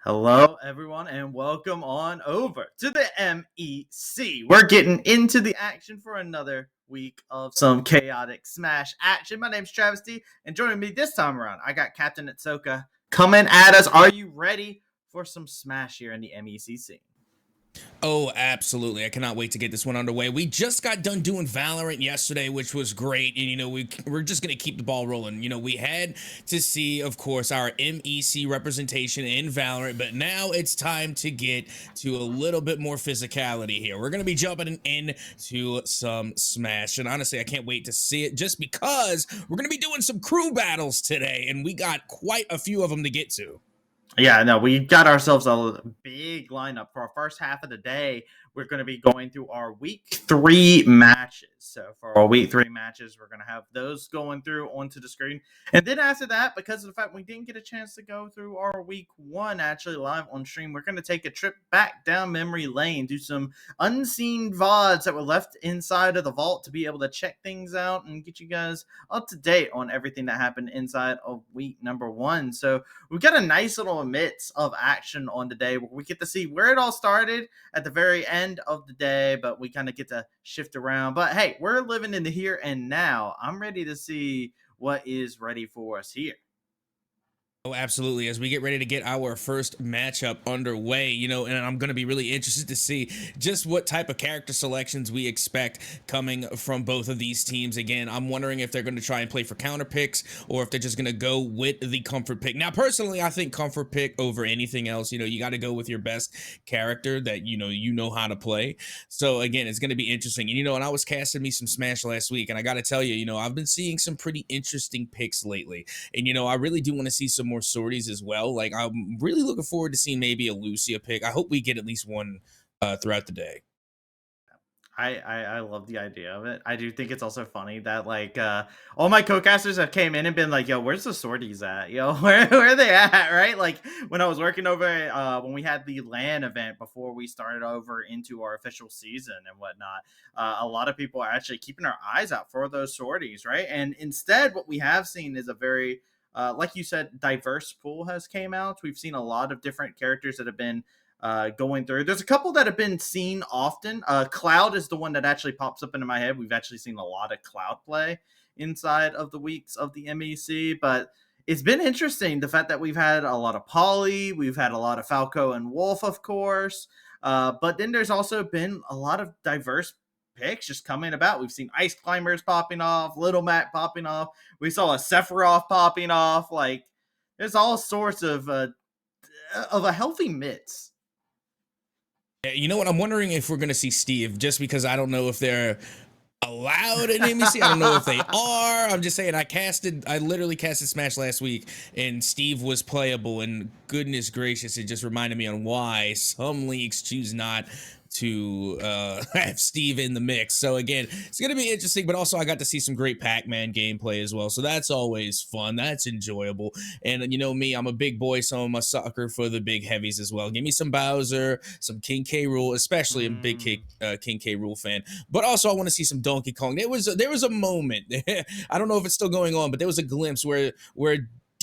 Hello, everyone, and welcome on over to the MEC. We're getting into the action for another week of some chaotic Smash action. My name's Travis D, and joining me this time around, I got Captain Atsoka coming at us. Are you ready for some Smash here in the MEC scene? Oh, absolutely. I cannot wait to get this one underway. We just got done doing Valorant yesterday, which was great. And, we're just going to keep the ball rolling. We had to see, of course, our MEC representation in Valorant, but now it's time to get to a little bit more physicality here. We're going to be jumping into some Smash. And honestly, I can't wait to see it just because we're going to be doing some crew battles today. And we got quite a few of them to get to. Yeah, no, we got ourselves a big lineup for our first half of the day. We're going to be going through our week 3 matches. So for our week 3 matches, we're going to have those going through onto the screen. And then after that, because of the fact we didn't get a chance to go through our week 1 actually live on stream, we're going to take a trip back down memory lane, do some unseen VODs that were left inside of the vault to be able to check things out and get you guys up to date on everything that happened inside of week number 1. So we've got a nice little midst of action on the day where we get to see where it all started at the very end of the day, but we kind of get to shift around. But hey, we're living in the here and now. I'm ready to see what is ready for us here. Oh, absolutely. As we get ready to get our first matchup underway, and I'm going to be really interested to see just what type of character selections we expect coming from both of these teams. Again, I'm wondering if they're going to try and play for counter picks or if they're just going to go with the comfort pick. Now, personally, I think comfort pick over anything else. You got to go with your best character that you know how to play. So again, it's going to be interesting. And I was casting me some Smash last week, and I got to tell you, I've been seeing some pretty interesting picks lately. And I really do want to see some more sorties as well. Like, I'm really looking forward to seeing maybe a Lucia pick. I hope we get at least one throughout the day. I love the idea of it. I do think it's also funny that all my co-casters have came in and been like, yo, where's the sorties at? Yo, where are they at? Right? Like when I was working over when we had the LAN event before we started over into our official season and whatnot, a lot of people are actually keeping their eyes out for those sorties, right? And instead what we have seen is a very like you said, diverse pool has came out. We've seen a lot of different characters that have been going through. There's a couple that have been seen often. Cloud is the one that actually pops up into my head. We've actually seen a lot of Cloud play inside of the weeks of the MEC, but it's been interesting the fact that we've had a lot of Polly, we've had a lot of Falco and Wolf, of course, but then there's also been a lot of diverse picks just coming about. We've seen Ice Climbers popping off, Little Mac popping off. We saw a Sephiroth popping off. Like, there's all sorts of a healthy mix. You know what? I'm wondering if we're going to see Steve, just because I don't know if they're allowed in MEC. I don't know if they are. I'm just saying, I literally casted Smash last week and Steve was playable, and goodness gracious, it just reminded me on why some leagues choose not to have Steve in the mix. So again, it's going to be interesting, but also I got to see some great Pac-Man gameplay as well. So that's always fun. That's enjoyable. And me, I'm a big boy, so I'm a sucker for the big heavies as well. Give me some Bowser, some King K. Rool, especially I'm a big King K. Rool fan. But also I want to see some Donkey Kong. There was a moment, I don't know if it's still going on, but there was a glimpse where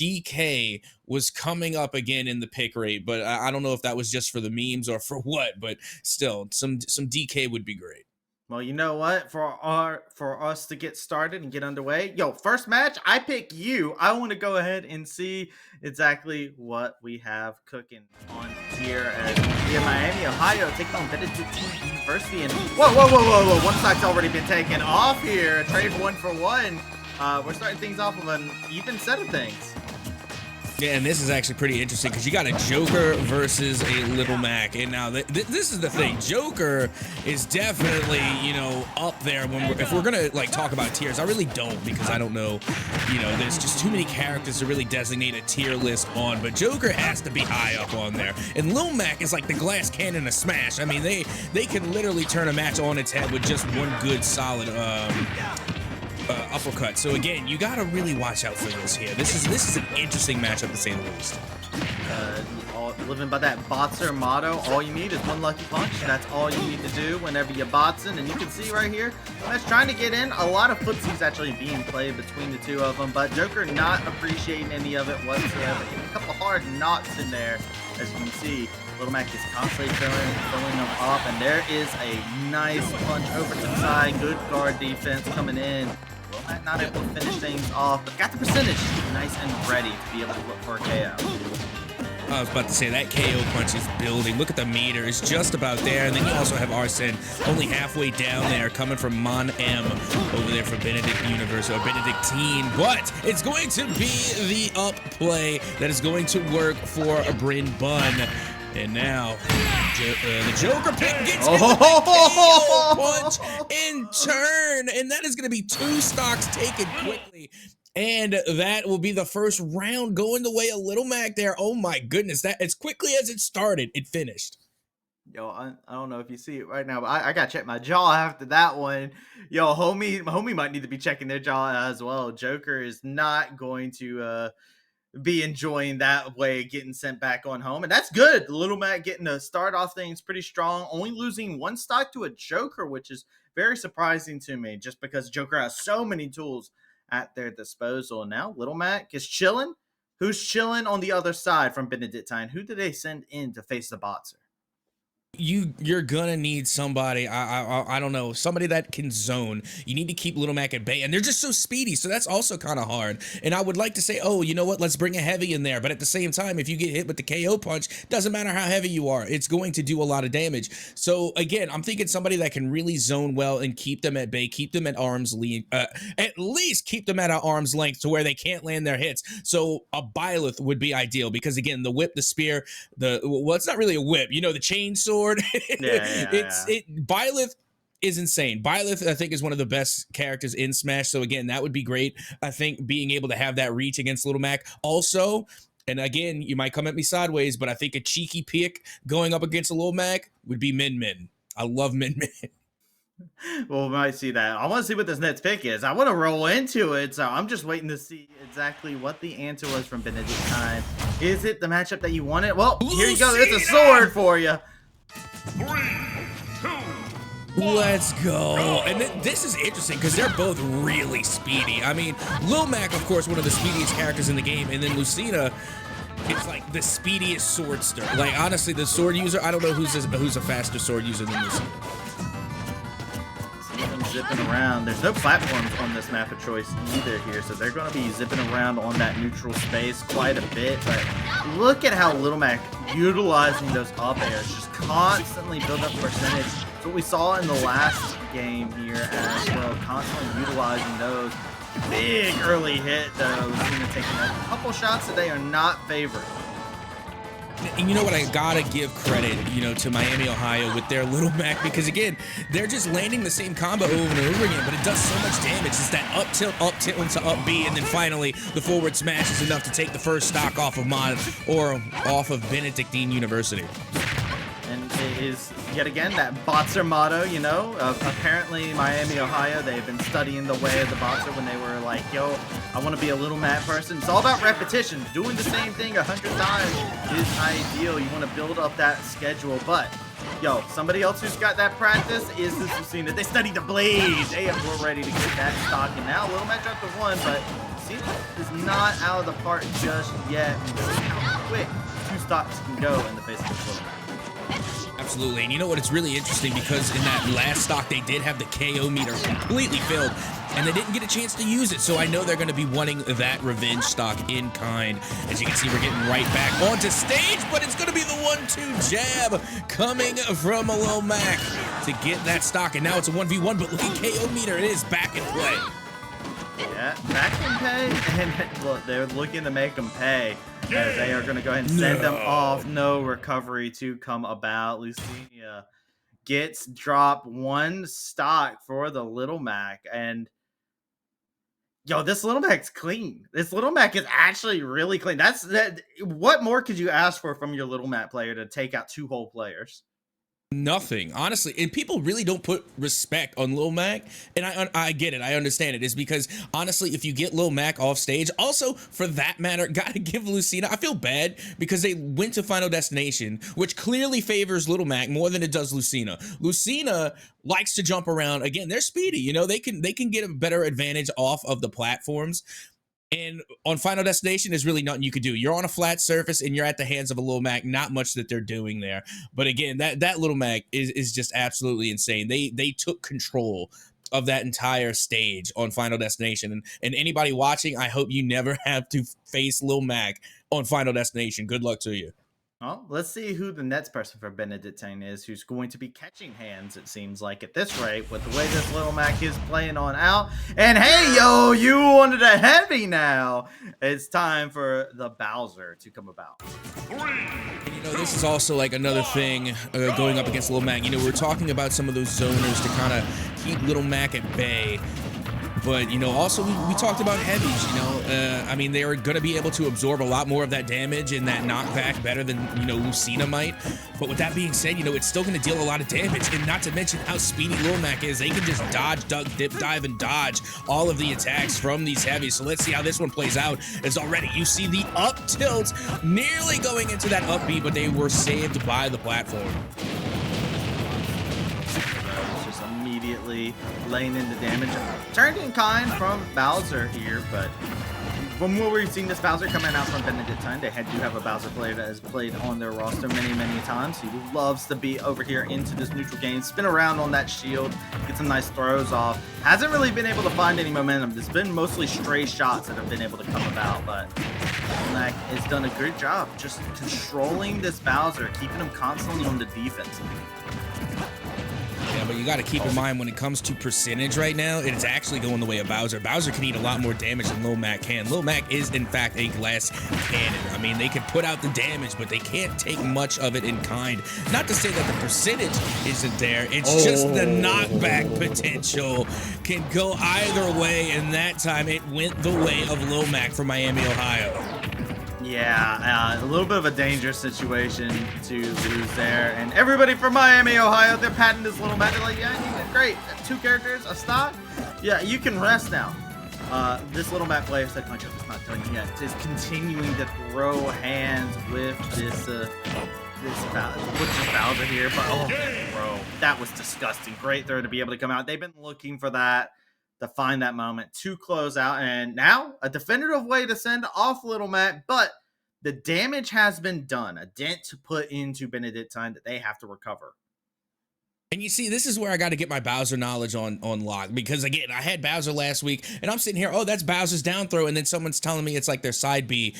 DK was coming up again in the pick rate, but I don't know if that was just for the memes or for what, but still some DK would be great. Well, you know what? For us to get started and get underway, first match, I pick you. I want to go ahead and see exactly what we have cooking on here as we Miami, Ohio, take on Benedict University. And whoa! One stock's already been taken off here. Trade 1-for-1. We're starting things off with an even set of things. Yeah, and this is actually pretty interesting because you got a Joker versus a Little Mac. And now this is the thing. Joker is definitely, up there if we're going to talk about tiers. I really don't, because I don't know, there's just too many characters to really designate a tier list on, but Joker has to be high up on there. And Lil Mac is like the glass cannon of Smash. I mean, they can literally turn a match on its head with just one good solid uppercut. So again, you gotta really watch out for this here. This is an interesting matchup to say the least. living by that botzer motto. All you need is one lucky punch. That's all you need to do whenever you're botsing. And you can see right here, that's trying to get in. A lot of footsies actually being played between the two of them, but Joker not appreciating any of it whatsoever. A couple hard knocks in there, as you can see. Little Mac is constantly filling them up, and there is a nice punch over to the side. Good guard defense coming in. Little Mac not able to finish things off, but got the percentage nice and ready to be able to look for a KO. I was about to say that KO punch is building. Look at the meter; it's just about there. And then you also have Arsene only halfway down there, coming from Mon M over there for Benedict Universe or Benedictine. But it's going to be the up play that is going to work for Bryn Bun. And now, the Joker pick gets hit with a KO punch in turn. And that is going to be 2 stocks taken quickly. And that will be the first round going the way of Little Mac there. Oh my goodness, that as quickly as it started, it finished. Yo, I don't know if you see it right now, but I gotta check my jaw after that one. Yo, homie might need to be checking their jaw as well. Joker is not going to be enjoying that way, getting sent back on home, and that's good. Little Mac getting to start off things pretty strong, only losing 1 stock to a Joker, which is very surprising to me, just because Joker has so many tools at their disposal. Now Little Mac is chilling. Who's chilling on the other side from Benedictine? Who did they send in to face the Botzer? You're gonna need somebody. I don't know, somebody that can zone. You need to keep Little Mac at bay, and they're just so speedy, so that's also kind of hard. And I would like to say, oh, you know what, let's bring a heavy in there, but at the same time, if you get hit with the KO punch, doesn't matter how heavy you are, it's going to do a lot of damage. So again, I'm thinking somebody that can really zone well and keep them at bay, keep them at arm's length, at least keep them at arm's length to where they can't land their hits. So a Byleth would be ideal, because again, the whip, the spear, well, it's not really a whip, you know, the chainsaw. Byleth is insane. Byleth, I think, is one of the best characters in Smash. So again, that would be great. I think being able to have that reach against Little Mac. Also, and again, you might come at me sideways, but I think a cheeky pick going up against a Little Mac would be Min Min. I love Min Min. Well, we might see that. I want to see what this next pick is. I want to roll into it, so I'm just waiting to see exactly what the answer was from Benedictine. Is it the matchup that you wanted? Well, here you go. There's a sword for you. 3, 2, 1. Let's go. And this is interesting because they're both really speedy. I mean, Lil Mac, of course, one of the speediest characters in the game, and then Lucina is like the speediest swordster. Like, honestly, the sword user, I don't know who's a faster sword user than Lucina. See them zipping around. There's no platforms on this map of choice either here, so they're going to be zipping around on that neutral space quite a bit. But look at how Little Mac utilizing those up airs, just constantly build up percentage. That's what we saw in the last game here as well, constantly utilizing those. Big early hit though. Lucina taking a couple shots that they are not favored. And you know what, I gotta give credit, you know, to Miami, Ohio with their Little Mac, because again, they're just landing the same combo over and over again, but it does so much damage. It's that up tilt into up B, and then finally the forward smash is enough to take the first stock off of Mod or off of Benedictine University. And it is, yet again, that Botzer motto, you know. Apparently, Miami, Ohio, they've been studying the way of the Botzer when they were like, yo, I want to be a Little Mac person. It's all about repetition. Doing the same thing 100 times is ideal. You want to build up that schedule. But, yo, somebody else who's got that practice is this Lucina. They studied the blade. They were ready to get that stock. And now, Little Mac dropped to 1, but Lucina is not out of the park just yet. And just how quick 2 stocks can go in the face of this Little Mac. Absolutely, and you know what, it's really interesting because in that last stock they did have the KO meter completely filled and they didn't get a chance to use it, so I know they're going to be wanting that revenge stock in kind. As you can see, we're getting right back onto stage, but it's going to be the 1-2 jab coming from a Lil Mac to get that stock, and now it's a 1v1, but look at KO meter, it is back in play. Yeah, back in pay, and look, they're looking to make them pay. As they are going to go ahead and send them off. No recovery to come about. Lucina gets dropped 1 stock for the Little Mac. And, yo, this Little Mac's clean. This Little Mac is actually really clean. What more could you ask for from your Little Mac player to take out 2 whole players? Nothing, honestly, and people really don't put respect on Lil Mac, and I get it, I understand it. It's because honestly, if you get Lil Mac off stage, also for that matter, gotta give Lucina. I feel bad because they went to Final Destination, which clearly favors Lil Mac more than it does Lucina. Lucina likes to jump around. Again, they're speedy, you know, they can get a better advantage off of the platforms. And on Final Destination, there's really nothing you could do. You're on a flat surface and you're at the hands of a Lil Mac. Not much that they're doing there. But again, that Lil Mac is just absolutely insane. They took control of that entire stage on Final Destination. And anybody watching, I hope you never have to face Lil Mac on Final Destination. Good luck to you. Well, let's see who the next person for Benedictine is who's going to be catching hands, it seems like, at this rate, with the way this Little Mac is playing on out. And hey, yo, you wanted a heavy now. It's time for the Bowser to come about. And you know, this is also like another thing going up against Little Mac. You know, we're talking about some of those zoners to kind of keep Little Mac at bay. But, you know, also we talked about heavies, you know. I mean, they are going to be able to absorb a lot more of that damage and that knockback better than, you know, Lucina might. But with that being said, you know, it's still going to deal a lot of damage. And not to mention how speedy Lil Mac is. They can just dodge, duck, dip, dive, and dodge all of the attacks from these heavies. So let's see how this one plays out. As already you see the up tilt nearly going into that up B, but they were saved by the platform. Immediately laying in the damage. Turned in kind from Bowser here, but from what we've seen this Bowser coming out from Benedictine, they do have a Bowser player that has played on their roster many times. He loves to be over here into this neutral game, spin around on that shield, get some nice throws off. Hasn't really been able to find any momentum. There's been mostly stray shots that have been able to come about, but Mac has done a good job just controlling this Bowser, keeping him constantly on the defense. Yeah, but you got to keep in mind when it comes to percentage right now, it is actually going the way of Bowser. Bowser can eat a lot more damage than Lil Mac can. Lil Mac is, in fact, a glass cannon. I mean, they can put out the damage, but they can't take much of it in kind. Not to say that the percentage isn't there. It's just the knockback potential can go either way, and that time it went the way of Lil Mac from Miami, Ohio. Yeah, a little bit of a dangerous situation to lose there. And everybody from Miami, Ohio, they're patting this Little Mac. They're like, yeah, you did great. 2 characters, a stock. Yeah, you can rest now. This Little Mac player said, my job is not done yet. Just continuing to throw hands with this Bowser here. But, oh, bro, that was disgusting. Great throw to be able to come out. They've been looking for that, to find that moment to close out. And now a definitive way to send off Little Mac, but the damage has been done. A dent to put into Benedictine that they have to recover. And you see, this is where I got to get my Bowser knowledge on lock, because again, I had Bowser last week and I'm sitting here, oh, that's Bowser's down throw, and then someone's telling me it's like their side B.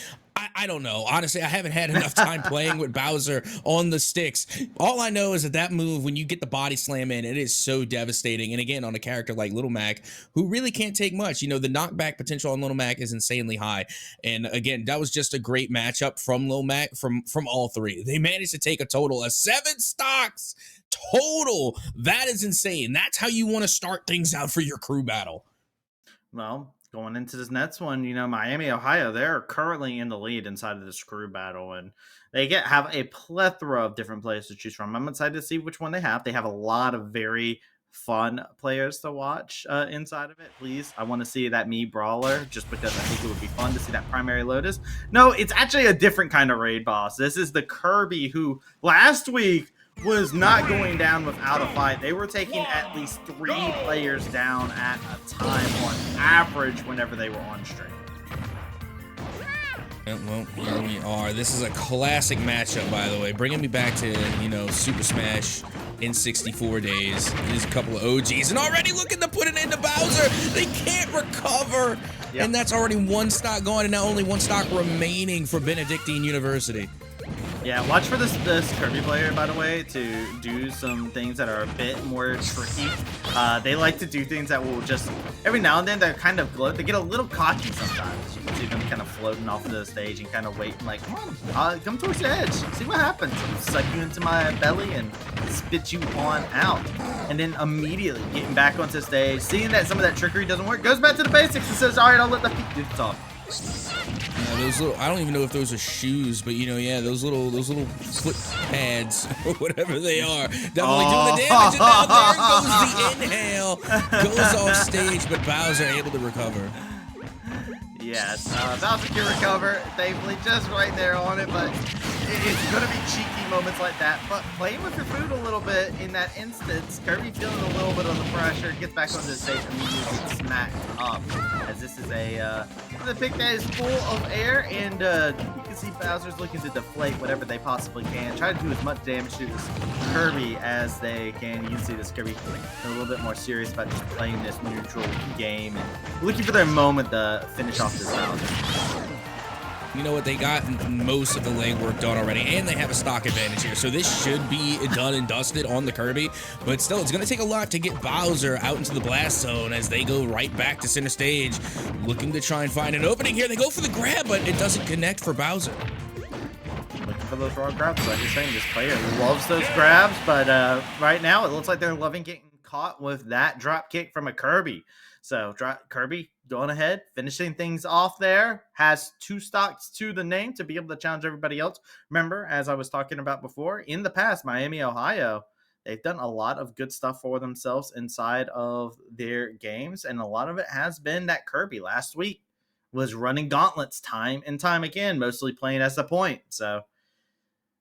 I don't know. Honestly, I haven't had enough time playing with Bowser on the sticks. All I know is that move, when you get the body slam in, it is so devastating. And again, on a character like Little Mac, who really can't take much, you know, the knockback potential on Little Mac is insanely high. And again, that was just a great matchup from Little Mac from all three. They managed to take a total of 7 stocks total. That is insane. That's how you want to start things out for your crew battle. Well, going into this next one, you know, Miami, Ohio, they're currently in the lead inside of this crew battle, and they have a plethora of different players to choose from. I'm excited to see which one they have. They have a lot of very fun players to watch inside of it. Please, I want to see that Me Brawler, just because I think it would be fun to see that primary Lotus. No, it's actually a different kind of raid boss. This is the Kirby, who last week was not going down without a fight. They were taking at least 3 players down at a time on average whenever they were on stream. Well, here we are. This is a classic matchup, by the way, bringing me back to, you know, Super Smash in 64 days. There's a couple of OGs, and already looking to put it into Bowser. They can't recover, and that's already 1 stock gone, and now only 1 stock remaining for Benedictine University. Yeah, watch for this Kirby player, by the way, to do some things that are a bit more tricky. They like to do things that will just, every now and then, they're kind of gloat. They get a little cocky sometimes. You can see them kind of floating off the stage and kind of waiting like, come on, come towards the edge. See what happens. I'll suck you into my belly and spit you on out. And then immediately getting back onto the stage, seeing that some of that trickery doesn't work, goes back to the basics and says, all right, I'll let the feet do the talk. Yeah, those little, I don't even know if those are shoes, but you know, yeah, those little foot pads or whatever they are, definitely doing the damage. And now there goes the inhale, goes off stage, but Bowser able to recover. Yes, Bowser can recover, thankfully, just right there on it, but it's going to be cheeky moments like that. But playing with your food a little bit in that instance, Kirby feeling a little bit of the pressure, gets back onto the stage and immediately gets smacked up, as this is the pick that is full of air, and you can see Bowser's looking to deflate whatever they possibly can, try to do as much damage to this Kirby as they can. You can see this Kirby a little bit more serious about just playing this neutral game and looking for their moment to finish off this Bowser. You know what? They got most of the legwork done already, and they have a stock advantage here. So this should be done and dusted on the Kirby, but still, it's going to take a lot to get Bowser out into the blast zone as they go right back to center stage, looking to try and find an opening here. They go for the grab, but it doesn't connect for Bowser. Looking for those raw grabs. Like you're saying, this player loves those grabs, but right now it looks like they're loving getting caught with that drop kick from a Kirby. So Kirby going ahead, finishing things off there, has 2 stocks to the name to be able to challenge everybody else. Remember, as I was talking about before, in the past, Miami, Ohio, they've done a lot of good stuff for themselves inside of their games, and a lot of it has been that Kirby last week was running gauntlets time and time again, mostly playing as a point. So,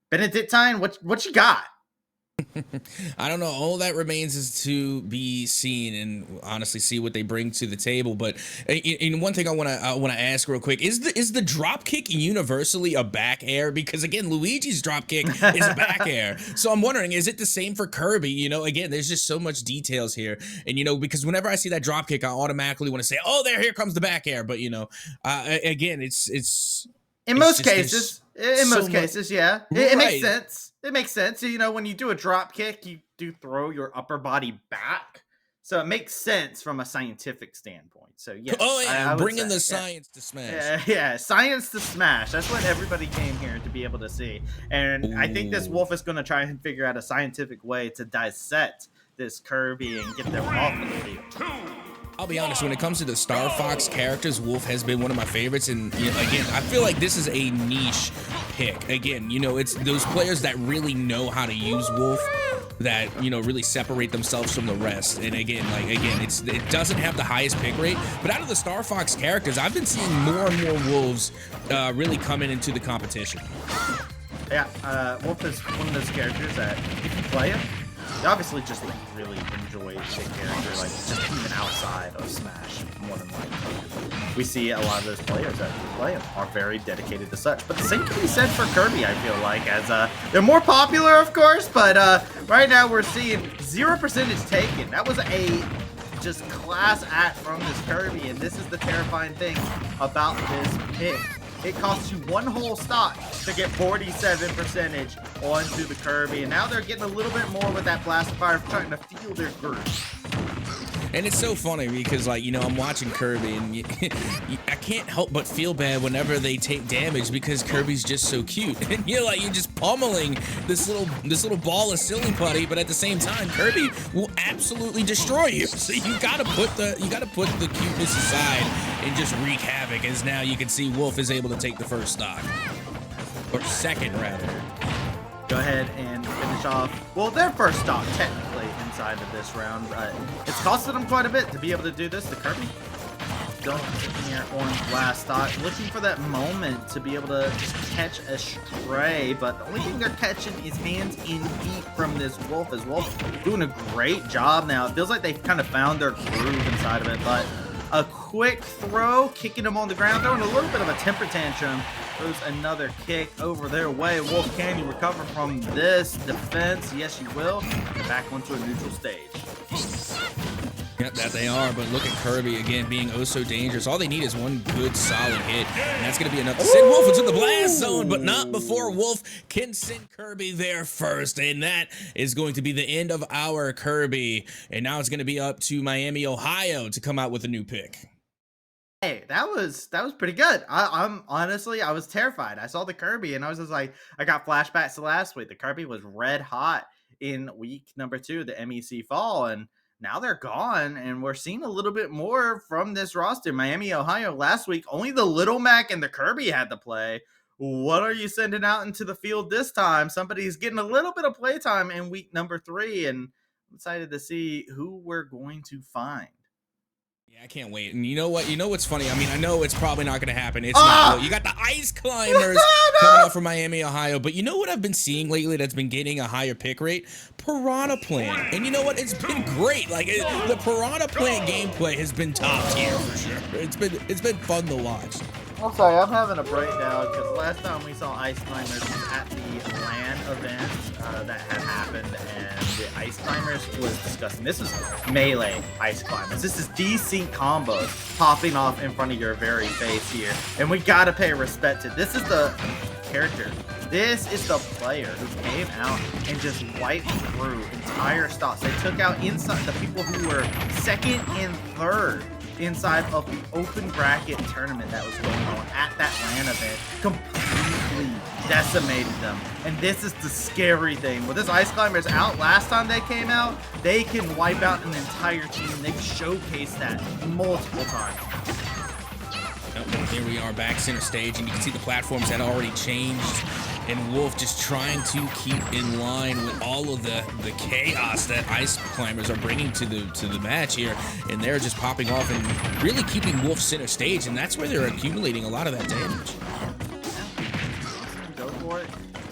Benedictine, what you got? I don't know. All that remains is to be seen and honestly see what they bring to the table. But and one thing I want to ask real quick is the drop kick universally a back air? Because again, Luigi's drop kick is a back air. So I'm wondering, is it the same for Kirby? You know, again, there's just so much details here, and you know, because whenever I see that drop kick, I automatically want to say, oh, here comes the back air. But you know, again, it's in most cases. In most cases, yeah. It makes sense. It makes sense. You know, when you do a drop kick, you do throw your upper body back. So it makes sense from a scientific standpoint. So, yeah. Oh, yeah. Bringing the science to Smash. Yeah. Science to Smash. That's what everybody came here to be able to see. And I think this Wolf is going to try and figure out a scientific way to dissect this Kirby and get them off of the field. I'll be honest, when it comes to the Star Fox characters, Wolf has been one of my favorites. And you know, again, I feel like this is a niche pick. Again, you know, it's those players that really know how to use Wolf that, you know, really separate themselves from the rest. And again, it doesn't have the highest pick rate, but out of the Star Fox characters, I've been seeing more and more Wolves really coming into the competition. Yeah, Wolf is one of those characters that if you play him, you obviously just really enjoy the character, like just even outside of Smash, more than likely. We see a lot of those players that play him are very dedicated to such. But the same can be said for Kirby, I feel like, as they're more popular, of course, but right now we're seeing 0% taken. That was a just class act from this Kirby, and this is the terrifying thing about this pick. It costs you 1 whole stock to get 47% onto the Kirby, and now they're getting a little bit more with that blast of fire, trying to feel their groove. And it's so funny because, like, you know, I'm watching Kirby and I can't help but feel bad whenever they take damage because Kirby's just so cute. And you're just pummeling this little ball of silly putty, but at the same time, Kirby will absolutely destroy you. So you gotta put the cuteness aside and just wreak havoc. As now you can see Wolf is able to take the first stock, or second rather. Go ahead and finish off, well, their first stock technically inside of this round. It's costed them quite a bit to be able to do this. The Kirby still sitting here on last stock, looking for that moment to be able to just catch a stray, but the only thing they're catching is hands and feet from this Wolf, as Wolf doing a great job now. It feels like they've kind of found their groove inside of it, but a quick throw, kicking them on the ground, throwing a little bit of a temper tantrum. Throws another kick over their way. Wolf, can you recover from this defense? Yes, you will. Back onto a neutral stage. Yep, that they are, but look at Kirby again being oh so dangerous. All they need is one good solid hit, and that's going to be enough to send Wolf into the blast zone, but not before Wolf can send Kirby there first, and that is going to be the end of our Kirby. And now it's going to be up to Miami, Ohio to come out with a new pick. Hey, that was pretty good. I'm honestly, I was terrified. I saw the Kirby and I was just like, I got flashbacks to last week. The Kirby was red hot in week number 2, the MEC fall, and now they're gone, and we're seeing a little bit more from this roster. Miami, Ohio last week, only the Little Mac and the Kirby had to play. What are you sending out into the field this time? Somebody's getting a little bit of playtime in week number 3, and I'm excited to see who we're going to find. Yeah, I can't wait. And you know what? You know what's funny? I mean, I know it's probably not going to happen. It's not. You got the Ice Climbers coming out from Miami, Ohio. But you know what I've been seeing lately that's been getting a higher pick rate? Piranha Plant. And you know what? It's been great. Like the Piranha Plant gameplay has been top tier for sure. It's been fun to watch. I'm sorry, I'm having a breakdown because last time we saw Ice Climbers was at the LAN event that had happened, and the Ice Climbers was disgusting. This is melee Ice Climbers. This is desync combos popping off in front of your very face here, and we gotta pay respect to this. Is the character. This is the player who came out and just wiped through entire stocks. They took out inside the people who were second and third inside of the open bracket tournament that was going on at that LAN event, completely decimated them. And this is the scary thing. With this Ice Climbers out last time they came out, they can wipe out an entire team. They've showcased that multiple times. Here we are back center stage, and you can see the platforms had already changed. And Wolf just trying to keep in line with all of the chaos that Ice Climbers are bringing to the match here, and they're just popping off and really keeping Wolf center stage, and that's where they're accumulating a lot of that damage. Go for it.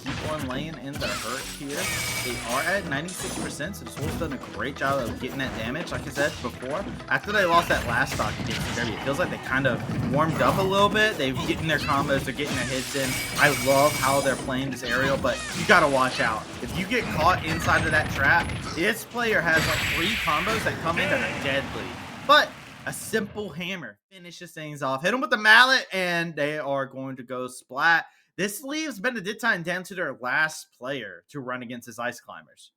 Keep on laying in the hurt here. They are at 96%, so Wolf's done a great job of getting that damage. Like I said before, after they lost that last stock against Kirby, it feels like they kind of warmed up a little bit. They're getting their combos, they're getting their hits in. I love how they're playing this aerial, but you gotta watch out. If you get caught inside of that trap, this player has like 3 combos that come in that are deadly. But a simple hammer finishes things off. Hit them with the mallet, and they are going to go splat. This leaves Benedictine down to their last player to run against his Ice Climbers.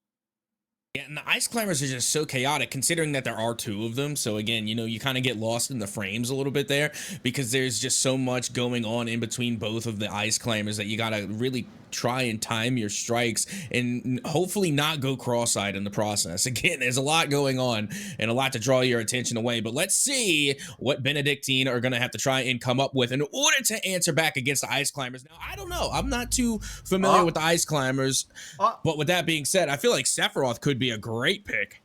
Yeah, and the Ice Climbers are just so chaotic considering that there are 2 of them. So again, you know, you kind of get lost in the frames a little bit there because there's just so much going on in between both of the Ice Climbers that you got to really try and time your strikes and hopefully not go cross-eyed in the process. Again, there's a lot going on and a lot to draw your attention away, but let's see what Benedictine are going to have to try and come up with in order to answer back against the Ice Climbers. Now, I don't know. I'm not too familiar with the Ice Climbers, but with that being said, I feel like Sephiroth could be a great pick.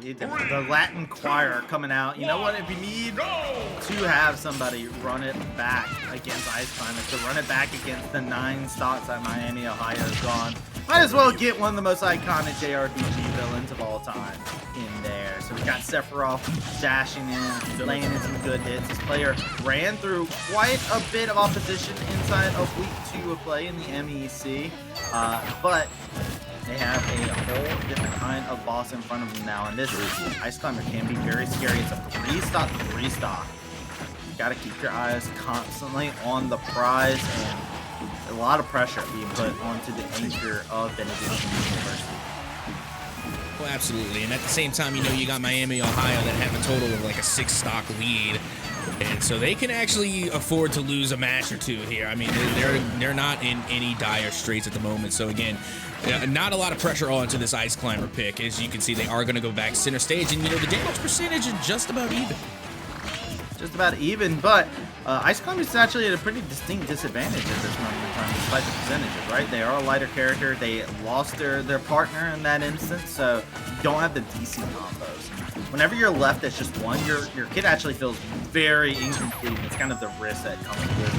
Yeah, the Latin choir coming out. You know what? If you need to have somebody run it back against Ice Climbers, to run it back against the 9 stocks that Miami, Ohio has gone, might as well get one of the most iconic JRPG villains of all time in there. So we got Sephiroth dashing in, laying in some good hits. This player ran through quite a bit of opposition inside of week 2 of play in the MEC, but they have a whole different kind of boss in front of them now, and this Ice Climber can be very scary. It's a 3 stock. You gotta keep your eyes constantly on the prize, and a lot of pressure being put onto the anchor of Benedictine University. Well, absolutely, and at the same time, you know, you got Miami, Ohio that have a total of like a 6 stock lead. And so they can actually afford to lose a match or 2 here. I mean, they're not in any dire straits at the moment. So again, not a lot of pressure onto this Ice Climber pick. As you can see, they are going to go back center stage, and you know the damage percentage is just about even. Just about even, but Ice Climber is actually at a pretty distinct disadvantage at this moment in time, despite the percentages, right? They are a lighter character. They lost their partner in that instance, so you don't have the DC combos. Whenever you're left as just one, your kid actually feels very incomplete. It's kind of the risk that comes with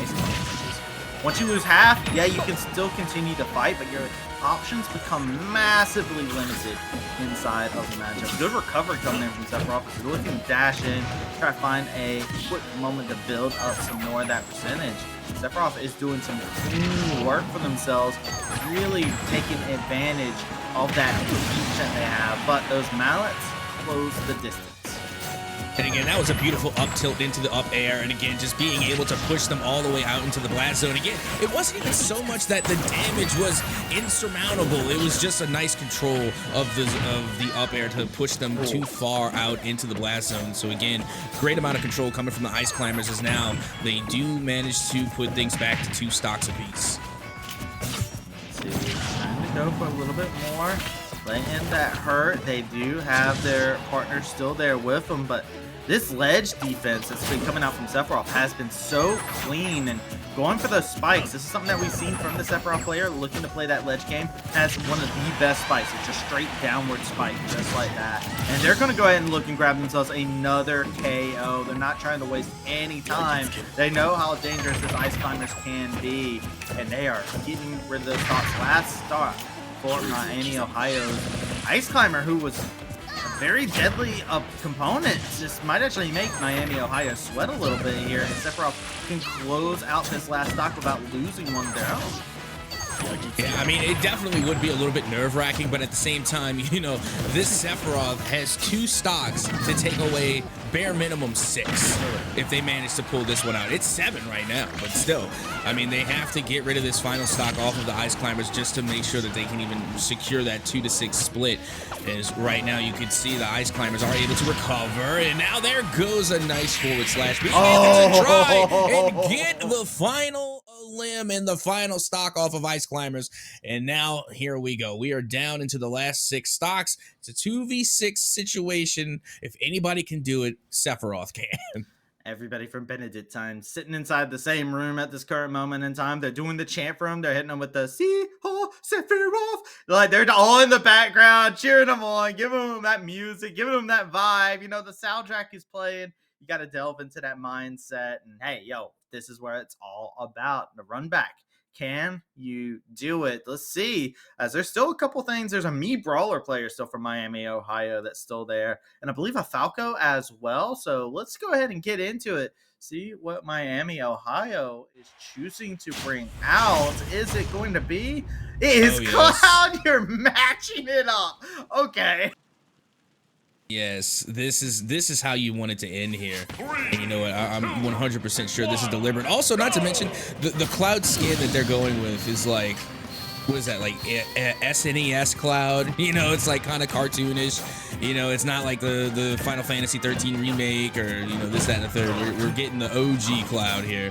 Ice Climbers. Once you lose half, yeah, you can still continue to fight, but your options become massively limited inside of the matchup. Good recovery coming in from Sephiroth. He's looking to dash in, try to find a quick moment to build up some more of that percentage. Sephiroth is doing some clean work for themselves, really taking advantage of that reach that they have, but those mallets close the distance. And again, that was a beautiful up tilt into the up air, and again, just being able to push them all the way out into the blast zone. Again, it wasn't even so much that the damage was insurmountable. It was just a nice control of the up air to push them too far out into the blast zone. So again, great amount of control coming from the Ice Climbers as now they do manage to put things back to 2 stocks apiece. Let's see, trying to go for a little bit more. letting that hurt. They do have their partner still there with them, but this ledge defense that's been coming out from Sephiroth has been so clean and going for those spikes. This is something that we've seen from the Sephiroth player looking to play that ledge game. Has one of the best spikes. It's just straight downward spike, just like that. And they're going to go ahead and look and grab themselves another KO. They're not trying to waste any time. They know how dangerous this Ice Climbers can be, and they are getting rid of those stocks. Last stock for Miami, Ohio's Ice Climber, who was very deadly component. This might actually make Miami, Ohio sweat a little bit here, and Sephiroth can close out this last stock without losing one of their own. Yeah, I mean, it definitely would be a little bit nerve-wracking, but at the same time, you know, this Sephiroth has 2 stocks to take away bare minimum 6 if they manage to pull this one out. It's 7 right now, but still, I mean, they have to get rid of this final stock off of the Ice Climbers just to make sure that they can even secure that 2-6 split. As right now, you can see the Ice Climbers are able to recover, and now there goes a nice forward slash. Being able to try and get the final limb and the final stock off of Ice Climbers. And now here we go. We are down into the last 6 stocks. It's a 2v6 situation. If anybody can do it, Sephiroth can. Everybody from Benedictine sitting inside the same room at this current moment in time. They're doing the chant for him. They're hitting him with the "See ho Sephiroth." Like they're all in the background, cheering him on, giving him that music, giving him that vibe. You know, the soundtrack is playing. You got to delve into that mindset. And hey, yo, this is where it's all about. The run back. Can you do it? Let's see. As there's still a couple things. There's a Me Brawler player still from Miami, Ohio that's still there. And I believe a Falco as well. So let's go ahead and get into it. See what Miami, Ohio is choosing to bring out. Is it going to be? It is Cloud. You're matching it up. Okay. Yes, this is how you want it to end here. And you know what? I'm 100% sure this is deliberate. Also, not to mention, the Cloud skin that they're going with is like, what is that, like SNES Cloud? You know, it's like kind of cartoonish. You know, it's not like the Final Fantasy 13 remake or, you know, this, that, and the third. We're getting the OG Cloud here.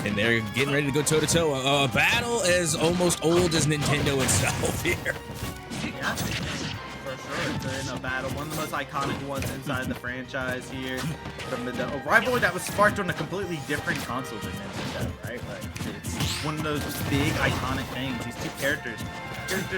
And they're getting ready to go toe-to-toe. A battle as almost old as Nintendo itself here. Yeah. In a battle, one of the most iconic ones inside the franchise here. From the rivalry that was sparked on a completely different console than Nintendo, right? But it's one of those big iconic things. These two characters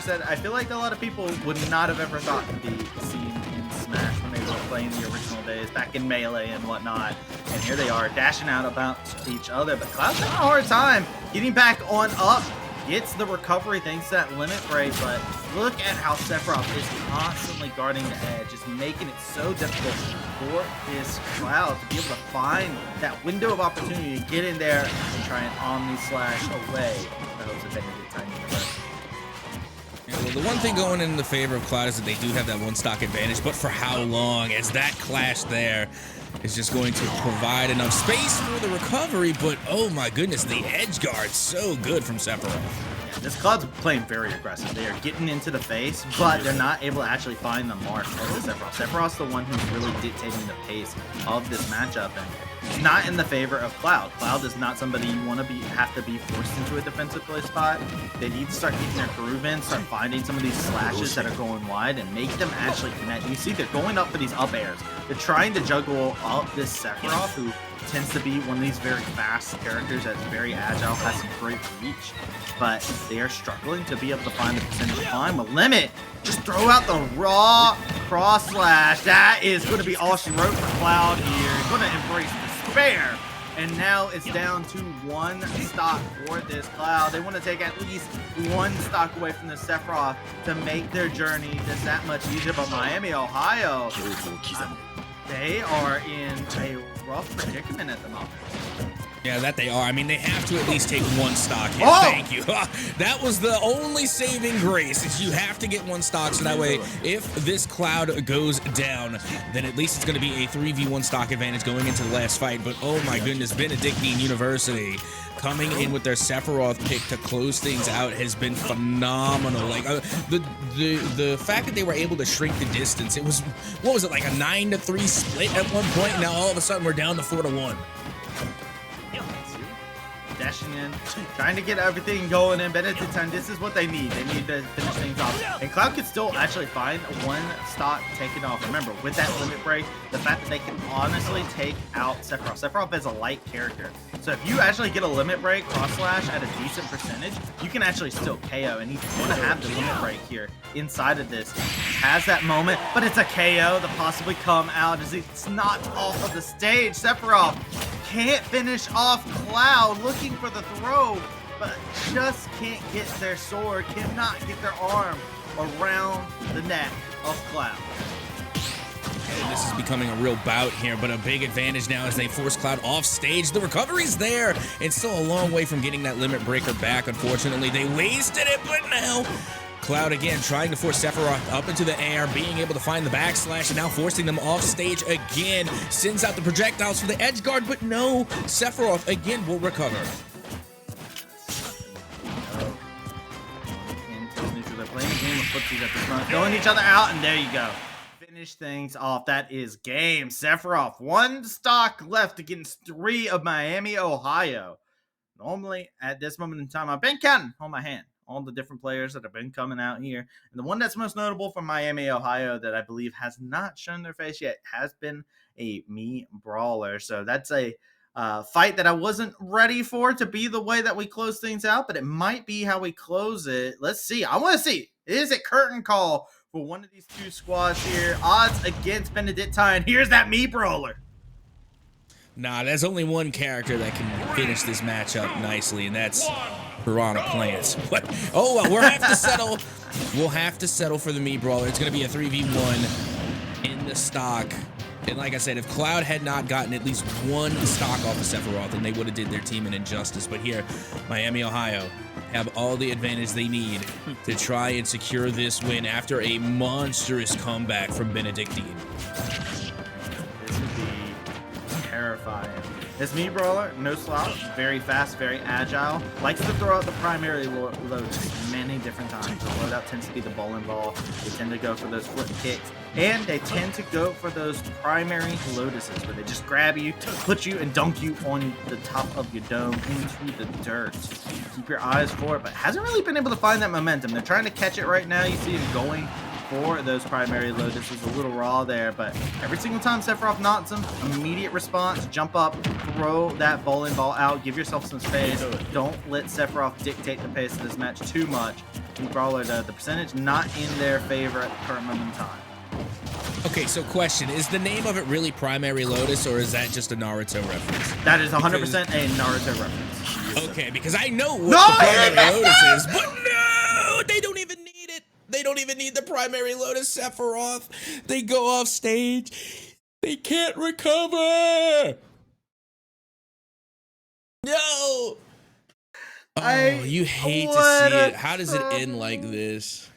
that I feel like a lot of people would not have ever thought to be seen in Smash when they were playing the original days, back in Melee and whatnot. And here they are dashing out about each other. But Cloud's having a hard time getting back on up. Gets the recovery thanks to that limit break, but look at how Sephiroth is constantly guarding the edge, just making it so difficult for this Cloud to be able to find that window of opportunity to get in there and try and Omni Slash away the hopes of Benedictine Universe. Yeah, well, the one thing going in the favor of Cloud is that they do have that 1 stock advantage, but for how long? As that clash there is just going to provide enough space for the recovery, but oh my goodness, the edge guard so good from Sephiroth. Yeah, this Cloud's playing very aggressive. They are getting into the face, but they're not able to actually find the mark of the Sephiroth. Sephiroth's the one who's really dictating the pace of this matchup, and not in the favor of Cloud. Cloud is not somebody you want to have to be forced into a defensive play spot. They need to start getting their groove in, start finding some of these slashes that are going wide, and make them actually connect. You see, they're going up for these up airs. They're trying to juggle up this Sephiroth, who tends to be one of these very fast characters that's very agile, has some great reach, but they are struggling to be able to find the percentage of climb. A limit, just throw out the raw cross slash. That is going to be all she wrote for Cloud here. Going to embrace despair. And now it's down to 1 stock for this Cloud. They want to take at least 1 stock away from the Sephiroth to make their journey just that much easier. But Miami, Ohio, they are in a rough predicament at the moment. Yeah, that they are. I mean, they have to at least take 1 stock hit. Oh! Thank you. That was the only saving grace, is you have to get 1 stock, so that way, if this Cloud goes down, then at least it's going to be a 3v1 stock advantage going into the last fight. But oh my goodness, Benedictine University coming in with their Sephiroth pick to close things out has been phenomenal. Like the fact that they were able to shrink the distance, it was, what was it, like a 9-3 split at one point? Now all of a sudden we're down to 4-1. dashing in, trying to get everything going in. Benedictine, this is what they need. They need to finish things off. And Cloud could still actually find one stock taken off. Remember, with that limit break, the fact that they can honestly take out Sephiroth. Sephiroth is a light character. So if you actually get a limit break cross slash at a decent percentage, you can actually still KO. And you want to have the limit break here inside of this. Has that moment, but it's a KO that possibly come out as it's knocked off of the stage. Sephiroth can't finish off Cloud, looking for the throw, but just can't get their sword, cannot get their arm around the neck of Cloud. And this is becoming a real bout here, but a big advantage now as they force Cloud off stage. The recovery's there. It's still a long way from getting that limit breaker back. Unfortunately, they wasted it, but now Cloud again trying to force Sephiroth up into the air, being able to find the backslash, and now forcing them off stage again. Sends out the projectiles for the edge guard, but no, Sephiroth again will recover. They're playing a game of footsies at the front, throwing each other out, and there you go. Finish things off. That is game. Sephiroth, one stock left against 3 of Miami, Ohio. Normally, at this moment in time, I've been counting on my hand all the different players that have been coming out here. And the one that's most notable from Miami, Ohio, that I believe has not shown their face yet, has been a MEC brawler. So that's a fight that I wasn't ready for to be the way that we close things out, but it might be how we close it. Let's see. I want to see. Is it curtain call for one of these two squads here? Odds against Benedictine. Here's that MEC brawler. Nah, there's only one character that can finish this matchup nicely, and that's Piranha Plants. What? Oh, well, we'll have to settle. We'll have to settle for the MEC brawler. It's going to be a 3v1 in the stock. And like I said, if Cloud had not gotten at least one stock off of Sephiroth, then they would have did their team an injustice. But here, Miami, Ohio have all the advantage they need to try and secure this win after a monstrous comeback from Benedictine. This would be terrifying. This MEC brawler, no slouch, very fast, very agile, likes to throw out the primary load many different times. The loadout tends to be the bowling ball. They tend to go for those flip kicks, and they tend to go for those primary lotuses where they just grab you, put you, and dunk you on the top of your dome into the dirt. Keep your eyes for it, but hasn't really been able to find that momentum. They're trying to catch it right now. You see him going for those primary lotuses, a little raw there, but every single time Sephiroth knocks him, immediate response, jump up, throw that bowling ball out, give yourself some space. Don't let Sephiroth dictate the pace of this match too much. MEC brawler, the percentage not in their favor at the current moment in time. Okay, so question, is the name of it really Primary Lotus, or is that just a Naruto reference? That is 100% a Naruto reference. Okay, because I know what the Primary Lotus is, but no, they don't even need it. They don't even need the Primary Lotus Sephiroth. They go off stage. They can't recover. No. Oh, you hate to see it. How does it end like this?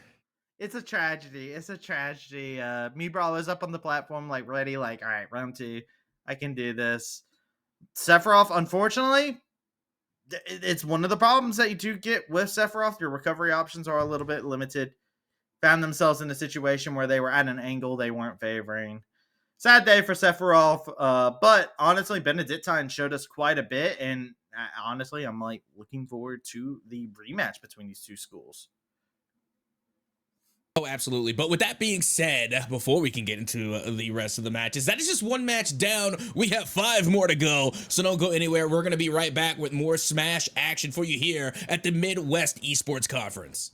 It's a tragedy. It's a tragedy. MEC brawler's up on the platform, like ready, like, all right, round 2. I can do this. Sephiroth, unfortunately, it's one of the problems that you do get with Sephiroth. Your recovery options are a little bit limited. Found themselves in a situation where they were at an angle they weren't favoring. Sad day for Sephiroth, but honestly, Benedictine showed us quite a bit, and honestly, I'm like looking forward to the rematch between these two schools. Oh, absolutely. But with that being said, before we can get into the rest of the matches, that is just one match down. We have 5 more to go, so don't go anywhere. We're going to be right back with more Smash action for you here at the Midwest Esports Conference.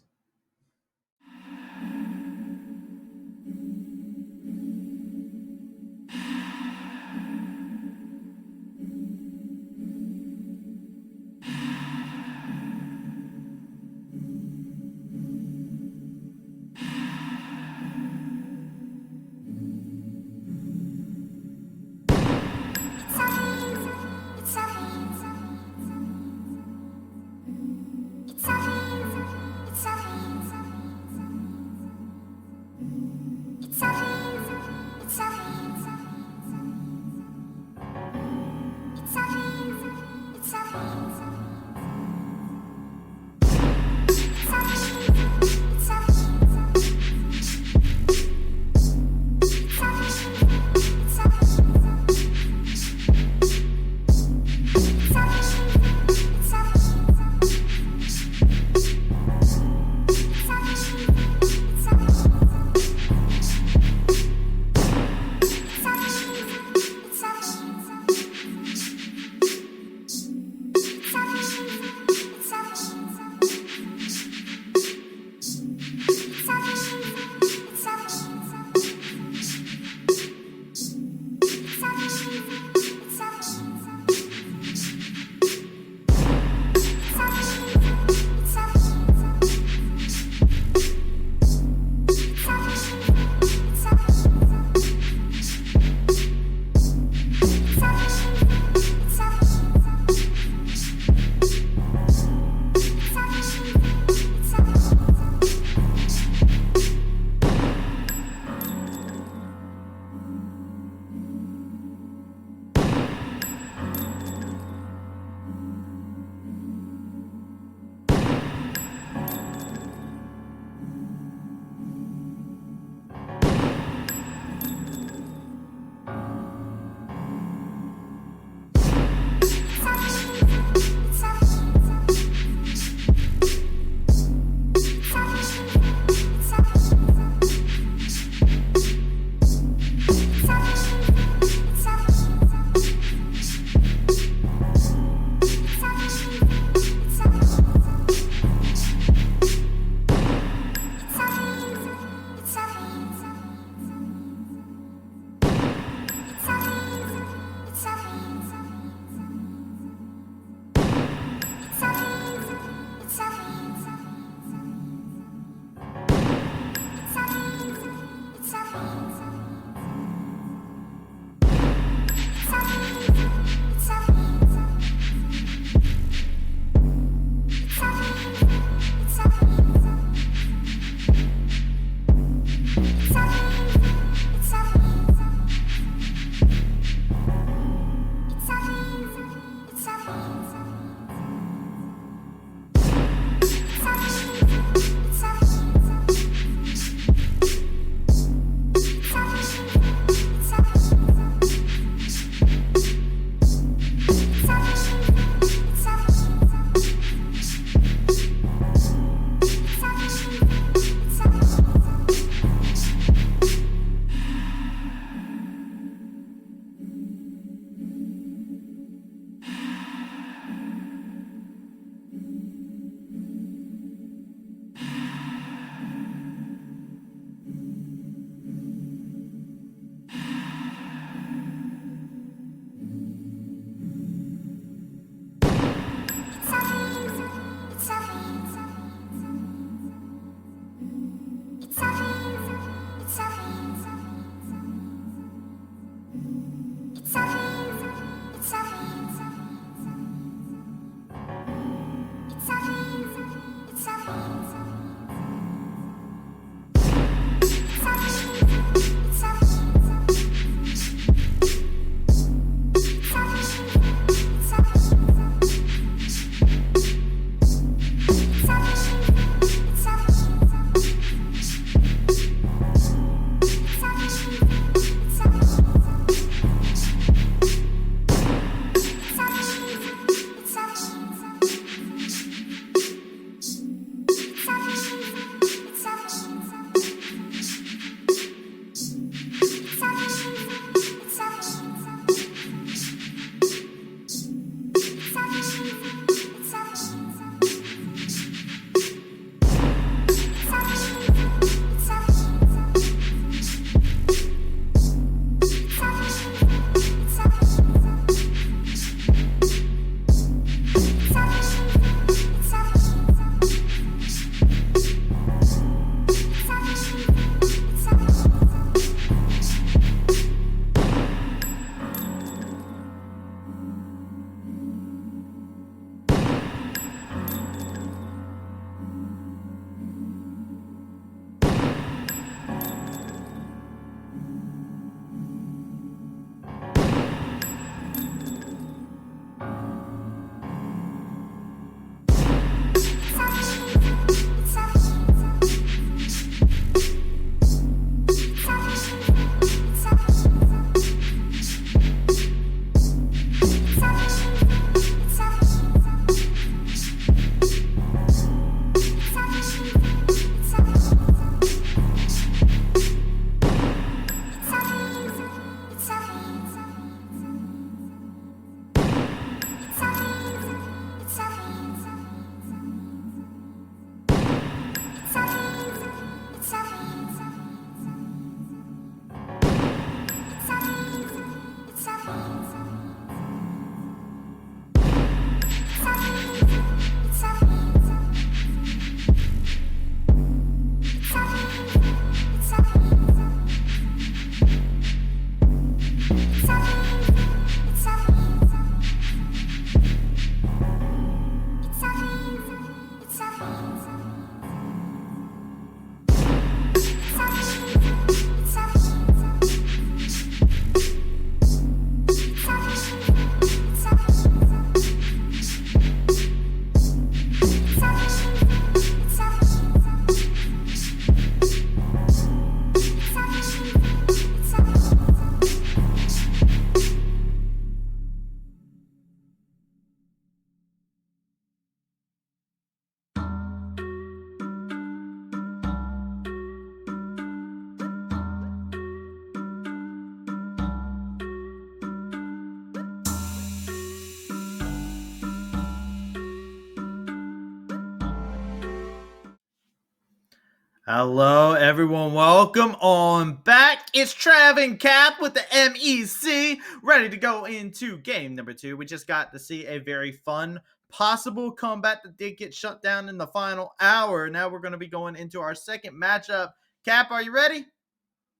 Hello, everyone. Welcome on back. It's Trav and Cap with the MEC, ready to go into game number 2. We just got to see a very fun possible comeback that did get shut down in the final hour. Now we're going to be going into our second matchup. Cap, are you ready?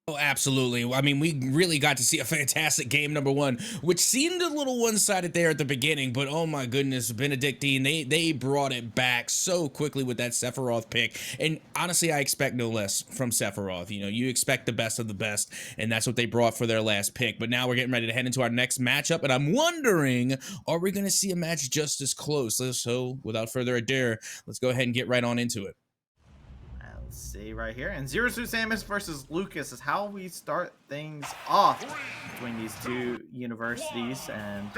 Oh, absolutely. I mean, we really got to see a fantastic game number 1, which seemed a little one-sided there at the beginning, but oh my goodness, Benedictine, they brought it back so quickly with that Sephiroth pick. And honestly, I expect no less from Sephiroth. You know, you expect the best of the best, and that's what they brought for their last pick. But now we're getting ready to head into our next matchup, and I'm wondering, are we going to see a match just as close? So, without further ado, let's go ahead and get right on into it. Let's see right here. And Zero Suit Samus versus Lucas is how we start things off between these two universities. And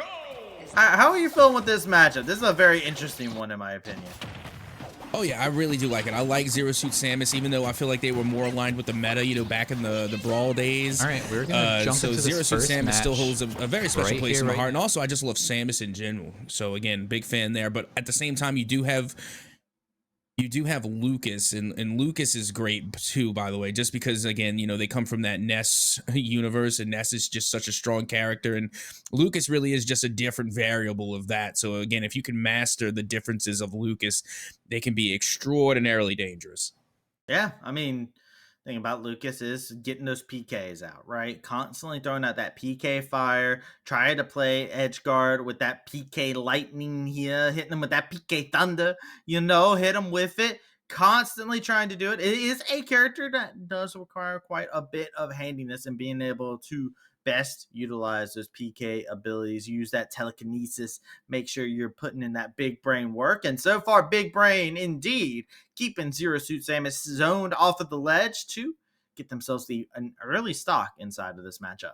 how are you feeling with this matchup? This is a very interesting one in my opinion. Oh yeah, I really do like it. I like Zero Suit Samus, even though I feel like they were more aligned with the meta, you know, back in the Brawl days. All right, we're gonna jump into Zero this Suit first Samus match still holds a very special place in my right heart, and also I just love Samus in general. So again, big fan there. But at the same time, you do have Lucas, and Lucas is great too, by the way, just because, again, you know, they come from that Ness universe, and Ness is just such a strong character, and Lucas really is just a different variable of that. So again, if you can master the differences of Lucas, they can be extraordinarily dangerous. Yeah, I mean, thing about Lucas is getting those PKs out, right? Constantly throwing out that PK fire, trying to play edge guard with that PK lightning here, hitting them with that PK thunder, you know, hit them with it. Constantly trying to do it. It is a character that does require quite a bit of handiness and being able to best utilize those PK abilities, use that telekinesis, make sure you're putting in that big brain work. And so far, big brain indeed, keeping Zero Suit Samus zoned off of the ledge to get themselves an early stock inside of this matchup.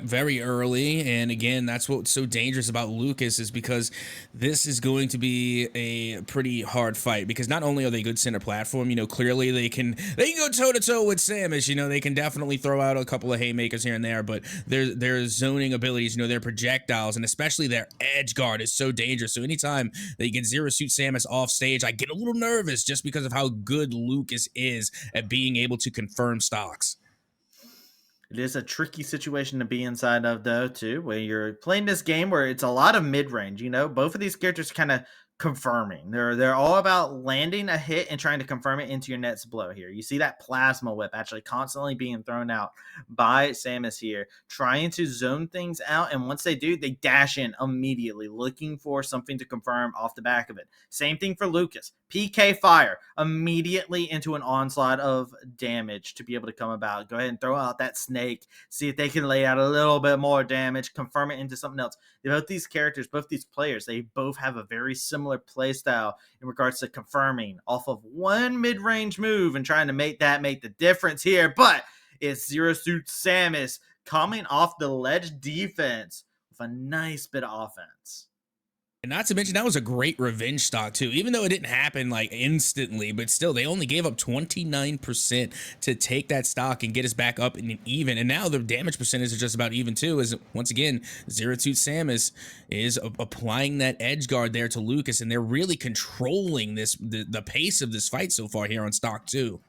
Very early, and again, that's what's so dangerous about Lucas, is because this is going to be a pretty hard fight, because not only are they good center platform, you know, clearly they can go toe to toe with Samus. You know, they can definitely throw out a couple of haymakers here and there, but their zoning abilities, you know, their projectiles, and especially their edge guard is so dangerous. So anytime they get Zero Suit Samus off stage, I get a little nervous just because of how good Lucas is at being able to confirm stocks. It is a tricky situation to be inside of, though, too, where you're playing this game where it's a lot of mid-range. You know, both of these characters kind of confirming. They're all about landing a hit and trying to confirm it into your next blow here. You see that plasma whip actually constantly being thrown out by Samus here, trying to zone things out. And once they do, they dash in immediately, looking for something to confirm off the back of it. Same thing for Lucas. PK fire immediately into an onslaught of damage to be able to come about. Go ahead and throw out that snake. See if they can lay out a little bit more damage, confirm it into something else. Both these characters, both these players, they both have a very similar play style in regards to confirming off of one mid-range move and trying to make the difference here. But it's Zero Suit Samus coming off the ledge defense with a nice bit of offense. And not to mention, that was a great revenge stock too, even though it didn't happen like instantly, but still they only gave up 29% to take that stock and get us back up in an even. And now the damage percentage is just about even too, as once again, Zero Suit Samus is applying that edge guard there to Lucas, and they're really controlling the pace of this fight so far here on stock 2.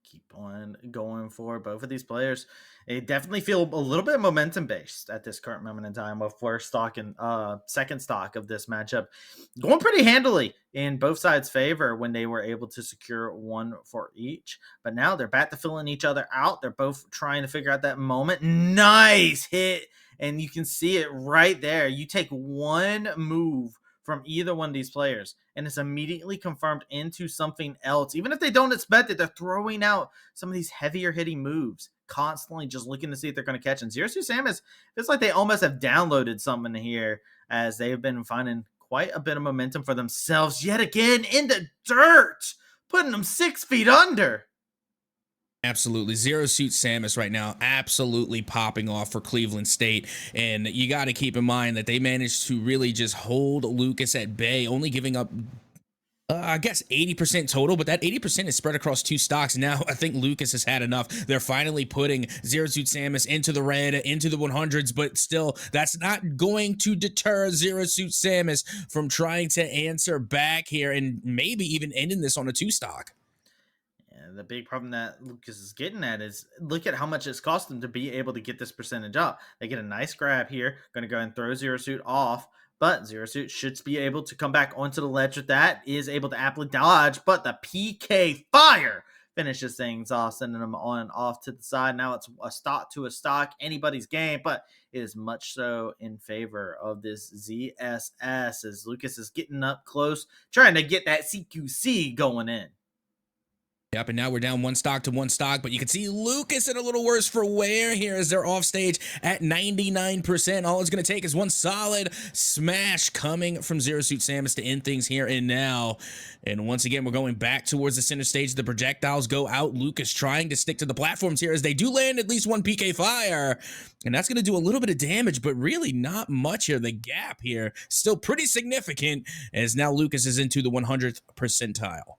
Keep on going for both of these players. They definitely feel a little bit momentum based at this current moment in time, with first stock and second stock of this matchup going pretty handily in both sides' favor when they were able to secure one for each. But now they're back to filling each other out. They're both trying to figure out that moment. Nice hit, and you can see it right there. You take one move from either one of these players, and it's immediately confirmed into something else. Even if they don't expect it, they're throwing out some of these heavier hitting moves, constantly just looking to see if they're going to catch. And Zero Suit Samus, feels like they almost have downloaded something here, as they have been finding quite a bit of momentum for themselves yet again in the dirt, putting them 6 feet under. Absolutely. Zero Suit Samus right now absolutely popping off for Cleveland State. And you got to keep in mind that they managed to really just hold Lucas at bay, only giving up I guess 80% total, but that 80% is spread across 2 stocks. Now, I think Lucas has had enough. They're finally putting Zero Suit Samus into the red, into the 100s, but still, that's not going to deter Zero Suit Samus from trying to answer back here and maybe even ending this on a 2 stock. And the big problem that Lucas is getting at is look at how much it's cost them to be able to get this percentage up. They get a nice grab here, going to go and throw Zero Suit off, but Zero Suit should be able to come back onto the ledge with that, is able to aptly dodge, but the PK Fire finishes things off, sending them on off to the side. Now it's a stock to a stock, anybody's game, but it is much so in favor of this ZSS as Lucas is getting up close, trying to get that CQC going in. Yep, and now we're down 1 stock to 1 stock, but you can see Lucas in a little worse for wear here as they're off stage at 99%. All it's going to take is one solid smash coming from Zero Suit Samus to end things here and now. And once again, we're going back towards the center stage. The projectiles go out. Lucas trying to stick to the platforms here as they do land at least one PK Fire. And that's going to do a little bit of damage, but really not much here. The gap here still pretty significant as now Lucas is into the 100th percentile.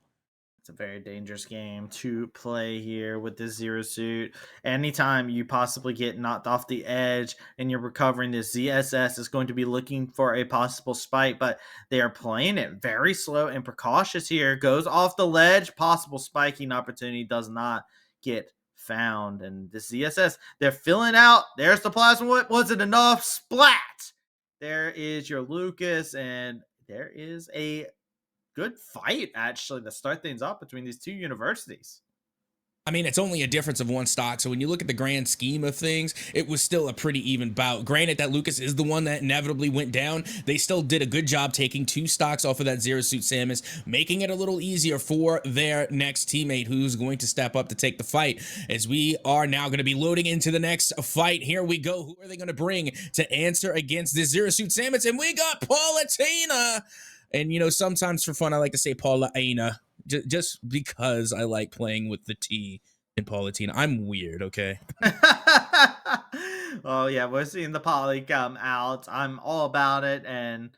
It's a very dangerous game to play here with this Zero Suit. Anytime you possibly get knocked off the edge and you're recovering, this ZSS is going to be looking for a possible spike, but they are playing it very slow and precautious here. Goes off the ledge, possible spiking opportunity does not get found. And this ZSS, they're filling out. There's the plasma whip. Was it enough? Splat! There is your Lucas, and there is a good fight actually to start things off between these two universities. I mean, it's only a difference of 1 stock. So when you look at the grand scheme of things, it was still a pretty even bout. Granted that Lucas is the one that inevitably went down. They still did a good job taking 2 stocks off of that Zero Suit Samus, making it a little easier for their next teammate who's going to step up to take the fight. As we are now going to be loading into the next fight. Here we go. Who are they going to bring to answer against this Zero Suit Samus? And we got Palutena. And, you know, sometimes for fun, I like to say Paulatina, just because I like playing with the T in Palutena. I'm weird, okay? Oh, yeah, we're seeing the poly come out. I'm all about it, and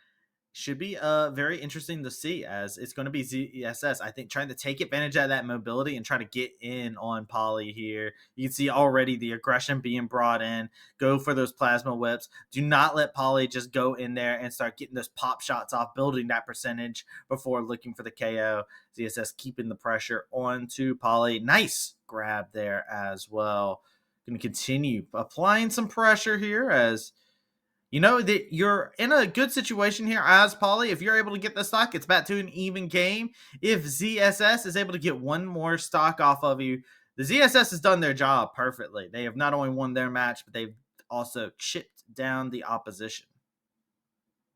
should be very interesting to see as it's going to be ZSS. I think trying to take advantage of that mobility and try to get in on Poly here. You can see already the aggression being brought in. Go for those plasma whips. Do not let Poly just go in there and start getting those pop shots off, building that percentage before looking for the KO. ZSS keeping the pressure onto Poly. Nice grab there as well. Going to continue applying some pressure here as you know that you're in a good situation here as Poly. If you're able to get the stock, it's back to an even game. If ZSS is able to get one more stock off of you, the ZSS has done their job perfectly. They have not only won their match, but they've also chipped down the opposition.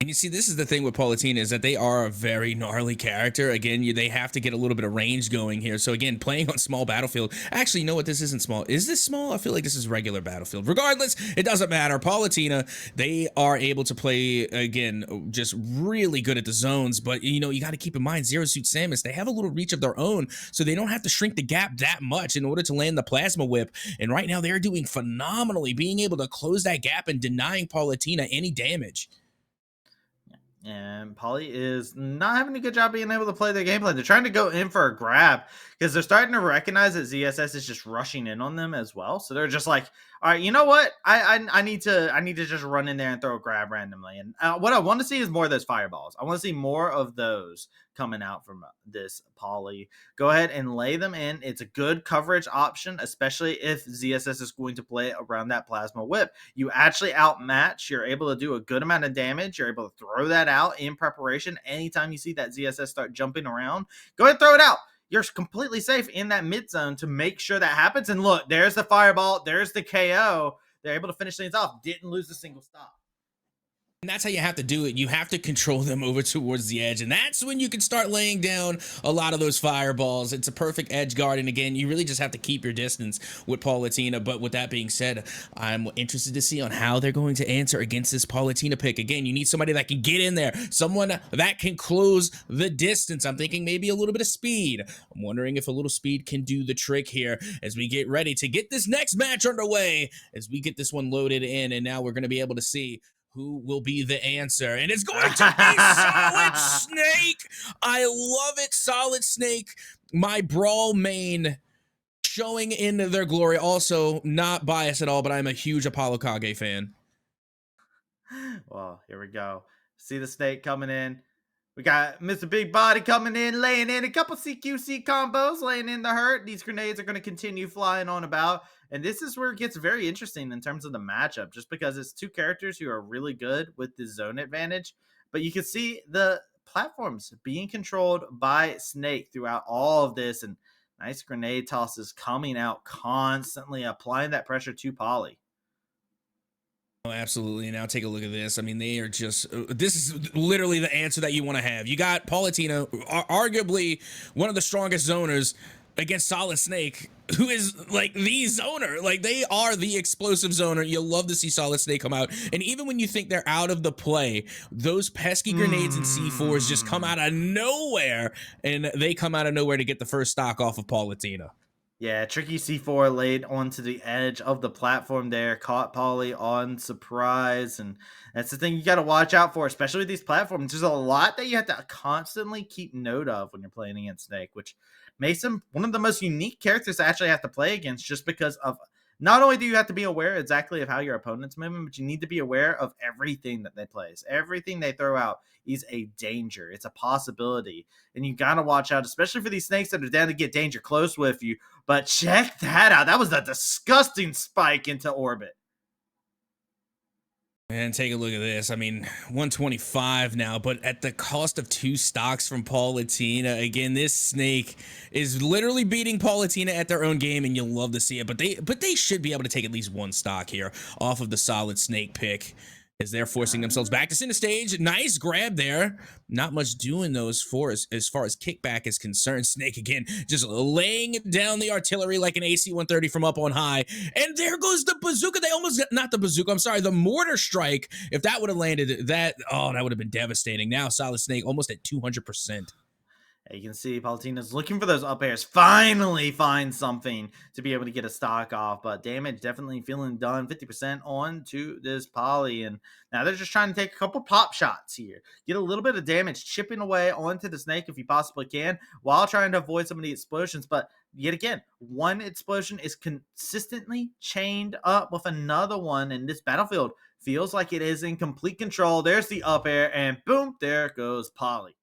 And you see, this is the thing with Palutena is that they are a very gnarly character. Again, they have to get a little bit of range going here. So again, playing on small battlefield. Actually, you know what? This isn't small. Is this small? I feel like this is regular battlefield. Regardless, it doesn't matter. Palutena, they are able to play, again, just really good at the zones. But, you know, you got to keep in mind, Zero Suit Samus, they have a little reach of their own. So they don't have to shrink the gap that much in order to land the Plasma Whip. And right now, they're doing phenomenally, being able to close that gap and denying Palutena any damage. And Poly is not having a good job being able to play their gameplay. They're trying to go in for a grab because they're starting to recognize that ZSS is just rushing in on them as well. So they're just like, all right, you know what? I need to just run in there and throw a grab randomly. And what I want to see is more of those fireballs. I want to see more of those coming out from this Poly. Go ahead and lay them in. It's a good coverage option, especially if ZSS is going to play around that Plasma Whip. You actually outmatch. You're able to do a good amount of damage. You're able to throw that out in preparation. Anytime you see that ZSS start jumping around, go ahead and throw it out. You're completely safe in that mid zone to make sure that happens. And look, there's the fireball. There's the KO. They're able to finish things off. Didn't lose a single stop. And that's how you have to do it. You have to control them over towards the edge. And that's when you can start laying down a lot of those fireballs. It's a perfect edge guard. And again, you really just have to keep your distance with Palutena. But with that being said, I'm interested to see on how they're going to answer against this Palutena pick. Again, you need somebody that can get in there, someone that can close the distance. I'm thinking maybe a little bit of speed. I'm wondering if a little speed can do the trick here as we get ready to get this next match underway, as we get this one loaded in. And now we're going to be able to see who will be the answer? And it's going to be Solid Snake. I love it. Solid Snake, my Brawl main, showing in their glory. Also, not biased at all, but I'm a huge Apollo Kage fan. Well, here we go. See the snake coming in. We got Mr. Big Body coming in, laying in a couple CQC combos, laying in the hurt. These grenades are going to continue flying on about. And this is where it gets very interesting in terms of the matchup, just because it's two characters who are really good with the zone advantage. But you can see the platforms being controlled by Snake throughout all of this. And nice grenade tosses coming out constantly, applying that pressure to Polly. Oh, absolutely. Now take a look at this. I mean, they are just, this is literally the answer that you want to have. You got Palutena, arguably one of the strongest zoners, against Solid Snake, who is like the zoner. Like, they are the explosive zoner. You'll love to see Solid Snake come out. And even when you think they're out of the play, those pesky grenades and C4s just come out of nowhere, and they come out of nowhere to get the first stock off of Palutena. Yeah, tricky C4 laid onto the edge of the platform there, caught Polly on surprise, and that's the thing you got to watch out for, especially with these platforms. There's a lot that you have to constantly keep note of when you're playing against Snake, which makes him one of the most unique characters to actually have to play against, just because of not only do you have to be aware exactly of how your opponent's moving, but you need to be aware of everything that they play. Everything they throw out is a danger. It's a possibility. And you got to watch out, especially for these snakes that are down to get danger close with you. But check that out. That was a disgusting spike into orbit. And take a look at this. I mean, 125 now, but at the cost of 2 stocks from Palutena. Again, this Snake is literally beating Palutena at their own game, and you'll love to see it. But they should be able to take at least 1 stock here off of the Solid Snake pick, as they're forcing themselves back to center stage. Nice grab there. Not much doing those for as far as kickback is concerned. Snake again, just laying down the artillery like an AC-130 from up on high. And there goes the bazooka. They almost got, not the bazooka, I'm sorry, the mortar strike. If that would have landed, that would have been devastating. Now Solid Snake almost at 200%. You can see Palutena's looking for those up airs. Finally find something to be able to get a stock off, but damage definitely feeling done. 50% on to this Poly, and now they're just trying to take a couple pop shots here. Get a little bit of damage chipping away onto the Snake if you possibly can, while trying to avoid some of the explosions. But yet again, one explosion is consistently chained up with another one, and this battlefield feels like it is in complete control. There's the up air, and boom, there goes Poly.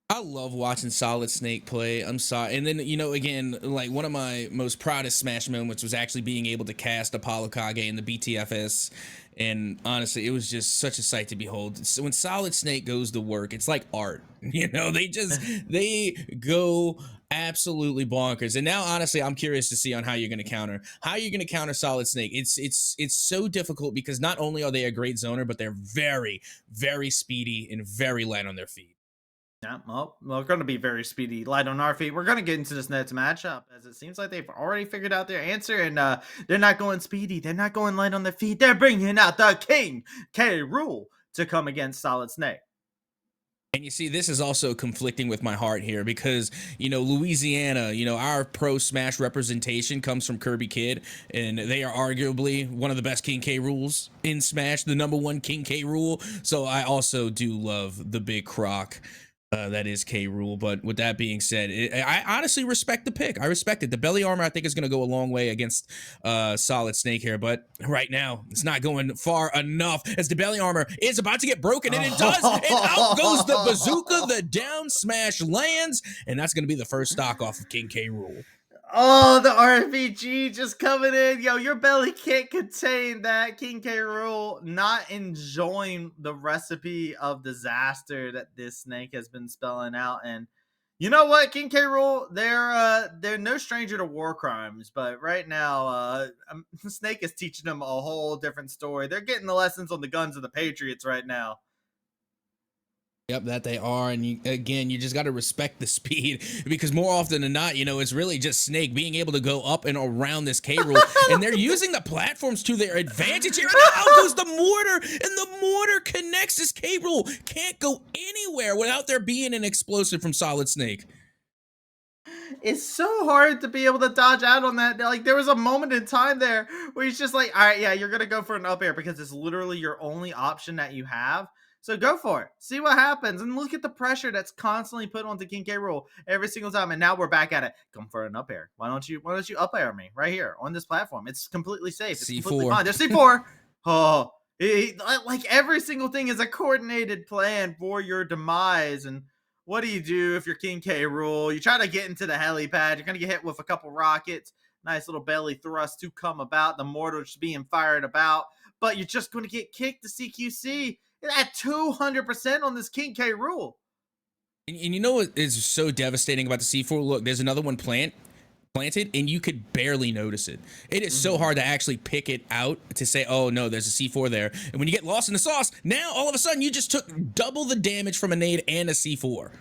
I love watching Solid Snake play. I'm sorry. And then, again, like one of my most proudest Smash moments was actually being able to cast Apollo Kage in the BTFS. And honestly, it was just such a sight to behold. So when Solid Snake goes to work, it's like art. They go absolutely bonkers. And now, honestly, I'm curious to see on how you're going to counter Solid Snake. It's so difficult because not only are they a great zoner, but they're very, very speedy and very light on their feet. Yeah, well, we're going to be very speedy, light on our feet. We're going to get into this next matchup, as it seems like they've already figured out their answer, and they're not going speedy. They're not going light on their feet. They're bringing out the King K. Rool to come against Solid Snake. And you see, this is also conflicting with my heart here because, Louisiana, our pro Smash representation comes from Kirby Kid, and they are arguably one of the best King K. Rools in Smash, the #1 King K. Rool. So I also do love the big croc. That is K. Rool. But with that being said, I honestly respect the pick. I respect it. The belly armor, I think, is going to go a long way against Solid Snake here. But right now, it's not going far enough as the belly armor is about to get broken. And it does. And out goes the bazooka. The down smash lands. And that's going to be the first stock off of King K. Rool. Oh, the RPG just coming in. Yo, your belly can't contain that. King K. Rool not enjoying the recipe of disaster that this Snake has been spelling out. And you know what, King K. Rool, they're no stranger to war crimes, but right now, Snake is teaching them a whole different story. They're getting the lessons on the guns of the Patriots right now. Yep, that they are. And you just got to respect the speed because more often than not, it's really just Snake being able to go up and around this K. Rool. And they're using the platforms to their advantage here. And out goes the mortar, and the mortar connects this K. Rool. Can't go anywhere without there being an explosive from Solid Snake. It's so hard to be able to dodge out on that. Like there was a moment in time there where he's just like, all right, yeah, you're gonna go for an up air because it's literally your only option that you have. So go for it. See what happens. And look at the pressure that's constantly put onto King K. Rool every single time. And now we're back at it. Come for an up air. Why don't you up air me right here on this platform? It's completely safe. It's completely C4. fine. There's C4. Oh, like every single thing is a coordinated plan for your demise. And what do you do if you're King K. Rool? You try to get into the helipad. You're going to get hit with a couple rockets. Nice little belly thrust to come about. The mortar's being fired about. But you're just going to get kicked to CQC at 200% on this King K. Rool. And you know what is so devastating about the C4? Look, there's another one planted, and you could barely notice it. It is so hard to actually pick it out to say, oh no, there's a C4 there. And when you get lost in the sauce, now all of a sudden you just took double the damage from a nade and a C4.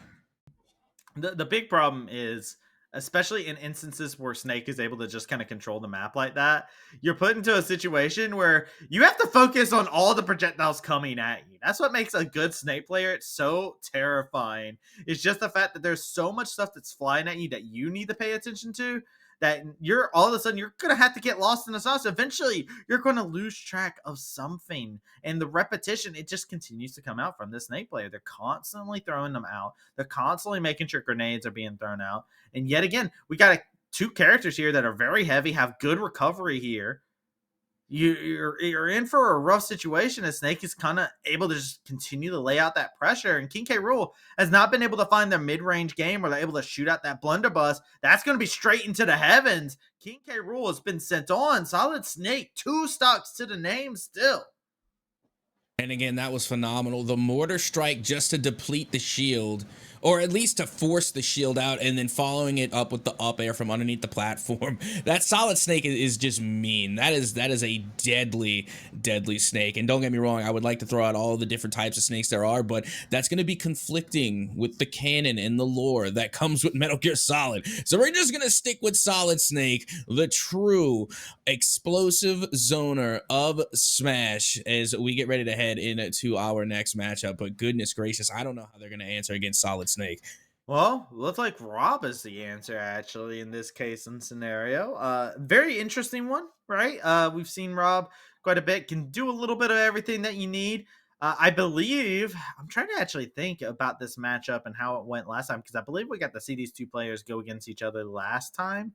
The big problem is, especially in instances where Snake is able to just kind of control the map like that, you're put into a situation where you have to focus on all the projectiles coming at you. That's what makes a good Snake player. It's so terrifying. It's just the fact that there's so much stuff that's flying at you that you need to pay attention to, that you're all of a sudden you're gonna have to get lost in the sauce. Eventually, you're going to lose track of something, and the repetition it just continues to come out from this Snake player. They're constantly throwing them out. They're constantly making sure grenades are being thrown out. And yet again, we got two characters here that are very heavy, have good recovery here. You're in for a rough situation as Snake is kind of able to just continue to lay out that pressure. And King K. Rool has not been able to find their mid-range game where they're able to shoot out that blunderbuss. That's going to be straight into the heavens. King K. Rool has been sent on. Solid Snake, 2 stocks to the name still. And again, that was phenomenal. The mortar strike just to deplete the shield, or at least to force the shield out, and then following it up with the up air from underneath the platform. That Solid Snake is just mean. That is a deadly, deadly snake. And don't get me wrong, I would like to throw out all the different types of snakes there are, but that's going to be conflicting with the canon and the lore that comes with Metal Gear Solid. So we're just going to stick with Solid Snake, the true explosive zoner of Smash, as we get ready to head into our next matchup. But goodness gracious, I don't know how they're going to answer against Solid Snake. Well, looks like Rob is the answer actually in this case and scenario. Very interesting one, right? We've seen Rob quite a bit, can do a little bit of everything that you need. I believe I'm trying to actually think about this matchup and how it went last time, because I believe we got to see these two players go against each other last time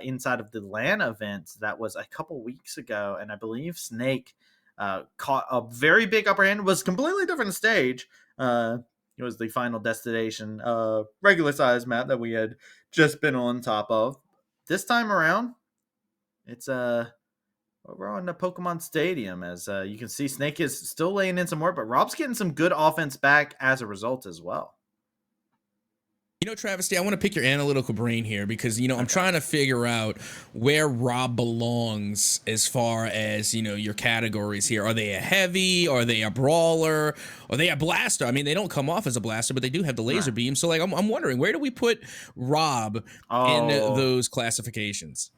inside of the LAN event that was a couple weeks ago, and I believe Snake caught a very big upper hand. It was a completely different stage. It was the Final Destination regular size map that we had just been on top of. This time around, it's over on the Pokemon Stadium. As you can see, Snake is still laying in some work, but Rob's getting some good offense back as a result as well. You know, Travesty, I want to pick your analytical brain here because, I'm trying to figure out where Rob belongs as far as, your categories here. Are they a heavy? Are they a brawler? Are they a blaster? I mean, they don't come off as a blaster, but they do have the laser beam. So, I'm wondering, where do we put Rob in those classifications?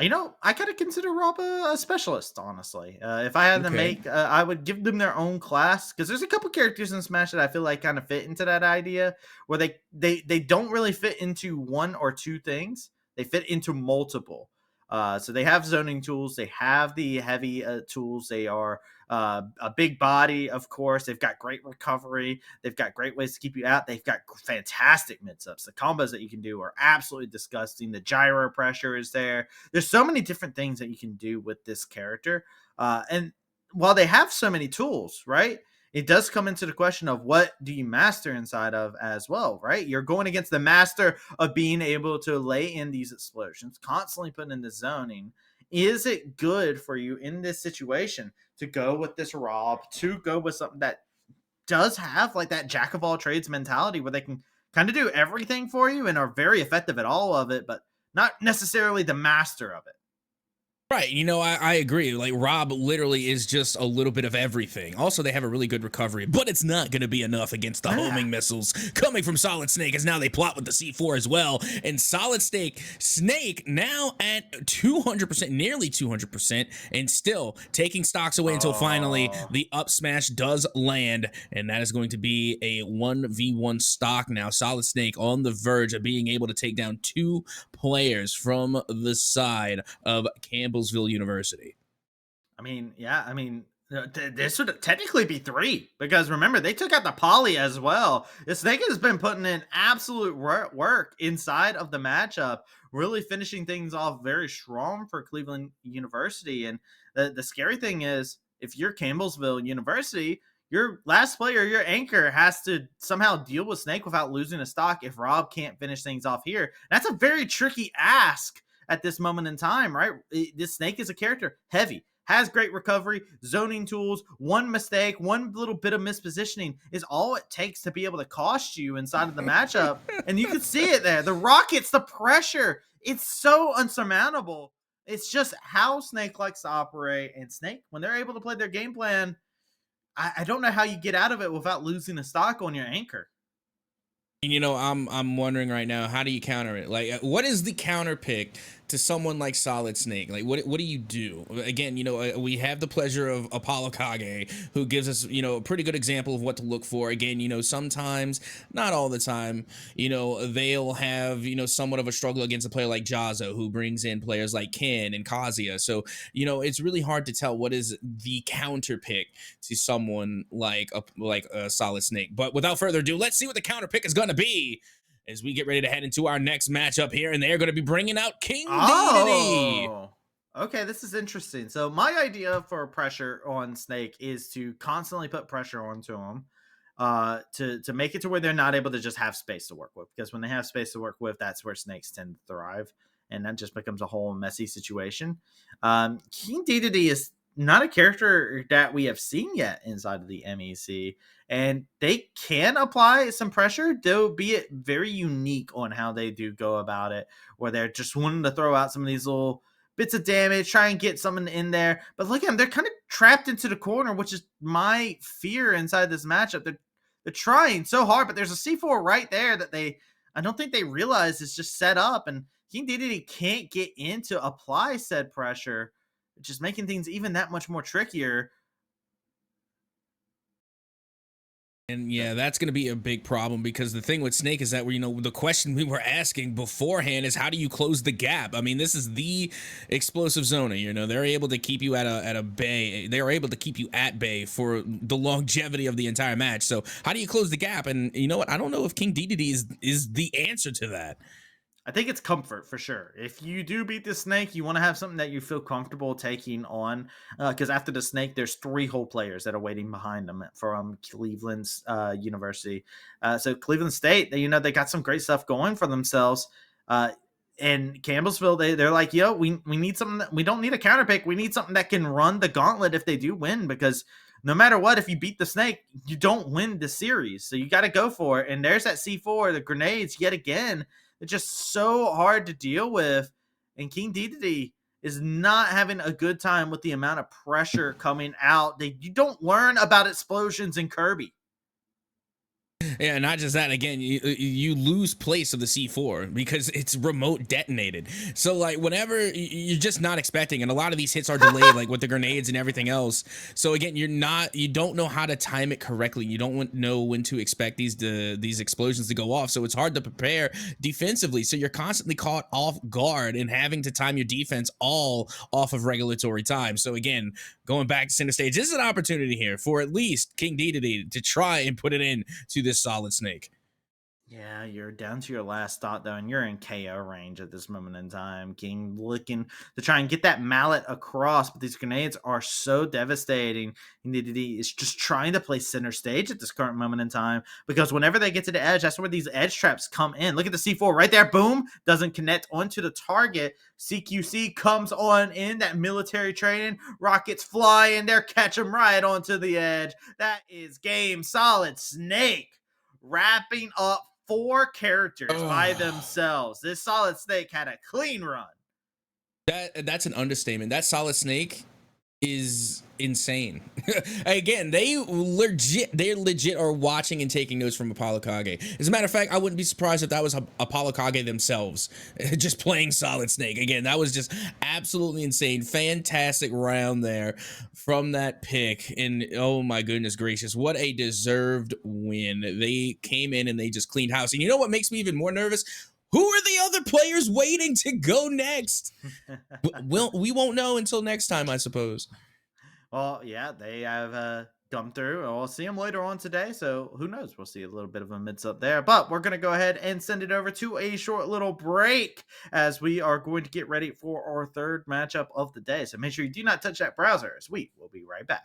I kind of consider Rob a specialist, honestly. If I had to make, I would give them their own class, because there's a couple characters in Smash that I feel like kind of fit into that idea, where they don't really fit into one or two things. They fit into multiple. So they have zoning tools. They have the heavy tools. They are a big body, of course. They've got great recovery. They've got great ways to keep you out. They've got fantastic mid-ups. The combos that you can do are absolutely disgusting. The gyro pressure is there. There's so many different things that you can do with this character. And while they have so many tools, right, it does come into the question of what do you master inside of as well, right? You're going against the master of being able to lay in these explosions, constantly putting in the zoning. Is it good for you in this situation to go with this Rob, to go with something that does have like that jack of all trades mentality where they can kind of do everything for you and are very effective at all of it, but not necessarily the master of it? Right. I agree. Like Rob literally is just a little bit of everything. Also, they have a really good recovery, but it's not going to be enough against the Yeah. homing missiles coming from Solid Snake as now they plot with the C4 as well. And Solid Snake now at 200%, nearly 200%, and still taking stocks away until finally Oh. the up smash does land. And that is going to be a 1v1 stock now. Solid Snake on the verge of being able to take down 2 players from the side of Campbellsville University. I mean, yeah, I mean, this would technically be 3 because remember they took out the poly as well. The Snake has been putting in absolute work inside of the matchup, really finishing things off very strong for Cleveland University. And the scary thing is, if you're Campbellsville University, your last player, your anchor, has to somehow deal with Snake without losing a stock. If Rob can't finish things off here, that's a very tricky ask at this moment in time, right? This Snake is a character heavy, has great recovery, zoning tools. One mistake, one little bit of mispositioning is all it takes to be able to cost you inside of the matchup. And you can see it there. The Rockets, the pressure, it's so unsurmountable. It's just how Snake likes to operate. And Snake, when they're able to play their game plan, I don't know how you get out of it without losing a stock on your anchor. And I'm wondering right now, how do you counter it? Like, what is the counter pick to someone like Solid Snake? Like, what do you do? Again, we have the pleasure of Apollo Kage, who gives us, a pretty good example of what to look for. Again, sometimes, not all the time, they'll have, somewhat of a struggle against a player like Jazzo, who brings in players like Ken and Kazuya. So, it's really hard to tell what is the counter pick to someone like a Solid Snake. But without further ado, let's see what the counter pick is going to be as we get ready to head into our next matchup here, and they're going to be bringing out King Dedede. Oh, okay. This is interesting. So my idea for pressure on Snake is to constantly put pressure onto him, to make it to where they're not able to just have space to work with. Because when they have space to work with, that's where snakes tend to thrive, and that just becomes a whole messy situation. King Dedede is not a character that we have seen yet inside of the MEC, and they can apply some pressure, though be it very unique on how they do go about it, where they're just wanting to throw out some of these little bits of damage, try and get something in there. But look at them, they're kind of trapped into the corner, which is my fear inside this matchup. They're trying so hard, but there's a C4 right there that I don't think they realize is just set up, and King Dedede can't get in to apply said pressure, just making things even that much more trickier. And yeah, that's going to be a big problem because the thing with Snake is that the question we were asking beforehand is how do you close the gap? I mean, this is the explosive zona. They're able to keep you at a bay. They are able to keep you at bay for the longevity of the entire match. So how do you close the gap? And you know what? I don't know if King Dedede is the answer to that. I think it's comfort for sure. If you do beat the Snake, you want to have something that you feel comfortable taking on. Because after the Snake, there's 3 whole players that are waiting behind them from Cleveland's University. So Cleveland State, they got some great stuff going for themselves. And Campbellsville, they're like, yo, we need something that we don't need a counter pick. We need something that can run the gauntlet if they do win, because no matter what, if you beat the Snake, you don't win the series. So you got to go for it. And there's that C4, the grenades yet again. It's just so hard to deal with. And King Dedede is not having a good time with the amount of pressure coming out. You don't learn about explosions in Kirby. Yeah, not just that. Again, you lose place of the C4 because it's remote detonated. So like whenever you're just not expecting, and a lot of these hits are delayed, like with the grenades and everything else. So again, you don't know how to time it correctly. You don't know when to expect these explosions to go off. So it's hard to prepare defensively. So you're constantly caught off guard and having to time your defense all off of regulatory time. So again, going back to center stage, this is an opportunity here for at least King Dedede to try and put it in to this Solid Snake. Yeah, you're down to your last thought, though, and you're in KO range at this moment in time. King looking to try and get that mallet across, but these grenades are so devastating. Dedede is just trying to play center stage at this current moment in time, because whenever they get to the edge, that's where these edge traps come in. Look at the C4 right there. Boom. Doesn't connect onto the target. CQC comes on in, that military training. Rockets fly in there, catch them right onto the edge. That is game. Solid Snake wrapping up 4 characters by themselves. This Solid Snake had a clean run. That's an understatement. That Solid Snake is insane. Again, they legit are watching and taking notes from Apollo Kage. As a matter of fact, I wouldn't be surprised if that was Apollo Kage themselves just playing Solid Snake. Again, that was just absolutely insane. Fantastic round there from that pick. And oh my goodness gracious, what a deserved win. They came in and they just cleaned house. And you know what makes me even more nervous? Who are the other players waiting to go next? We won't know until next time, I suppose. Well, yeah, they have come through. And we'll see them later on today. So who knows? We'll see a little bit of a mix up there. But we're going to go ahead and send it over to a short little break as we are going to get ready for our third matchup of the day. So make sure you do not touch that browser as we will be right back.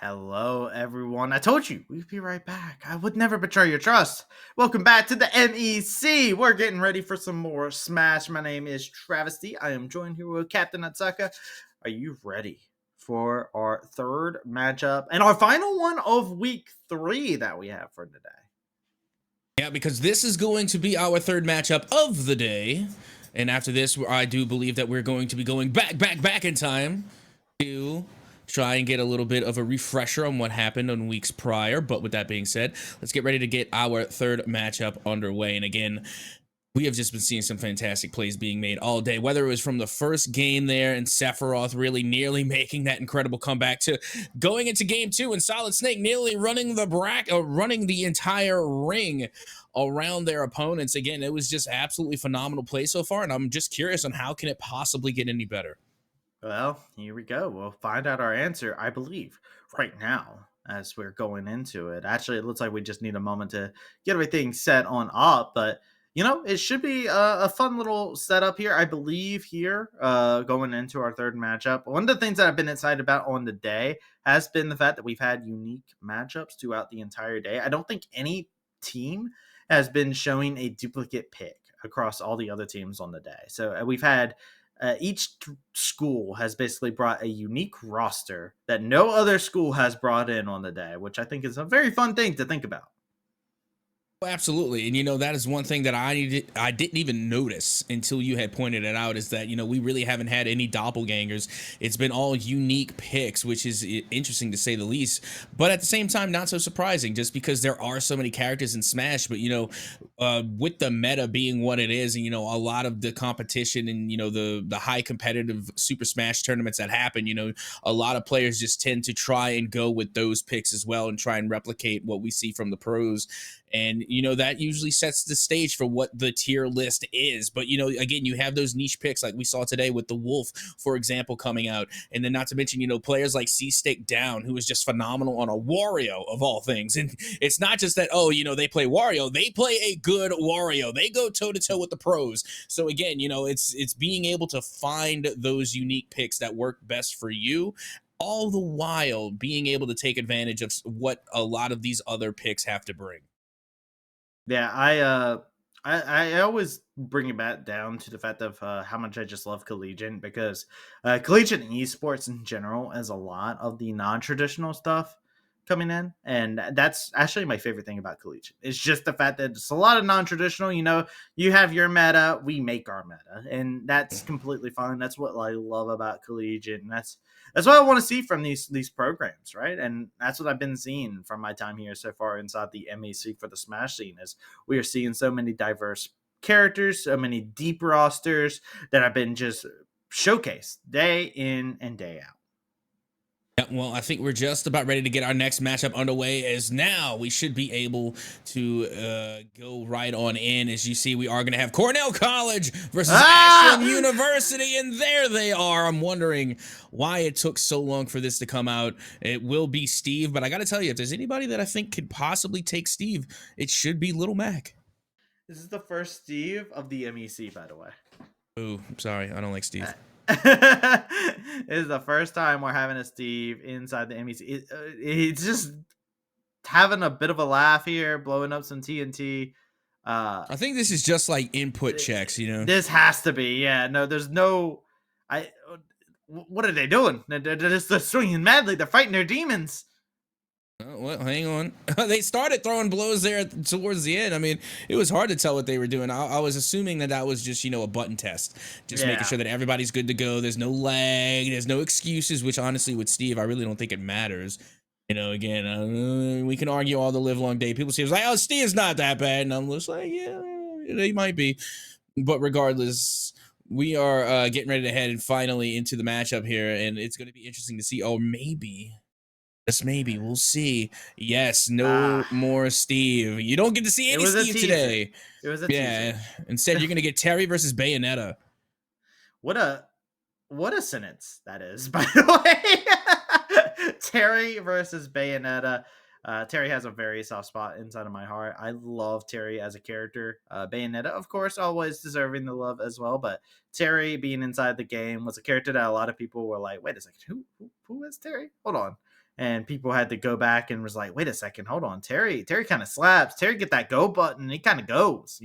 Hello, everyone. I told you we'd be right back. I would never betray your trust. Welcome back to the MEC. We're getting ready for some more Smash. My name is Travesty. I am joined here with Captain Atsaka. Are you ready for our third matchup and our final one of week 3 that we have for today? Yeah, because this is going to be our third matchup of the day. And after this, I do believe that we're going to be going back in time to try and get a little bit of a refresher on what happened on weeks prior. But with that being said, let's get ready to get our third matchup underway. And again, we have just been seeing some fantastic plays being made all day, whether it was from the first game there and Sephiroth really nearly making that incredible comeback to going into game 2 and Solid Snake nearly running the entire ring around their opponents. Again, it was just absolutely phenomenal play so far, and I'm just curious on how can it possibly get any better. Well, here we go. We'll find out our answer, I believe, right now as we're going into it. Actually, it looks like we just need a moment to get everything set on up, but it should be a fun little setup here. I believe here, going into our third matchup. One of the things that I've been excited about on the day has been the fact that we've had unique matchups throughout the entire day. I don't think any team has been showing a duplicate pick across all the other teams on the day. So we've had school has basically brought a unique roster that no other school has brought in on the day, which I think is a very fun thing to think about. Absolutely. And that is one thing that I didn't even notice until you had pointed it out, is that we really haven't had any doppelgangers. It's been all unique picks, which is interesting to say the least, but at the same time not so surprising, just because there are so many characters in Smash. But with the meta being what it is, and a lot of the competition and the high competitive Super Smash tournaments that happen, a lot of players just tend to try and go with those picks as well and try and replicate what we see from the pros. And that usually sets the stage for what the tier list is. But again, you have those niche picks like we saw today with the Wolf, for example, coming out. And then not to mention players like C Stick Down, who is just phenomenal on a Wario of all things. And it's not just that, they play Wario, they play a good Wario, they go toe to toe with the pros. So again, it's being able to find those unique picks that work best for you, all the while being able to take advantage of what a lot of these other picks have to bring. Yeah, I always bring it back down to the fact of how much I just love collegiate, because collegiate esports in general has a lot of the non-traditional stuff coming in, and that's actually my favorite thing about collegiate. It's just the fact that it's a lot of non-traditional. You have your meta, we make our meta, and that's completely fine. That's what I love about collegiate, and that's what I want to see from these programs, right? And that's what I've been seeing from my time here so far inside the MEC for the Smash scene. Is we are seeing so many diverse characters, so many deep rosters that have been just showcased day in and day out. Yeah, well, I think we're just about ready to get our next matchup underway, as now we should be able to go right on in. As you see, we are going to have Cornell College versus Ashland University, and there they are. I'm wondering why it took so long for this to come out. It will be Steve, but I got to tell you, if there's anybody that I think could possibly take Steve, it should be Little Mac. This is the first Steve of the MEC, by the way. Ooh, I'm sorry. I don't like Steve. It is the first time we're having a Steve inside the MEC. It's just having a bit of a laugh here, blowing up some TNT. I think this is just like input checks, This has to be, yeah. No, there's no. What are they doing? They're just swinging madly. They're fighting their demons. Oh, well, hang on. They started throwing blows there towards the end. I mean, it was hard to tell what they were doing. I was assuming that was just, a button test. Just making sure that everybody's good to go. There's no lag. There's no excuses, which honestly with Steve, I really don't think it matters. Again, we can argue all the live long day. People say, it's like, oh, Steve's not that bad. And I'm just like, yeah, he might be. But regardless, we are getting ready to head finally into the matchup here. And it's going to be interesting to see. Oh, maybe. Yes, maybe. We'll see. Yes, no more Steve. You don't get to see any Steve today. It was a teaser. Instead, you're going to get Terry versus Bayonetta. What a sentence that is, by the way. Terry versus Bayonetta. Terry has a very soft spot inside of my heart. I love Terry as a character. Bayonetta, of course, always deserving the love as well. But Terry being inside the game was a character that a lot of people were like, wait a second, who is Terry? Hold on. And people had to go back and was like, wait a second, hold on. Terry kind of slaps. Terry get that go button. He kind of goes,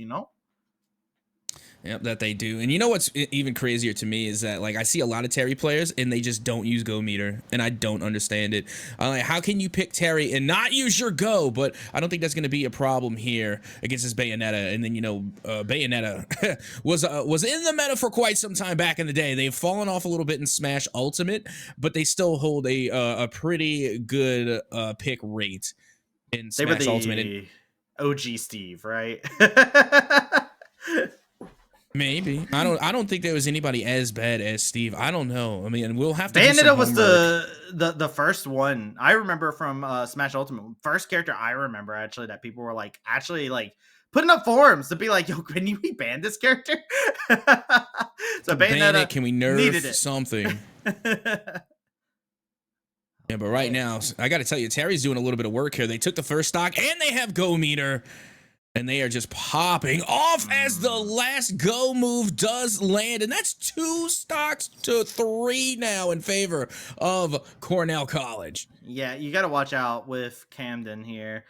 Yep, that they do. And you know what's even crazier to me is that, like, I see a lot of Terry players and they just don't use go meter, and I don't understand it. Like, how can you pick Terry and not use your go? But I don't think that's going to be a problem here against this Bayonetta. And then, Bayonetta was in the meta for quite some time back in the day. They've fallen off a little bit in Smash Ultimate, but they still hold a pretty good pick rate in Smash Ultimate. OG Steve, right? Maybe. I don't think there was anybody as bad as Steve. I don't know. I mean, we'll have to. Bayonetta was the first one I remember from Smash Ultimate. First character I remember actually that people were like putting up forums to be like, yo, can you ban this character? So Ban it. Bayonetta Can we nerf needed it. something? Yeah, but right now, I got to tell you, Terry's doing a little bit of work here. They took the first stock, and they have Go Meter, and they are just popping off as the last Go move does land, and that's 2 stocks to 3 now in favor of Cornell College. Yeah, you got to watch out with Camden here.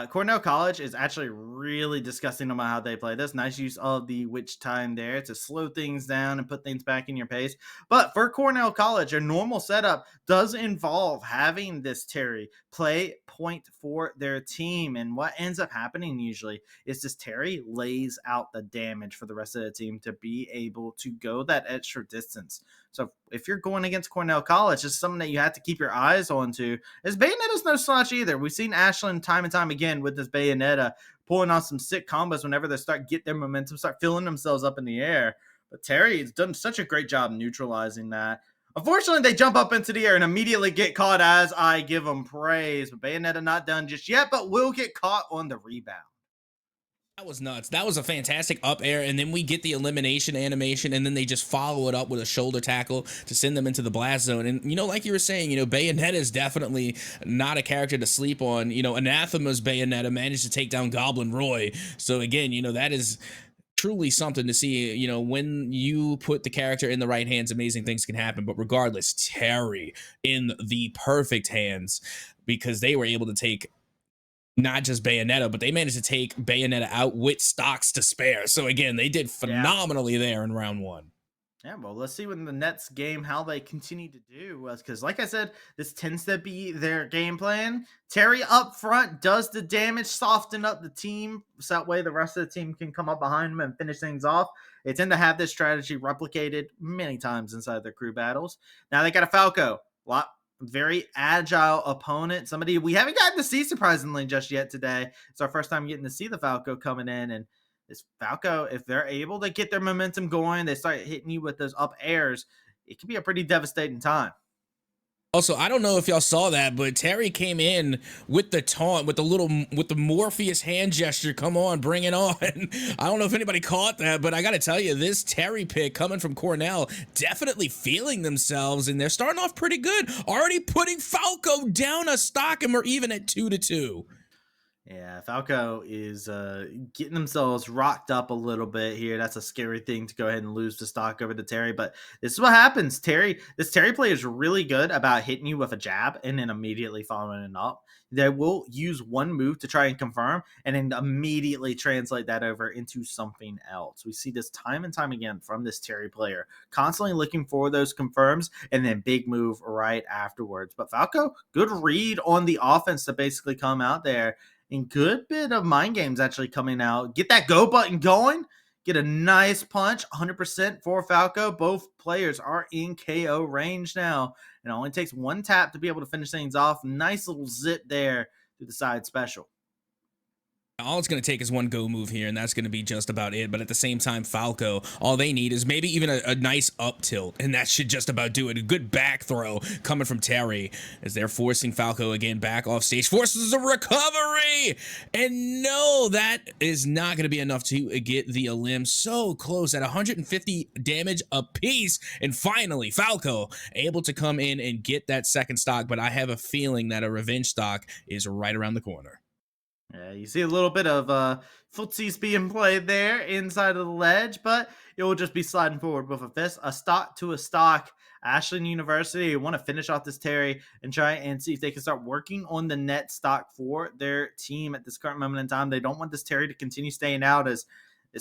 Cornell College is actually really disgusting about how they play this. Nice use of the witch time there to slow things down and put things back in your pace. But for Cornell College, a normal setup does involve having this Terry play point for their team. And what ends up happening usually is this Terry lays out the damage for the rest of the team to be able to go that extra distance. So if you're going against Cornell College, it's something that you have to keep your eyes on to. As Bayonetta's no slouch either. We've seen Ashland time and time again with this Bayonetta pulling on some sick combos whenever they start get their momentum, start filling themselves up in the air. But Terry has done such a great job neutralizing that. Unfortunately, they jump up into the air and immediately get caught as I give them praise. But Bayonetta not done just yet, but will get caught on the rebound. That was nuts. That was a fantastic up air, and then we get the elimination animation, and then they just follow it up with a shoulder tackle to send them into the blast zone. And, like you were saying, Bayonetta is definitely not a character to sleep on. Anathema's Bayonetta managed to take down Goblin Roy. So, again, that is truly something to see. When you put the character in the right hands, amazing things can happen. But regardless, Terry in the perfect hands, because they were able to take not just Bayonetta, but they managed to take Bayonetta out with stocks to spare. So again, they did phenomenally there in round 1. Yeah, well, let's see when the Nets game how they continue to do. Because, like I said, this tends to be their game plan. Terry up front does the damage, soften up the team, so that way the rest of the team can come up behind them and finish things off. They tend to have this strategy replicated many times inside their crew battles. Now they got a Falco. Very agile opponent. Somebody we haven't gotten to see surprisingly just yet today. It's our first time getting to see the Falco coming in. And this Falco, if they're able to get their momentum going, they start hitting you with those up airs, it can be a pretty devastating time. Also, I don't know if y'all saw that, but Terry came in with the taunt, with the Morpheus hand gesture. Come on, bring it on. I don't know if anybody caught that, but I got to tell you, this Terry pick coming from Cornell, definitely feeling themselves, and they're starting off pretty good. Already putting Falco down a stock, and we're even at 2-2. Yeah, Falco is getting themselves rocked up a little bit here. That's a scary thing to go ahead and lose the stock over to Terry. But this is what happens. This Terry play is really good about hitting you with a jab and then immediately following it up. They will use one move to try and confirm and then immediately translate that over into something else. We see this time and time again from this Terry player, constantly looking for those confirms and then big move right afterwards. But Falco, good read on the offense to basically come out there. And good bit of mind games actually coming out. Get that go button going. Get a nice punch. 100% for Falco. Both players are in KO range now. It only takes one tap to be able to finish things off. Nice little zip there to the side special. All it's going to take is one go move here, and that's going to be just about it. But at the same time, Falco, all they need is maybe even a nice up tilt, and that should just about do it. A good back throw coming from Terry as they're forcing Falco again back off stage. Forces a recovery! And no, that is not going to be enough to get the elim. So close at 150 damage apiece. And finally, Falco able to come in and get that second stock, but I have a feeling that a revenge stock is right around the corner. Yeah, you see a little bit of footsies being played there inside of the ledge, but it will just be sliding forward with a fist. A stock to a stock. Ashland University want to finish off this Terry and try and see if they can start working on the net stock for their team at this current moment in time. They don't want this Terry to continue staying out as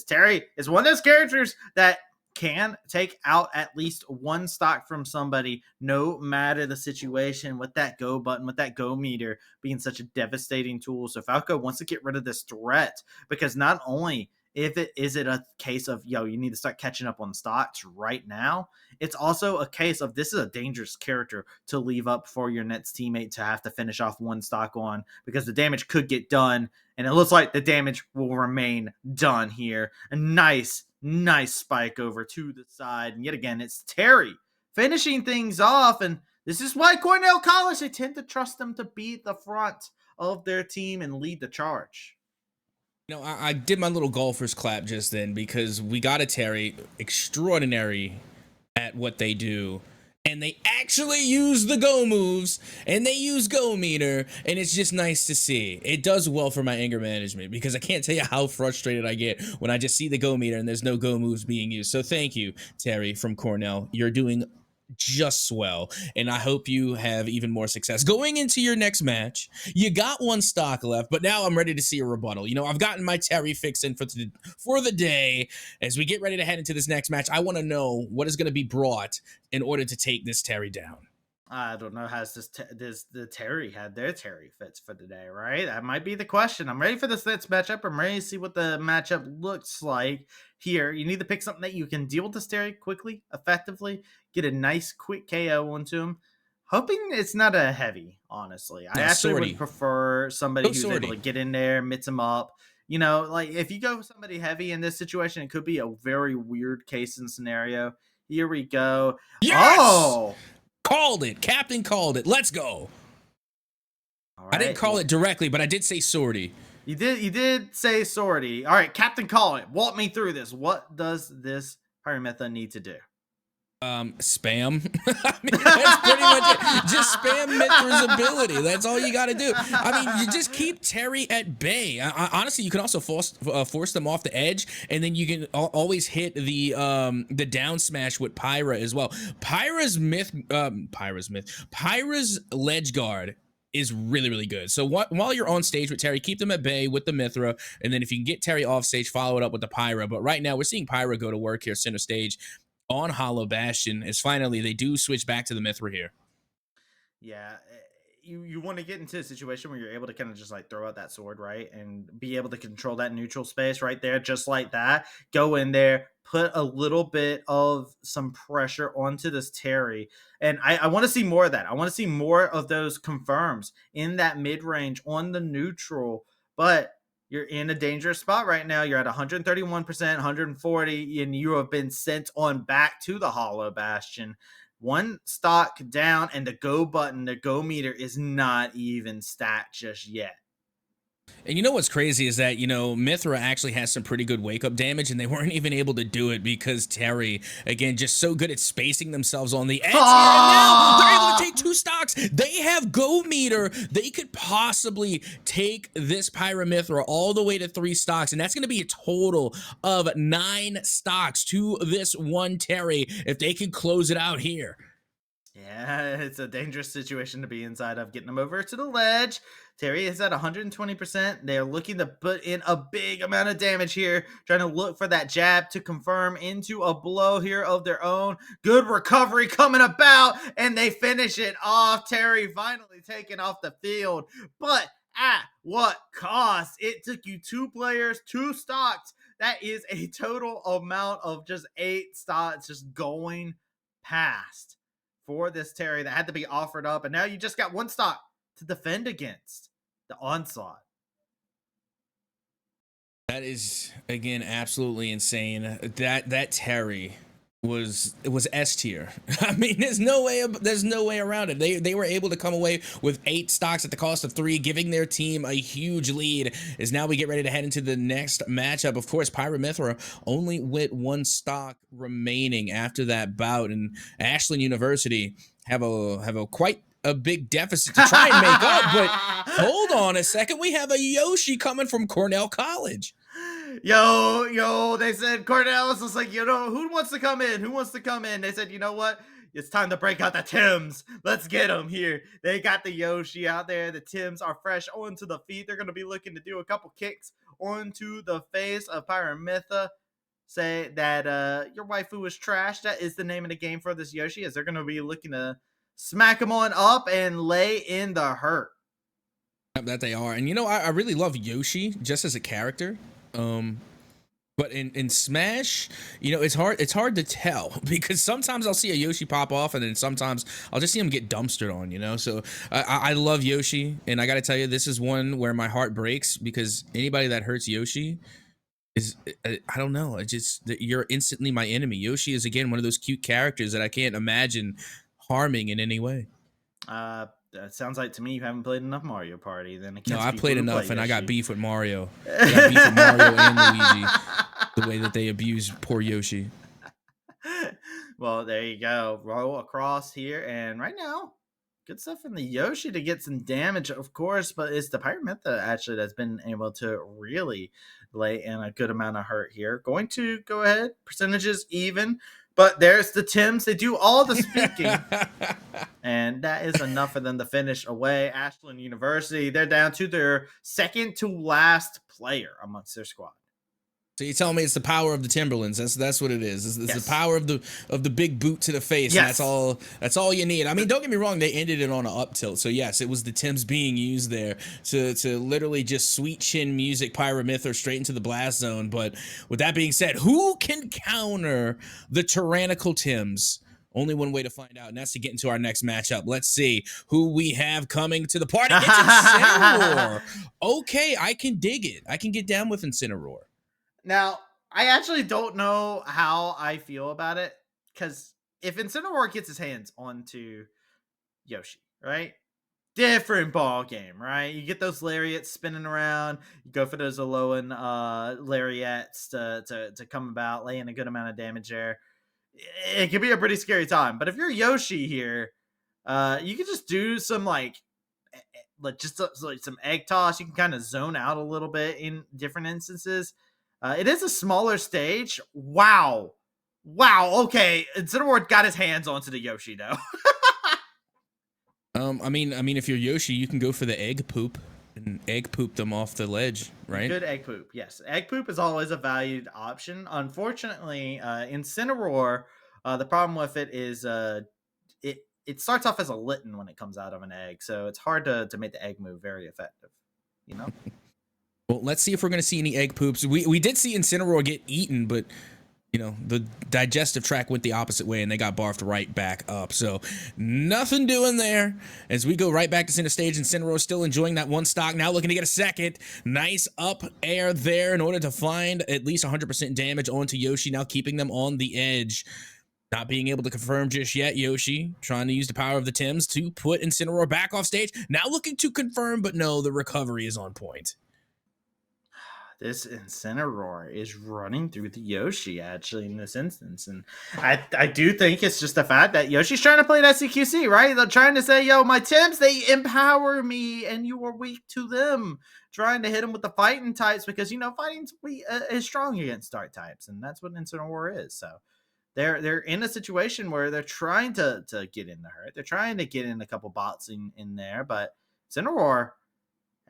Terry is one of those characters that can take out at least one stock from somebody, no matter the situation, with that go button, with that go meter being such a devastating tool. So Falco wants to get rid of this threat because not only is it a case of, you need to start catching up on stocks right now, it's also a case of this is a dangerous character to leave up for your Nets teammate to have to finish off one stock on because the damage could get done, and it looks like the damage will remain done here. A nice spike over to the side. And yet again, it's Terry finishing things off. And this is why Cornell College, they tend to trust them to be the front of their team and lead the charge. I did my little golfer's clap just then because we got a Terry extraordinary at what they do. And they actually use the go moves and they use go meter. And it's just nice to see. It does well for my anger management because I can't tell you how frustrated I get when I just see the go meter and there's no go moves being used. So thank you, Terry from Cornell. You're doing just swell, and I hope you have even more success going into your next match. You got one stock left, but now I'm ready to see a rebuttal. I've gotten my Terry fix in for the day. As we get ready to head into this next match, I want to know what is going to be brought in order to take this Terry down. I don't know. Has the Terry had their Terry fits for today, right? That might be the question. I'm ready for this next matchup. I'm ready to see what the matchup looks like here. You need to pick something that you can deal with this Terry quickly, effectively, get a nice quick KO onto him. Hoping it's not a heavy, honestly. I actually would prefer somebody who's able to get in there, mix him up. Like if you go with somebody heavy in this situation, it could be a very weird case and scenario. Here we go. Yes! Oh! Called it. Captain called it. Let's go. All right. I didn't call it directly, but I did say sortie. You did say sortie. All right, Captain, call it. Walk me through this. What does this Pyramithra need to do? Spam. I mean, that's pretty much it. Just spam Mithra's ability. That's all you got to do. I mean, you just keep Terry at bay. Honestly, you can also force them off the edge, and then you can always hit the down smash with Pyra as well. Pyra's ledge guard is really, really good. So while you're on stage with Terry, keep them at bay with the Mithra, and then if you can get Terry off stage, follow it up with the Pyra. But right now, we're seeing Pyra go to work here center stage on Hollow Bastion, as finally they do switch back to the Mithra here. Yeah, you want to get into a situation where you're able to kind of just like throw out that sword, right? And be able to control that neutral space right there, just like that. Go in there, put a little bit of some pressure onto this Terry. And I want to see more of that. I want to see more of those confirms in that mid-range on the neutral. But you're in a dangerous spot right now. You're at 131%, 140, and you have been sent on back to the Hollow Bastion. One stock down, and the go button, the go meter is not even stacked just yet. And you know what's crazy is that, Mithra actually has some pretty good wake-up damage, and they weren't even able to do it because Terry, again, just so good at spacing themselves on the edge. And now they're able to take 2 stocks. They have go meter. They could possibly take this Pyramithra all the way to 3 stocks, and that's going to be a total of 9 stocks to this one Terry if they can close it out here. Yeah, it's a dangerous situation to be inside of. Getting them over to the ledge. Terry is at 120%. They're looking to put in a big amount of damage here, trying to look for that jab to confirm into a blow here of their own. Good recovery coming about, and they finish it off. Terry finally taken off the field, but at what cost? It took you 2 players, 2 stocks. That is a total amount of just 8 stocks just going past for this Terry that had to be offered up, and now you just got 1 stock to defend against the onslaught. That is, again, absolutely insane. That Terry was S tier. I mean, there's no way around it. They were able to come away with 8 stocks at the cost of 3, giving their team a huge lead. As now we get ready to head into the next matchup. Of course, Pyramithra only with 1 stock remaining after that bout, and Ashland University have a quite a big deficit to try and make up. But hold on a second, we have a Yoshi coming from Cornell College. Yo, they said Cornell was just like, who wants to come in? Who wants to come in? They said, you know what? It's time to break out the Tims. Let's get them here. They got the Yoshi out there. The Tims are fresh onto the feet. They're going to be looking to do a couple kicks onto the face of Pyramithra. Say that your waifu is trash. That is the name of the game for this Yoshi, as they're going to be looking to smack him on up and lay in the hurt. That they are. And I really love Yoshi just as a character. But in Smash, it's hard to tell because sometimes I'll see a Yoshi pop off, and then sometimes I'll just see him get dumpstered on, so I love Yoshi, and I gotta tell you, this is one where my heart breaks because anybody that hurts Yoshi is, I don't know, you're instantly my enemy. Yoshi is, again, one of those cute characters that I can't imagine harming in any way. That sounds like to me you haven't played enough Mario Party then No, against I people played who play enough, and I got Yoshi. beef with Mario. I got beef with Mario and Luigi. The way that they abuse poor Yoshi. Well, there you go. Roll across here, and right now, good stuff from the Yoshi to get some damage, of course, but it's the Pyramintha actually that's been able to really lay in a good amount of hurt here. Going to go ahead, percentages even, but there's the Tims. They do all the speaking. And that is enough for them to finish away. Ashland University, they're down to their second to last player amongst their squad. So you tell me it's the power of the Timberlands. That's what it is. It's Yes. the power of the big boot to the face. Yes. And that's all you need. I mean, don't get me wrong, they ended it on an up tilt. So yes, it was the Tims being used there to literally just sweet chin music Pyramithor straight into the blast zone. But with that being said, who can counter the tyrannical Tims? Only one way to find out, and that's to get into our next matchup. Let's see who we have coming to the party. It's Incineroar. Okay, I can dig it. I can get down with Incineroar. Now, I actually don't know how I feel about it, because if Incineroar gets his hands onto Yoshi, right? Different ball game, right? You get those lariats spinning around. You go for those Alolan lariats to come about, laying a good amount of damage there. It can be a pretty scary time. But if you're Yoshi here, you can just do some like just like some egg toss. You can kind of zone out a little bit in different instances. It is a smaller stage. Wow. Okay. Incineroar got his hands onto the Yoshi though. I mean, if you're Yoshi, you can go for the egg poop and egg poop them off the ledge, right? Good egg poop. Yes, egg poop is always a valued option. Unfortunately, Incineroar, the problem with it is it starts off as a Litten when it comes out of an egg, so it's hard to make the egg move very effective. You know. Well, let's see if we're going to see any egg poops. We did see Incineroar get eaten, but you know, the digestive tract went the opposite way and they got barfed right back up. So nothing doing there as we go right back to center stage. Incineroar still enjoying that one stock. Now looking to get a second. Nice up air there in order to find at least 100% damage onto Yoshi. Now keeping them on the edge. Not being able to confirm just yet. Yoshi trying to use the power of the Tims to put Incineroar back off stage. Now looking to confirm, but no, the recovery is on point. This Incineroar is running through the Yoshi actually in this instance, and I do think it's just the fact that Yoshi's trying to play that CQC, right? They're trying to say, yo, my Tims, they empower me and you are weak to them. Trying to hit them with the fighting types because, you know, fighting's is strong against dark types, and that's what Incineroar is. So they're in a situation where they're trying to get in the hurt. They're trying to get in a couple bots in there, but Incineroar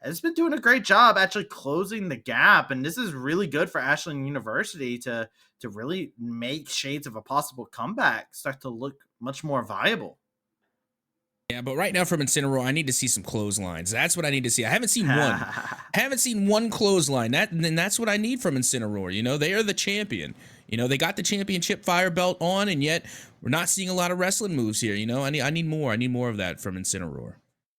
has been doing a great job actually closing the gap, and this is really good for Ashland University to really make shades of a possible comeback start to look much more viable. Yeah, but right now from Incineroar, I need to see some clotheslines. That's what I need to see. I haven't seen one. Haven't seen one clothesline. That's what I need from Incineroar. You know, they are the champion. You know, they got the championship fire belt on, and yet we're not seeing a lot of wrestling moves here. You know, I need more. I need more of that from Incineroar.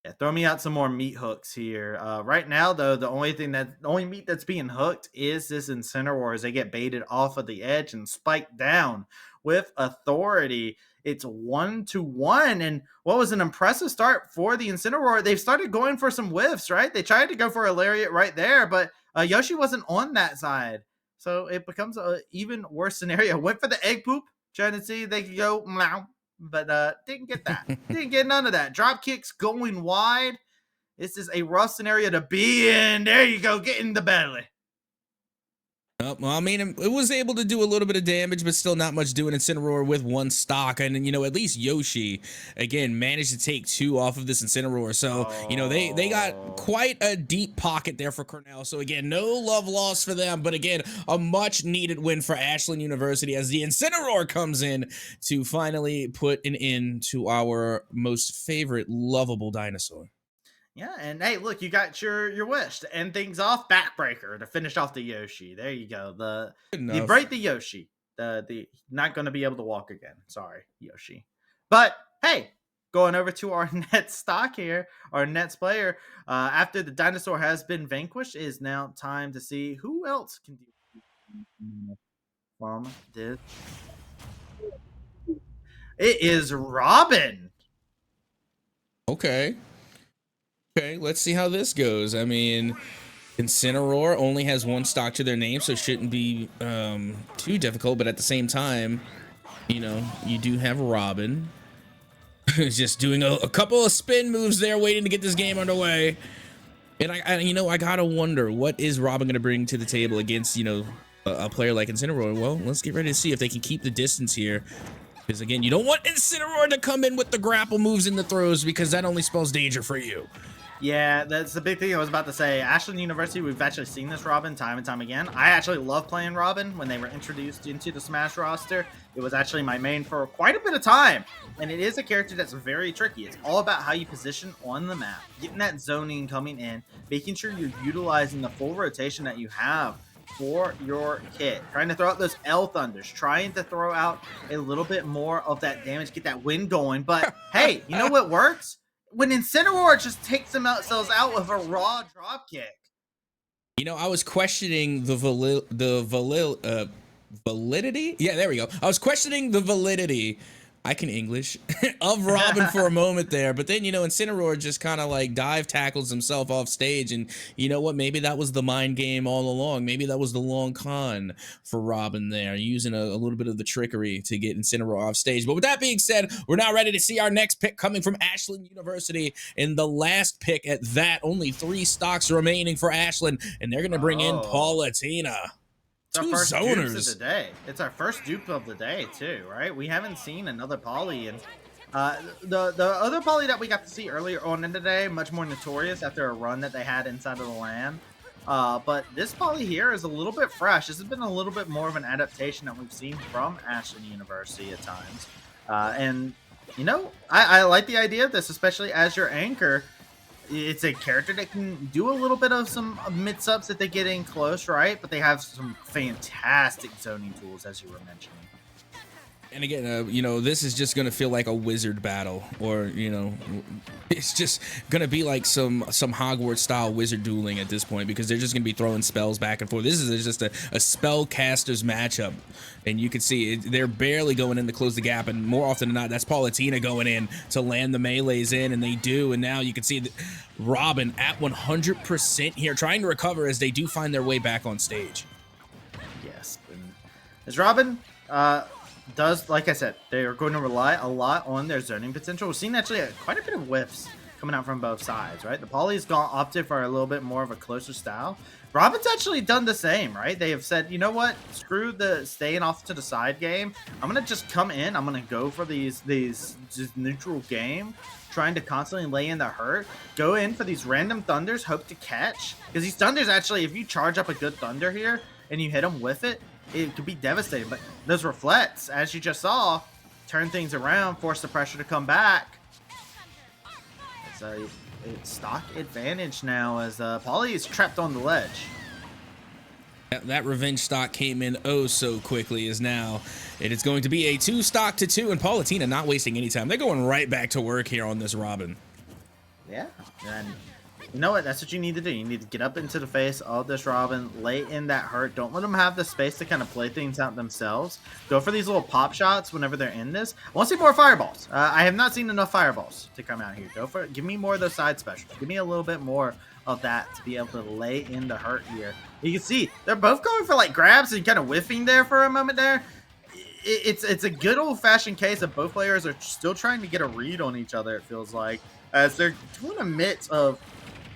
Yeah, throw me out some more meat hooks here. Right now, though, the only meat that's being hooked is this Incineroar as they get baited off of the edge and spiked down with authority. It's 1-1, and what was an impressive start for the Incineroar. They've started going for some whiffs, right? They tried to go for a lariat right there, but Yoshi wasn't on that side, so it becomes an even worse scenario. Went for the egg poop, trying to see if they could go meow. But didn't get that. Didn't get none of that. Drop kicks going wide. This is a rough scenario to be in. There you go. Get in the belly. Well, I mean, it was able to do a little bit of damage, but still not much doing Incineroar with one stock. And, you know, at least Yoshi, again, managed to take two off of this Incineroar. So, you know, they got quite a deep pocket there for Cornell. So, again, no love lost for them. But, again, a much-needed win for Ashland University as the Incineroar comes in to finally put an end to our most favorite lovable dinosaur. Yeah, and hey, look, you got your wish to end things off. Backbreaker to finish off the Yoshi. There you go. You break the Yoshi. The not going to be able to walk again. Sorry, Yoshi. But hey, going over to our next stock here, our next player. After the dinosaur has been vanquished, it is now time to see who else can do from this. It is Robin. Okay. Okay, let's see how this goes. I mean, Incineroar only has one stock to their name, so it shouldn't be too difficult. But at the same time, you know, you do have Robin just doing a couple of spin moves there, waiting to get this game underway. And you know, I gotta wonder, what is Robin gonna bring to the table against, you know, a player like Incineroar? Well, let's get ready to see if they can keep the distance here. Because again, you don't want Incineroar to come in with the grapple moves and the throws, because that only spells danger for you. Yeah, that's the big thing I was about to say. Ashland University, we've actually seen this Robin time and time again. I actually love playing Robin when they were introduced into the Smash roster. It was actually my main for quite a bit of time. And it is a character that's very tricky. It's all about how you position on the map, getting that zoning coming in, making sure you're utilizing the full rotation that you have for your kit, trying to throw out those L Thunders, trying to throw out a little bit more of that damage, get that wind going. But hey, you know what works? When Incineroar just takes themselves out with a raw drop kick. You know, I was questioning the validity. Yeah, there we go. I was questioning the validity. I can English of Robin for a moment there, but then, you know, Incineroar just kind of like dive tackles himself off stage, and you know what? Maybe that was the mind game all along. Maybe that was the long con for Robin there, using a little bit of the trickery to get Incineroar off stage. But with that being said, we're now ready to see our next pick coming from Ashland University, and the last pick at that. Only 3 stocks remaining for Ashland, and they're gonna bring in Palutena. It's our Two first dupes zoners. of the day. It's our first dupe of the day too, right? We haven't seen another poly, and the other poly that we got to see earlier on in the day, much more notorious after a run that they had inside of the LAN. But this poly here is a little bit fresh. This has been a little bit more of an adaptation that we've seen from Ashland University at times. And you know, I like the idea of this, especially as your anchor. It's a character that can do a little bit of some mid-subs if they get in close, right? But they have some fantastic zoning tools, as you were mentioning. And again, you know, this is just gonna feel like a wizard battle, or you know, it's just gonna be like some Hogwarts style wizard dueling at this point, because they're just gonna be throwing spells back and forth. This is just a spellcasters matchup, and you can see they're barely going in to close the gap, and more often than not, that's Palutena going in to land the melees in, and they do. And now you can see that Robin at 100% here, trying to recover as they do find their way back on stage. Yes, and as Robin does, like I said, they are going to rely a lot on their zoning potential. We've seen actually quite a bit of whiffs coming out from both sides, right? The poly's opted for a little bit more of a closer style. Robin's actually done the same, right? They have said, you know what, screw the staying off to the side game. I'm gonna just come in. I'm gonna go for these just neutral game, trying to constantly lay in the hurt, go in for these random thunders, hope to catch, because these thunders actually, if you charge up a good thunder here and you hit them with it, it could be devastating. But those reflects, as you just saw, turn things around, force the pressure to come back. It's a stock advantage now, as Poly is trapped on the ledge. That revenge stock came in oh so quickly, as now it is going to be a 2 stock to 2, and Palutena not wasting any time. They're going right back to work here on this Robin. Yeah, and you know what? That's what you need to do. You need to get up into the face of this Robin, lay in that hurt. Don't let them have the space to kind of play things out themselves. Go for these little pop shots whenever they're in this. I want to see more fireballs. I have not seen enough fireballs to come out here. Go for it. Give me more of those side specials. Give me a little bit more of that to be able to lay in the hurt here. You can see they're both going for like grabs and kind of whiffing there for a moment there. It's a good old-fashioned case of both players are still trying to get a read on each other, it feels like, as they're doing a mix of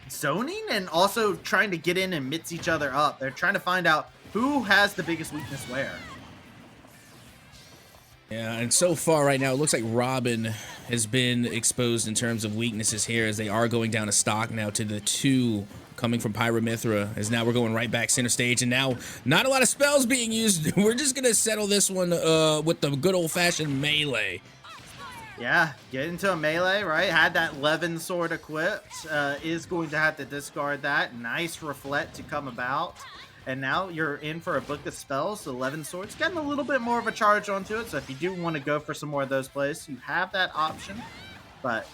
zoning and also trying to get in and mix each other up. They're trying to find out who has the biggest weakness where. Yeah, and so far right now, it looks like Robin has been exposed in terms of weaknesses here, as they are going down a stock now to the 2 coming from Pyramithra, as now we're going right back center stage, and now not a lot of spells being used. We're just going to settle this one with the good old-fashioned melee. Yeah, get into a melee, right? Had that Levin sword equipped. Is going to have to discard that. Nice reflect to come about. And now you're in for a book of spells. The Levin sword's getting a little bit more of a charge onto it. So if you do want to go for some more of those plays, you have that option. But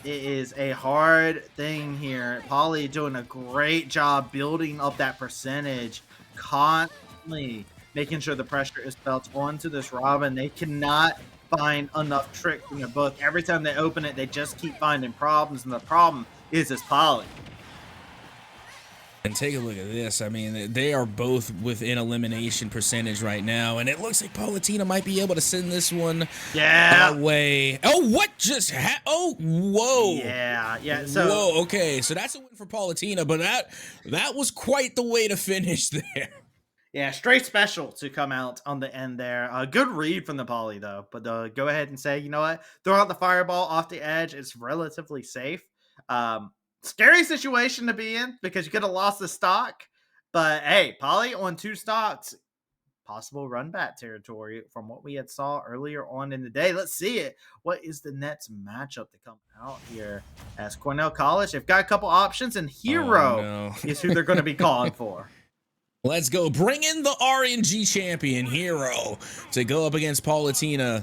it is a hard thing here. Poly doing a great job building up that percentage, constantly making sure the pressure is felt onto this Robin. They cannot find enough tricks in their book. Every time they open it, they just keep finding problems, and the problem is this Poly. And take a look at this. I mean, they are both within elimination percentage right now, and it looks like Paulatina might be able to send this one Yeah. away. Oh, what just happened? Oh, whoa. Yeah. So Whoa, okay. So that's a win for Paulatina, but that was quite the way to finish there. yeah, straight special to come out on the end there. Good read from the Poly though, but go ahead and say, you know what? Throw out the fireball off the edge. It's relatively safe. Scary situation to be in because you could have lost the stock. But hey, Poly on 2 stocks, possible run back territory from what we had saw earlier on in the day. Let's see it. What is the next matchup to come out here as Cornell College? They've got a couple options, and Hero no. is who they're going to be calling for. Let's go. Bring in the RNG champion, Hero, to go up against Paulatina.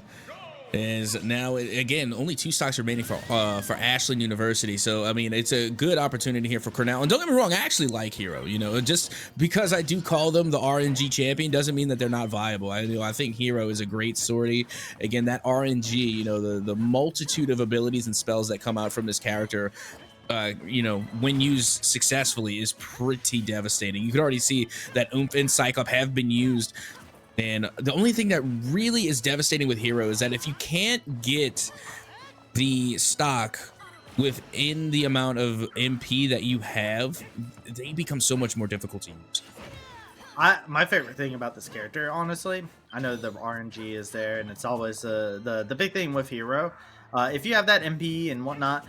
Is now, again, only 2 stocks remaining for Ashland University. So, I mean, it's a good opportunity here for Cornell. And don't get me wrong, I actually like Hero. You know, just because I do call them the RNG champion doesn't mean that they're not viable. I think Hero is a great sortie. Again, that RNG, you know, the multitude of abilities and spells that come out from this character, you know, when used successfully is pretty devastating. You can already see that Oomph and Psych Up have been used. And the only thing that really is devastating with Hero is that if you can't get the stock within the amount of MP that you have, they become so much more difficult to use. My favorite thing about this character, honestly, I know the RNG is there, and it's always the big thing with Hero. If you have that MP and whatnot,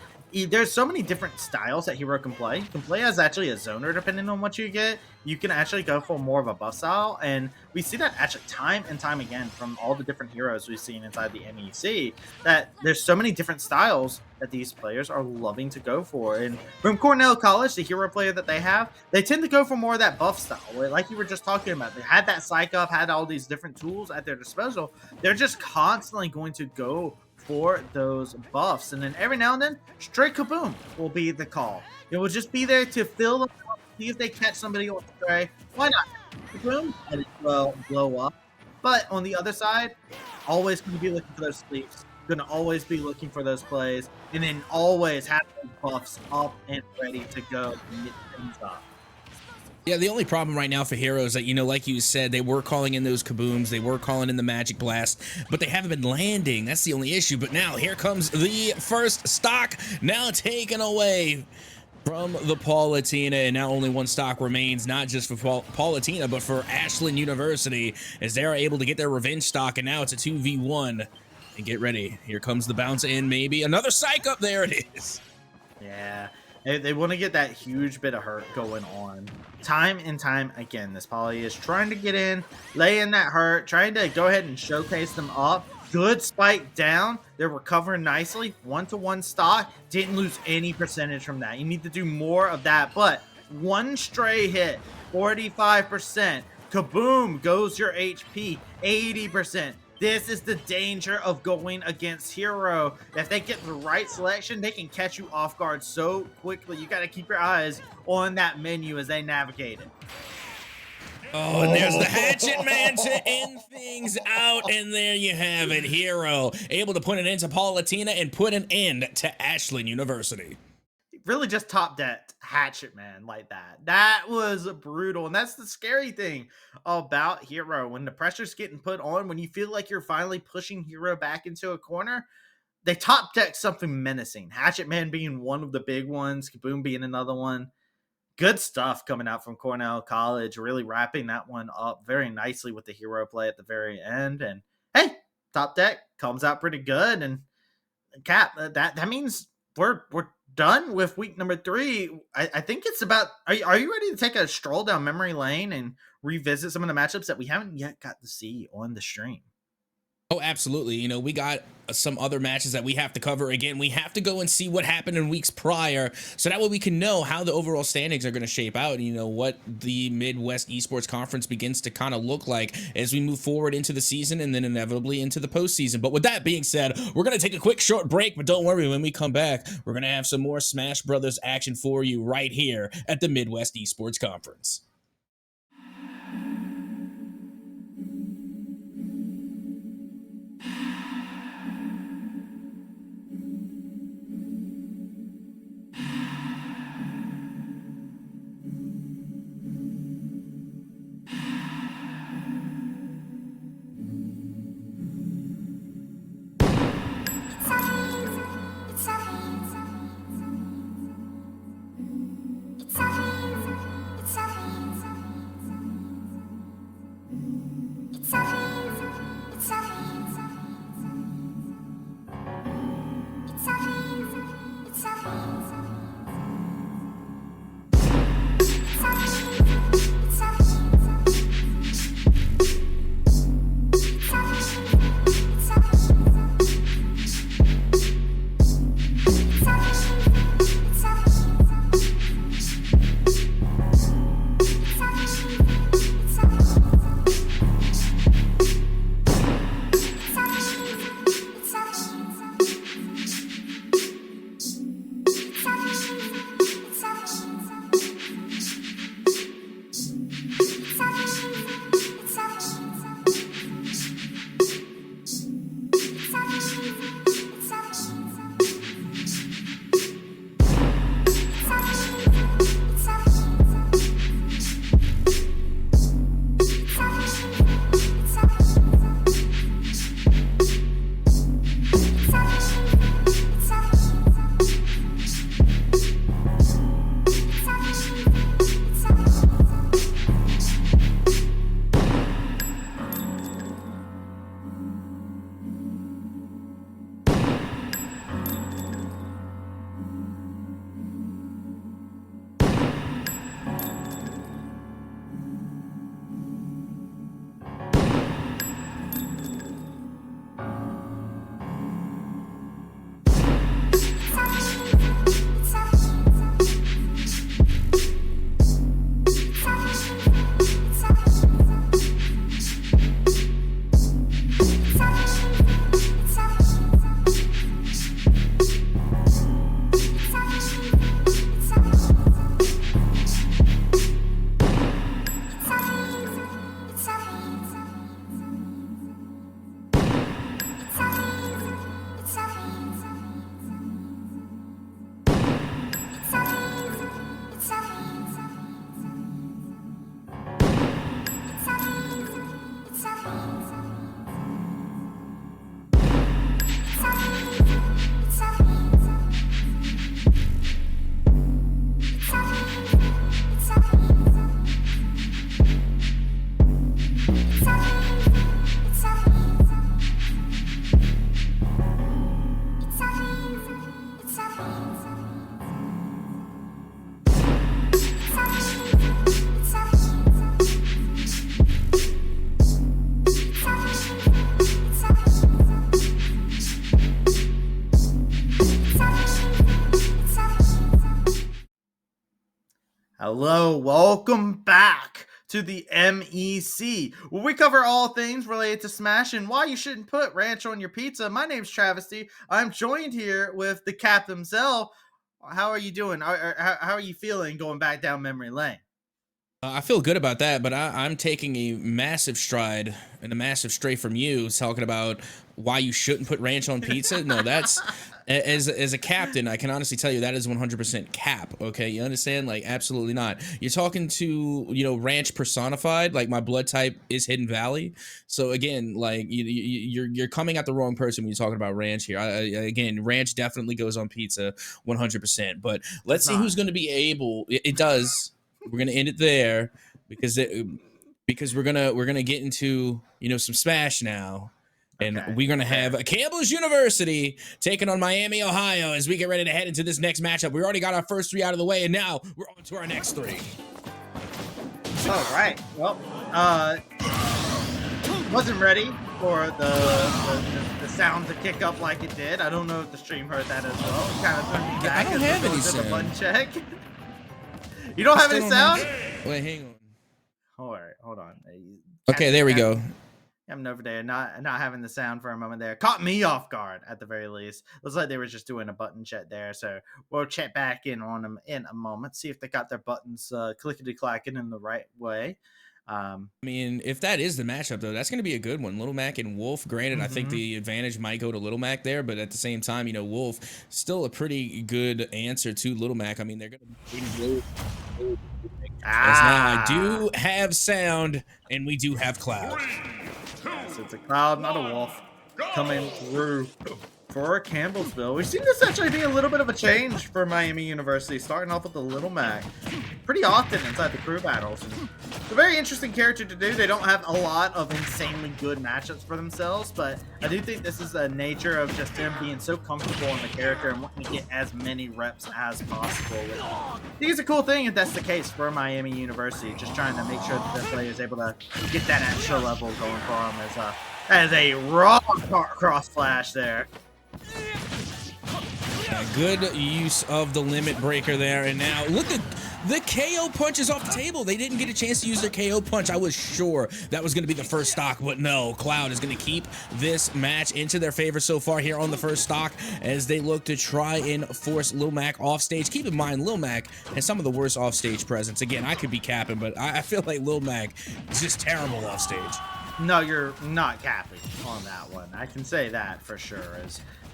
there's so many different styles that Hero can play. You can play as actually a zoner depending on what you get. You can actually go for more of a buff style, and we see that actually time and time again from all the different heroes we've seen inside the MEC, that there's so many different styles that these players are loving to go for. And from Cornell College, the hero player that they have, they tend to go for more of that buff style. Like you were just talking about, they had that psych up, had all these different tools at their disposal. They're just constantly going to go for those buffs, and then every now and then straight kaboom will be the call. It will just be there to fill them up, see if they catch somebody on stray. Why not kaboom and it will blow up? But on the other side, always going to be looking for those sleeps, going to always be looking for those plays, and then always have those buffs up and ready to go and get things up. Yeah, the only problem right now for Hero is that, you know, like you said, they were calling in those kabooms, they were calling in the magic blast, but they haven't been landing. That's the only issue. But now here comes the first stock, now taken away from the Paulatina, and now only 1 stock remains, not just for Paulatina, but for Ashland University, as they are able to get their revenge stock, and now it's a 2v1. And get ready, here comes the bounce in, maybe another psych up. There it is. Yeah, they want to get that huge bit of hurt going on. Time and time again, this Poly is trying to get in, lay in that hurt, trying to go ahead and showcase them up. Good spike down. They're recovering nicely. 1-to-1 stock. Didn't lose any percentage from that. You need to do more of that. But 1 stray hit, 45%. Kaboom goes your HP, 80%. This is the danger of going against Hero. If they get the right selection, they can catch you off guard so quickly. You got to keep your eyes on that menu as they navigate it. Oh, and there's the Hatchet Man to end things out, and there you have it. Hero able to put an end to Paulatina and put an end to Ashland University. Really just top decked Hatchet Man like that. That was brutal. And that's the scary thing about Hero. When the pressure's getting put on, when you feel like you're finally pushing Hero back into a corner, they top deck something menacing. Hatchet Man being one of the big ones, Kaboom being another one. Good stuff coming out from Cornell College, really wrapping that one up very nicely with the Hero play at the very end. And hey, top deck comes out pretty good. And Cap, that means we're done with week number 3. I think it's about. Are you ready to take a stroll down memory lane and revisit some of the matchups that we haven't yet got to see on the stream? Oh, absolutely. You know, we got some other matches that we have to cover. Again, we have to go and see what happened in weeks prior, so that way we can know how the overall standings are going to shape out, and, you know, what the Midwest Esports Conference begins to kind of look like as we move forward into the season and then inevitably into the postseason. But with that being said, we're going to take a quick short break, but don't worry, when we come back, we're going to have some more Smash Brothers action for you right here at the Midwest Esports Conference. Hello, welcome back to the MEC, where we cover all things related to Smash and why you shouldn't put ranch on your pizza. My name's Travesty. I'm joined here with the Cap himself. How are you doing? How are you feeling going back down memory lane? I feel good about that, but I'm taking a massive stride and a massive stray from you talking about why you shouldn't put ranch on pizza. No, that's as a captain, I can honestly tell you that is 100% cap. Okay, you understand? Like, absolutely not. You're talking to, ranch personified. Like, my blood type is Hidden Valley. So again, like you're coming at the wrong person when you're talking about ranch here. Again, ranch definitely goes on pizza 100%. But let's see who's going to be able. It does. We're gonna end it there because we're gonna get into some Smash now, and Okay, we're gonna fair. have a Campbell's University taking on Miami, Ohio as we get ready to head into this next matchup. We already got our first three out of the way, and now we're on to our next three. All right. Well, wasn't ready for the sound to kick up like it did. I don't know if the stream heard that as well. It kind of threw me back. I don't have any the sound. button check. You don't have any sound? Wait, hang on. All right, hold on. Okay, there we go. I'm over there, not having the sound for a moment there. Caught me off guard at the very least. Looks like they were just doing a button check there, so we'll check back in on them in a moment. See if they got their buttons clickety clacking in the right way. I mean, if that is the matchup, though, that's going to be a good one. Little Mac and Wolf. Granted, I think the advantage might go to Little Mac there, but at the same time, Wolf still a pretty good answer to Little Mac. I mean, they're going to. Now I do have sound, and we do have cloud. So it's a cloud, not a wolf. coming through for Campbellsville. We've seen this actually be a little bit of a change for Miami University, starting off with the Little Mac pretty often inside the crew battles. And it's a very interesting character to do. They don't have a lot of insanely good matchups for themselves, but I do think this is the nature of just them being so comfortable in the character and wanting to get as many reps as possible. I think it's a cool thing if that's the case for Miami University, just trying to make sure that their player is able to get that extra level going for them as a raw cross flash there. Yeah, good use of the limit breaker there, and now look at the KO punch is off the table. They didn't get a chance to use their KO punch. I was sure that was going to be the first stock, but no, Cloud is going to keep this match into their favor so far here on the first stock as they look to try and force Lil Mac off stage. Keep in mind, Lil Mac has some of the worst off stage presence. Again, I could be capping, but I feel like Lil Mac is just terrible off stage. No, you're not capping on that one. I can say that for sure.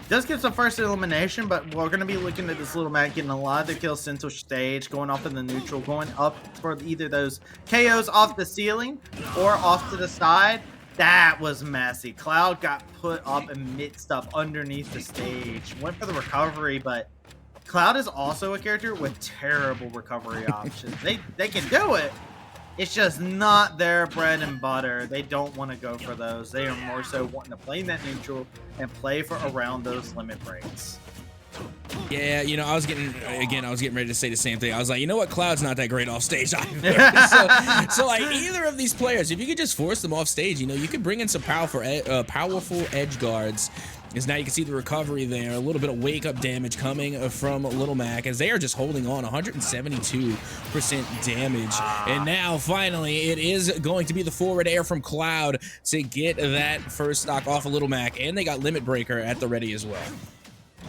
Does get some first elimination, but we're going to be looking at this Little Mac getting a lot of the kills center stage, going off in the neutral, going up for either those KOs off the ceiling or off to the side. That was messy. Cloud got put up and mixed up underneath the stage. Went for the recovery, but Cloud is also a character with terrible recovery options. They can do it. It's just not their bread and butter. They don't want to go for those. They are more so wanting to play in that neutral and play for around those limit breaks. Yeah, you know, I was getting ready to say the same thing. I was like, you know what, Cloud's not that great off stage either. so like either of these players, if you could just force them off stage, you know, you could bring in some powerful edge guards. As now you can see the recovery there, a little bit of wake up damage coming from Little Mac as they are just holding on 172% damage. And now finally it is going to be the forward air from Cloud to get that first stock off of Little Mac, and they got limit breaker at the ready as well.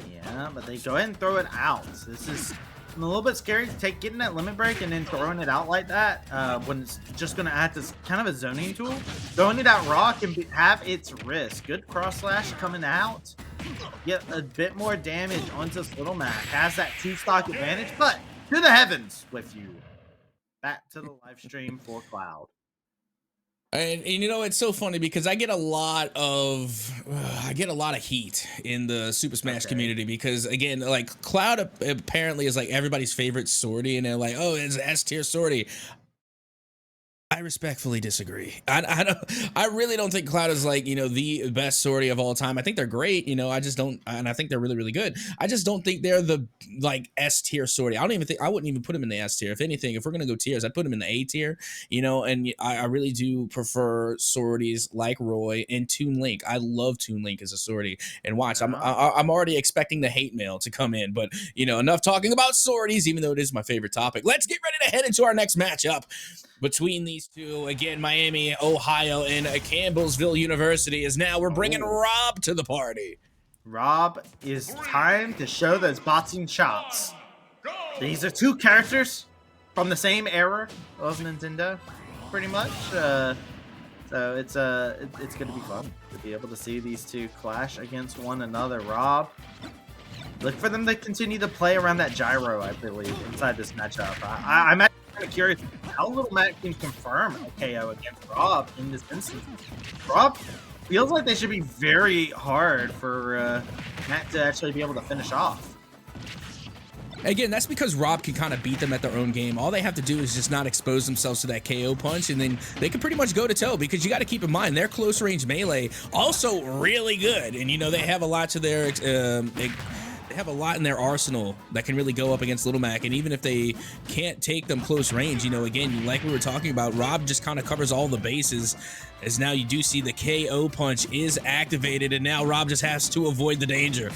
Yeah, but they go ahead and throw it out. This is a little bit scary to getting that limit break and then throwing it out like that when it's just going to act as kind of a zoning tool. Throwing it out raw can have its risk. Good cross slash coming out. Get a bit more damage onto this Little Mac. Has that 2-stock advantage, but to the heavens with you. Back to the live stream for Cloud. And you know, it's so funny because I get a lot of heat in the Super Smash community because, again, like Cloud apparently is like everybody's favorite sortie, and they're like, oh, it's S tier sortie. I respectfully disagree. I really don't think Cloud is like, you know, the best sortie of all time. I think they're great, you know. I just don't, and I think they're really, really good. I just don't think they're the like S tier sortie. I wouldn't even put them in the S tier. If anything, if we're gonna go tiers, I'd put them in the A tier, you know. And I really do prefer sorties like Roy and Toon Link. I love Toon Link as a sortie. And watch, I'm already expecting the hate mail to come in, but you know, enough talking about sorties, even though it is my favorite topic. Let's get ready to head into our next matchup between these two. Again, Miami, Ohio, and Campbellsville University is now. We're bringing Rob to the party. Rob, is time to show those boxing chops. These are two characters from the same era of Nintendo, pretty much. So it's going to be fun to be able to see these two clash against one another. Rob, look for them to continue to play around that gyro, I believe, inside this matchup. I'm actually kind of curious how Little Mac can confirm a KO against Rob in this instance. Rob feels like they should be very hard for Matt to actually be able to finish off. Again, that's because Rob can kind of beat them at their own game. All they have to do is just not expose themselves to that KO punch, and then they can pretty much go to toe, because you got to keep in mind, their close range melee also really good. And, you know, they have a lot to their... They have a lot in their arsenal that can really go up against Little Mac, and even if they can't take them close range, you know, again, like we were talking about, Rob just kind of covers all the bases, as now you do see the KO punch is activated, and now Rob just has to avoid the danger.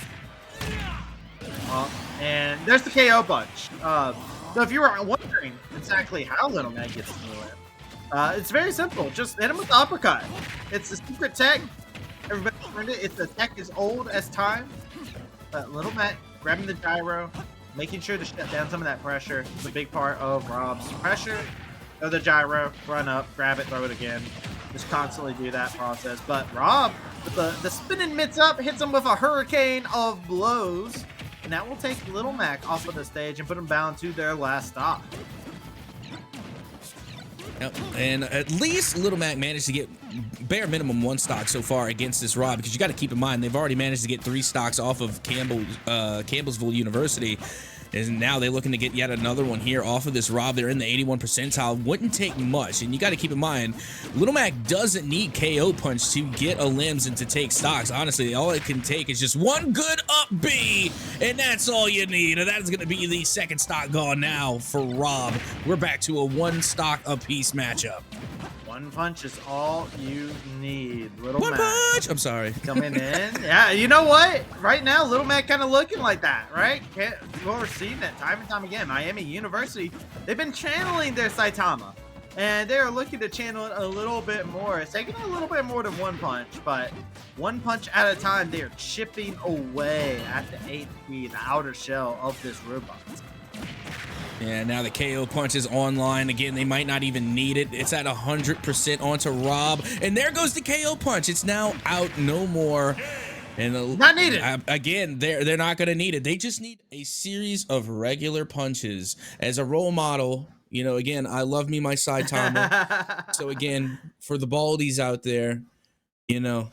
And there's the KO punch. So if you were wondering exactly how Little Mac gets to it, it's very simple. Just hit him with the uppercut. It's a secret tech. Everybody learned it. It's a tech as old as time. Little Mac grabbing the gyro, making sure to shut down some of that pressure is a big part of Rob's pressure. Throw the gyro, run up, grab it, throw it again. Just constantly do that process. But Rob, with the spinning mitts up, hits him with a hurricane of blows. And that will take Little Mac off of the stage and put him bound to their last stop. Yep. And at least Little Mac managed to get bare minimum 1 stock so far against this Rob, because you got to keep in mind they've already managed to get 3 stocks off of Campbellsville University. And now they're looking to get yet another one here off of this Rob. They're in the 81 percentile. Wouldn't take much. And you got to keep in mind, Little Mac doesn't need KO punch to get a limbs and to take stocks. Honestly, all it can take is just one good up B, and that's all you need. And that is going to be the 2nd stock gone now for Rob. We're back to a 1 stock apiece matchup. 1 punch is all you need. Little One Mac punch! I'm sorry. coming in. Yeah, you know what? Right now, Little Mac kind of looking like that, right? We're seeing that time and time again. Miami University, they've been channeling their Saitama, and they are looking to channel it a little bit more. It's taking a little bit more than 1 punch, but 1 punch at a time, they are chipping away at the HP, the outer shell of this robot. Yeah, now the KO punch is online. Again, they might not even need it. It's at 100% onto Rob. And there goes the KO punch. It's now out, no more. And not needed. Again, they're not going to need it. They just need a series of regular punches. As a role model, you know, again, I love me my Saitama. So again, for the baldies out there, you know,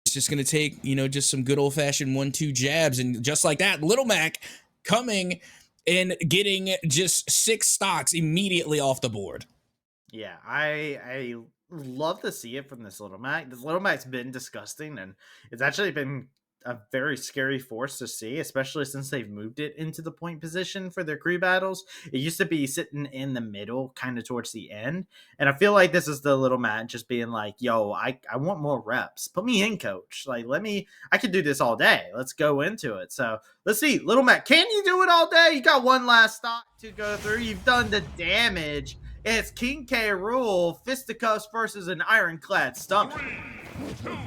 it's just going to take, you know, just some good old-fashioned 1-2 jabs. And just like that, Little Mac coming and getting just 6 stocks immediately off the board. Yeah, I love to see it from this Little Mac. This Little Mac's been disgusting, and it's actually been a very scary force to see, especially since they've moved it into the point position for their crew battles. It used to be sitting in the middle, kind of towards the end, and I feel like this is the Little Mac just being like, yo, I want more reps. Put me in, coach. Like, I could do this all day. Let's go into it. So let's see, Little Mac, can you do it all day? You got 1 last stock to go through. You've done the damage. It's King K. Rule, fisticuffs versus an ironclad stomach.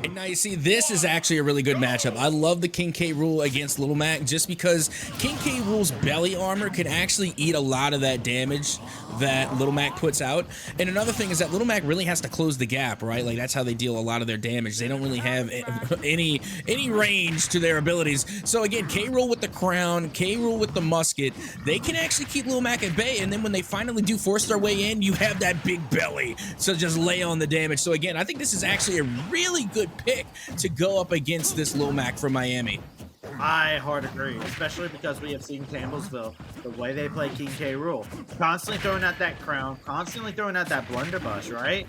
And now you see, this is actually a really good matchup. I love the King K. Rule against Little Mac just because King K. Rule's belly armor can actually eat a lot of that damage that Little Mac puts out. And another thing is that Little Mac really has to close the gap, right? Like, that's how they deal a lot of their damage. They don't really have any range to their abilities. So again, K. Rule with the crown, K. Rule with the musket, they can actually keep Little Mac at bay. And then when they finally do force their way in, you have that big belly. So just lay on the damage. So again, I think this is actually a really good pick to go up against this Little Mac from Miami. I hard agree, especially because we have seen Campbellsville, the way they play King K. Rule, constantly throwing out that crown, constantly throwing out that blunderbuss, right?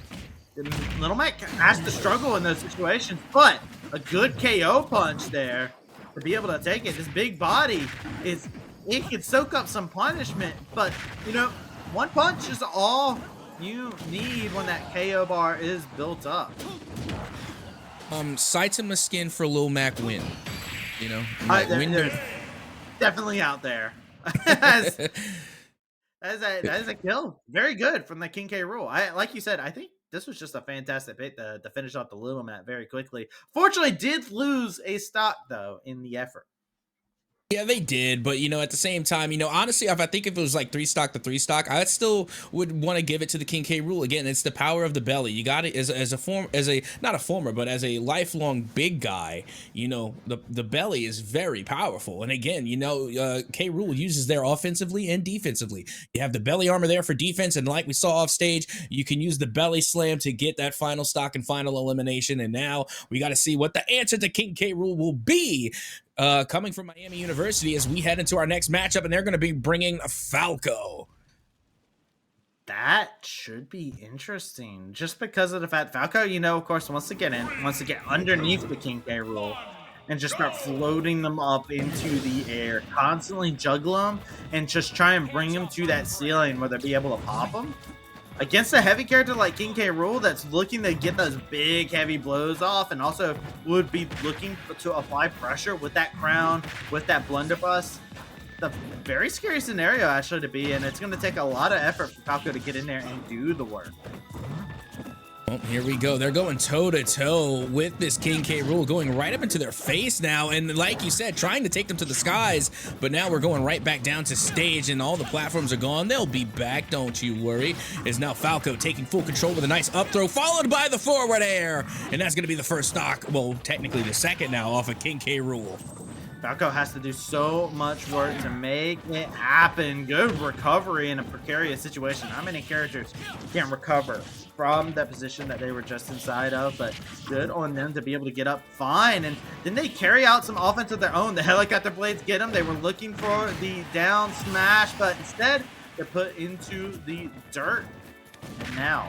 Little Mac has to struggle in those situations, but a good KO punch there to be able to take it. This big body it can soak up some punishment, but you know, 1 punch is all you need when that KO bar is built up. Saitama skin for Lil Mac win. You know, they're definitely out there. That is a kill. Very good from the King K. Rule. Like you said, I think this was just a fantastic pick to finish off the Little Mac very quickly. Fortunately, did lose a stock though in the effort. Yeah, they did, but you know, at the same time, you know, honestly, if it was like 3 stock to 3 stock, I still would want to give it to the King K. Rule. Again, it's the power of the belly. You got it as a lifelong big guy. You know, the belly is very powerful, and again, you know, K. Rule uses there offensively and defensively. You have the belly armor there for defense, and like we saw off stage, you can use the belly slam to get that final stock and final elimination. And now we got to see what the answer to King K. Rule will be. Coming from Miami University as we head into our next matchup, and they're going to be bringing Falco. That should be interesting, just because of the fact Falco, you know, of course, wants to get underneath the King K. Rule and just start floating them up into the air, constantly juggle them, and just try and bring them to that ceiling where they'll be able to pop them. Against a heavy character like King K. Rule that's looking to get those big heavy blows off, and also would be looking to apply pressure with that crown, with that blunderbuss. It's a very scary scenario actually to be in. It's going to take a lot of effort for Falco to get in there and do the work. Well, here we go. They're going toe-to-toe with this King K. Rule, going right up into their face now. And like you said, trying to take them to the skies. But now we're going right back down to stage, and all the platforms are gone. They'll be back, don't you worry. Is now Falco taking full control with a nice up throw, followed by the forward air. And that's going to be the first stock. Well, technically the second now off of King K. Rule. Falco has to do so much work to make it happen. Good recovery in a precarious situation. Not many characters can recover from that position that they were just inside of, but good on them to be able to get up fine. And then they carry out some offense of their own. The helicopter blades get them. They were looking for the down smash, but instead they're put into the dirt. And now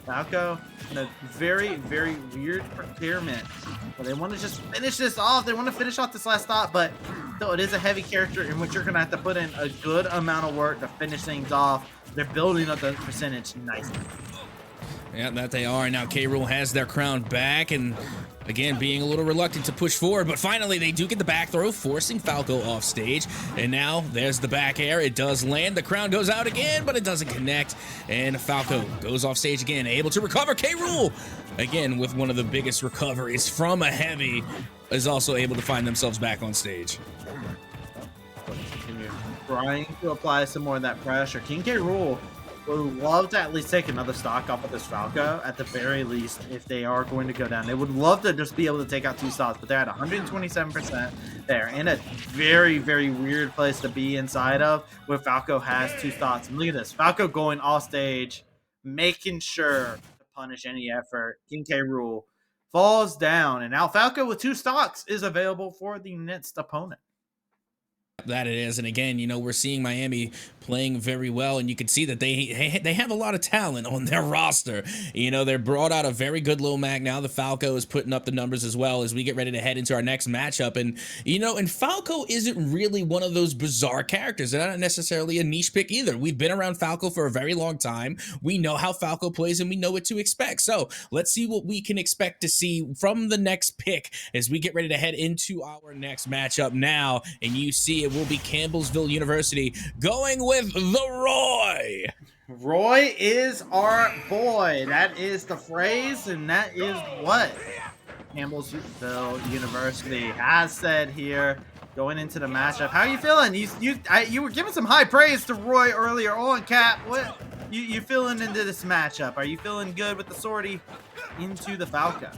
Falco in a very, very weird predicament. But they want to just finish this off. They want to finish off this last stop, but still, it is a heavy character in which you're going to have to put in a good amount of work to finish things off. They're building up the percentage nicely. Yeah, that they are. Now K. Rool has their crown back, and again, being a little reluctant to push forward, but finally they do get the back throw, forcing Falco off stage. And now there's the back air. It does land. The crown goes out again, but it doesn't connect. And Falco goes off stage again, able to recover. K. Rool, again, with one of the biggest recoveries from a heavy, is also able to find themselves back on stage. Continue trying to apply some more of that pressure. King K. Rool would love to at least take another stock off of this Falco, at the very least, if they are going to go down. They would love to just be able to take out 2 stocks, but they're at 127%. They're in a very, very weird place to be inside of, where Falco has 2 stocks. And look at this. Falco going off stage, making sure to punish any effort. King K. Rool falls down, and now Falco with 2 stocks is available for the next opponent. That it is. And again, you know, we're seeing Miami playing very well, and you can see that they have a lot of talent on their roster. You know, they're brought out a very good Lil Mac. Now the Falco is putting up the numbers as well as we get ready to head into our next matchup. And you know, and Falco isn't really one of those bizarre characters. They're not necessarily a niche pick either. We've been around Falco for a very long time. We know how Falco plays, and we know what to expect. So let's see what we can expect to see from the next pick as we get ready to head into our next matchup now. And you see it will be Campbellsville University going with the Roy. Roy is our boy. That is the phrase, and that is what Campbellsville University has said here going into the matchup. How are you feeling? You were giving some high praise to Roy earlier on, Cap. What you feeling into this matchup? Are you feeling good with the sortie into the Falco?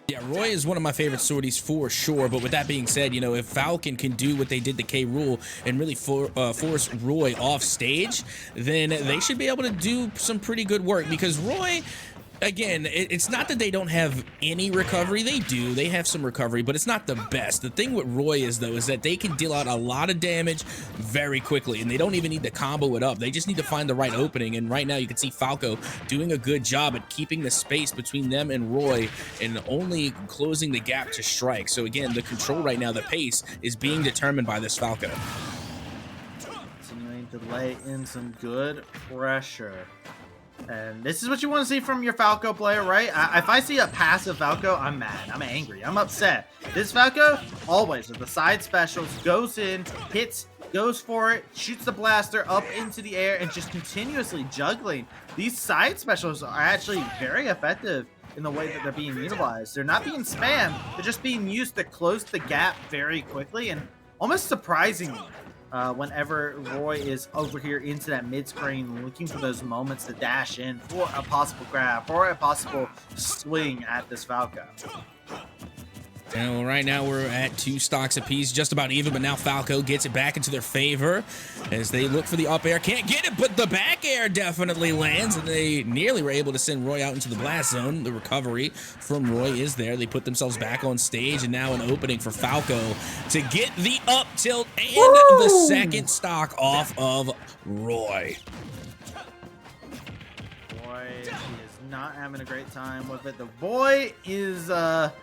Yeah, Roy is one of my favorite sorties for sure, but with that being said, you know, if Falcon can do what they did to K. Rool and really force Roy off stage, then they should be able to do some pretty good work, because Roy, again, it's not that they don't have any recovery. They do. They have some recovery, but it's not the best. The thing with Roy is, though, is that they can deal out a lot of damage very quickly, and they don't even need to combo it up. They just need to find the right opening, and right now you can see Falco doing a good job at keeping the space between them and Roy and only closing the gap to strike. So, again, the control right now, the pace, is being determined by this Falco. Continuing to lay in some good pressure. And this is what you want to see from your Falco player, right? If I see a passive Falco, I'm mad. I'm angry. I'm upset. This Falco, always with the side specials, goes in, hits, goes for it, shoots the blaster up into the air, and just continuously juggling. These side specials are actually very effective in the way that they're being utilized. They're not being spammed. They're just being used to close the gap very quickly, and almost surprisingly, whenever Roy is over here into that mid-screen looking for those moments to dash in for a possible grab, for a possible swing at this Falco. And well, right now we're at 2 stocks apiece, just about even, but now Falco gets it back into their favor as they look for the up air. Can't get it, but the back air definitely lands, and they nearly were able to send Roy out into the blast zone. The recovery from Roy is there. They put themselves back on stage, and now an opening for Falco to get the up tilt and the second stock off of Roy. Boy, he is not having a great time with it. The boy is not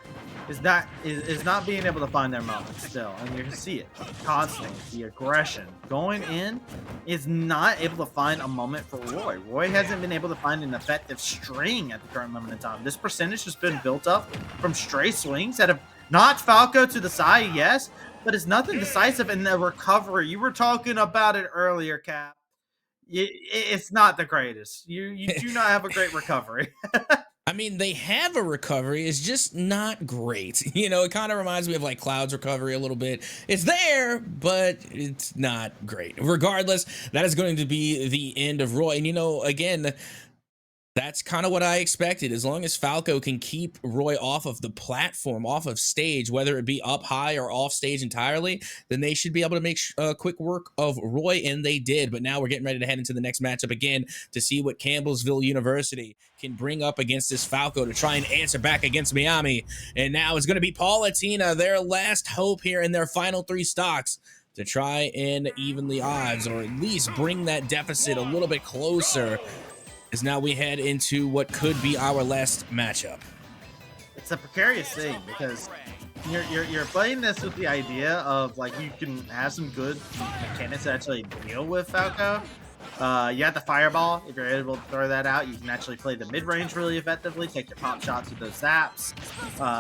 being able to find their moments still, and you can see it constantly. The aggression going in is not able to find a moment for Roy. Roy hasn't been able to find an effective string at the current moment in time. This percentage has been built up from stray swings that have knocked Falco to the side, yes, but it's nothing decisive in the recovery. You were talking about it earlier, Cap. It's not the greatest. You do not have a great recovery. I mean, they have a recovery. It's just not great. You know, it kind of reminds me of like Cloud's recovery a little bit. It's there, but it's not great. Regardless, that is going to be the end of Roy. And, you know, again, That's kind of what I expected. As long as Falco can keep Roy off of the platform, off of stage, whether it be up high or off stage entirely, then they should be able to make quick work of Roy, and they did. But now we're getting ready to head into the next matchup again to see what Campbellsville University can bring up against this Falco to try and answer back against Miami. And now it's going to be Paulatina, their last hope here in their final 3 stocks, to try and even the odds, or at least bring that deficit a little bit closer, as now we head into what could be our last matchup. It's a precarious thing because you're playing this with the idea of like you can have some good mechanics to actually deal with Falco. You have the fireball. If you're able to throw that out, you can actually play the mid range really effectively. Take your pop shots with those zaps,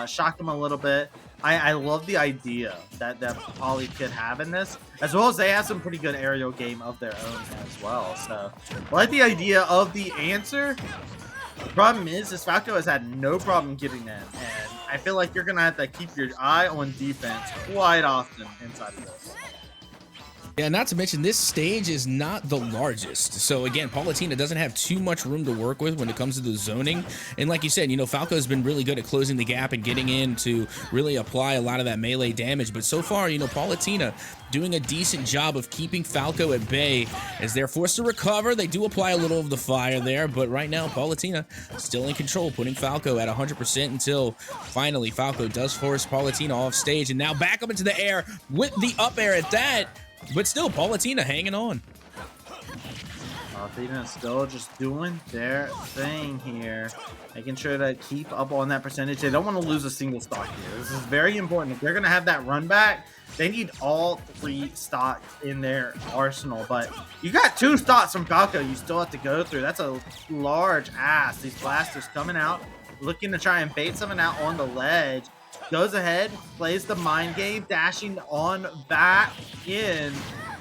shock them a little bit. I love the idea that Poly could have in this, as well as they have some pretty good aerial game of their own as well. So I like the idea of the answer. The problem is, this Falco has had no problem getting in, and I feel like you're gonna have to keep your eye on defense quite often inside of this. Yeah, not to mention this stage is not the largest. So again, Paulatina doesn't have too much room to work with when it comes to the zoning. And like you said, you know, Falco's been really good at closing the gap and getting in to really apply a lot of that melee damage. But so far, you know, Paulatina doing a decent job of keeping Falco at bay as they're forced to recover. They do apply a little of the fire there, but right now, Paulatina still in control, putting Falco at 100% until finally Falco does force Paulatina off stage. And now back up into the air with the up air at that. But still, Paulatina hanging on. Paulatina still just doing their thing here, making sure to keep up on that percentage. They don't want to lose a single stock here. This is very important. If they're going to have that run back, they need all 3 stocks in their arsenal. But you got 2 stocks from Falco you still have to go through. That's a large ass. These blasters coming out, looking to try and bait something out on the ledge. Goes ahead, plays the mind game, dashing on back in,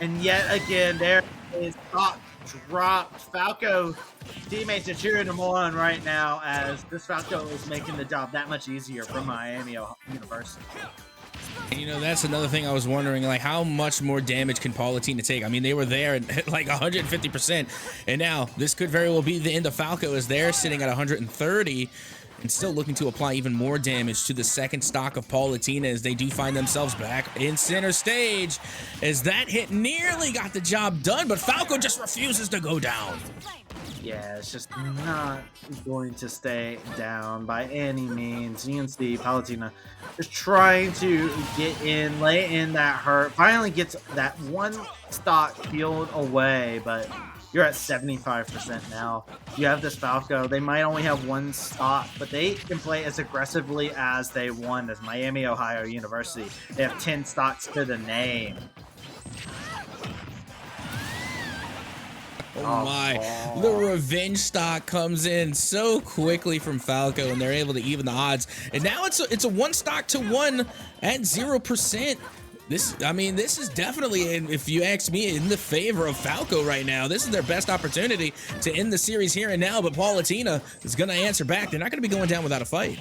and yet again, there is stock dropped. Falco teammates are cheering him on right now as this Falco is making the job that much easier for Miami University. And, you know, that's another thing I was wondering, like, how much more damage can Paulatina take? I mean, they were there at like 150%, and now this could very well be the end of Falco as they're sitting at 130. And still looking to apply even more damage to the second stock of Paulatina as they do find themselves back in center stage, as that hit nearly got the job done, but Falco just refuses to go down. Yeah, it's just not going to stay down by any means. You can see Paulatina just trying to get in, lay in that hurt, finally gets that 1 stock peeled away, but you're at 75% now. You have this Falco. They might only have 1 stock, but they can play as aggressively as they want as Miami, Ohio University. They have 10 stocks to the name. Oh my, the revenge stock comes in so quickly from Falco, and they're able to even the odds. And now it's a 1 stock to 1 at 0%. This is definitely, if you ask me, in the favor of Falco right now. This is their best opportunity to end the series here and now, but Paulatina is going to answer back. They're not going to be going down without a fight.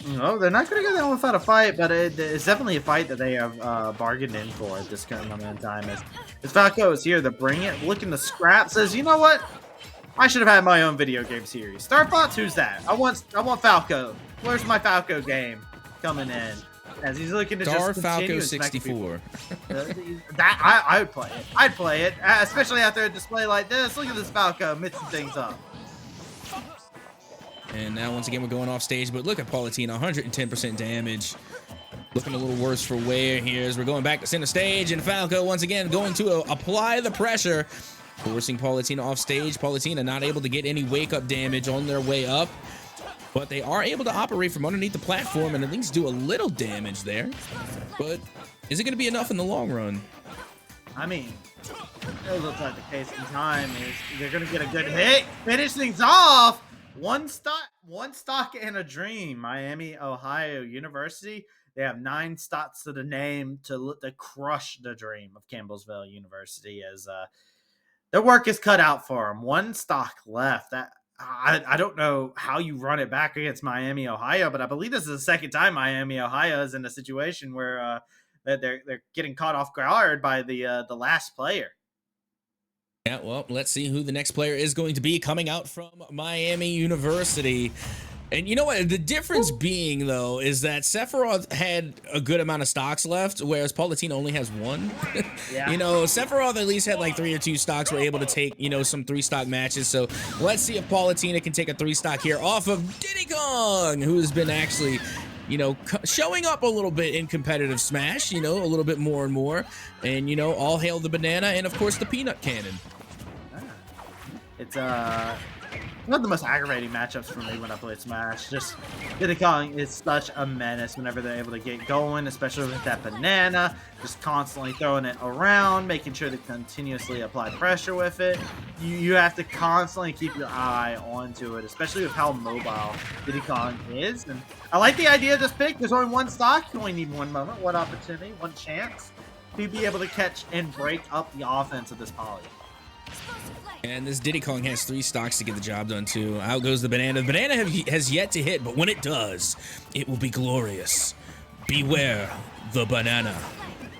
No, they're not going to go down without a fight, but it's definitely a fight that they have bargained in for at this current moment in time. As Falco is here to bring it, looking to scrap, says, you know what? I should have had my own video game series. Starbots, who's that? I want Falco. Where's my Falco game coming in? As he's looking to Star just Falco 64. That I would play it. I'd play it, especially after a display like this. Look at this Falco mixing things up. And now once again we're going off stage, but look at Paulatina, 110% damage. Looking a little worse for wear here as we're going back to center stage, and Falco once again going to apply the pressure, forcing Paulatina off stage. Paulatina not able to get any wake up damage on their way up, but they are able to operate from underneath the platform and at least do a little damage there. But is it going to be enough in the long run? I mean, it looks like the case in time is they're going to get a good hit, finish things off. 1 stock and a dream. Miami, Ohio University. They have 9 stocks to the name to crush the dream of Campbellsville University as their work is cut out for them. 1 stock left. That I don't know how you run it back against Miami, Ohio, but I believe this is the second time Miami, Ohio is in a situation where they're getting caught off guard by the last player. Yeah, well, let's see who the next player is going to be coming out from Miami University. And you know what? The difference being, though, is that Sephiroth had a good amount of stocks left, whereas Palutena only has one. Yeah. You know, Sephiroth at least had like 3 or 2 stocks, were able to take, you know, some 3-stock matches. So let's see if Palutena can take a 3-stock here off of Diddy Kong, who has been actually, you know, showing up a little bit in competitive Smash, you know, a little bit more and more. And, you know, all hail the banana and, of course, the peanut cannon. It's one of the most aggravating matchups for me when I play Smash. Just Diddy Kong is such a menace whenever they're able to get going, especially with that banana, just constantly throwing it around, making sure to continuously apply pressure with it. You have to constantly keep your eye onto it, especially with how mobile Diddy Kong is. And I like the idea of this pick. There's only one stock. You only need one moment, one opportunity, one chance to be able to catch and break up the offense of this poly. And this Diddy Kong has 3 stocks to get the job done, too. Out goes the banana. The banana has yet to hit, but when it does, it will be glorious. Beware the banana.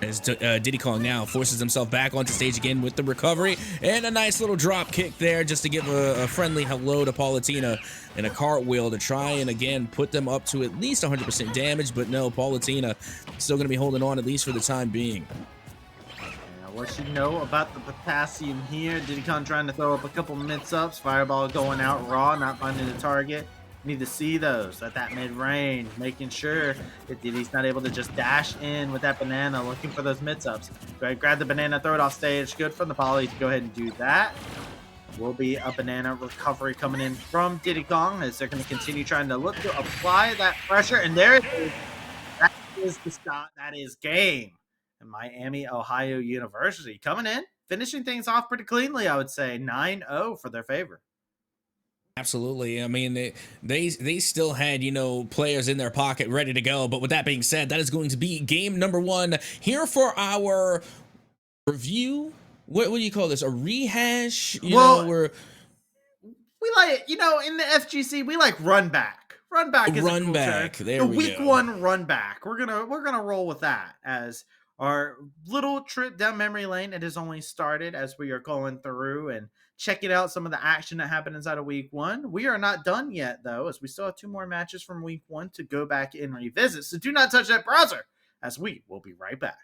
As Diddy Kong now forces himself back onto stage again with the recovery. And a nice little drop kick there just to give a friendly hello to Palutena. And a cartwheel to try and, again, put them up to at least 100% damage. But no, Palutena still going to be holding on, at least for the time being. What you know about the potassium here? Diddy Kong trying to throw up a couple mix-ups. Fireball going out raw, not finding the target. Need to see those at that mid-range, making sure that Diddy's not able to just dash in with that banana, looking for those mix-ups. Go ahead, grab the banana, throw it off stage. Good from the poly to go ahead and do that. Will be a banana recovery coming in from Diddy Kong as they're going to continue trying to look to apply that pressure. And there it is. That is the stop. That is game. And Miami, Ohio University coming in, finishing things off pretty cleanly, I would say. 9-0 for their favor. Absolutely. I mean, they still had, you know, players in their pocket ready to go. But with that being said, that is going to be game number 1 here for our review. What do you call this? A rehash? You know, we like, you know, in the FGC, we like run back. Run back is a cool term. There the we week go. 1 run back. We're gonna roll with that as our little trip down memory lane. It has only started as we are going through and checking out some of the action that happened inside of week 1. We are not done yet, though, as we still have 2 more matches from week 1 to go back and revisit. So do not touch that browser, as we will be right back.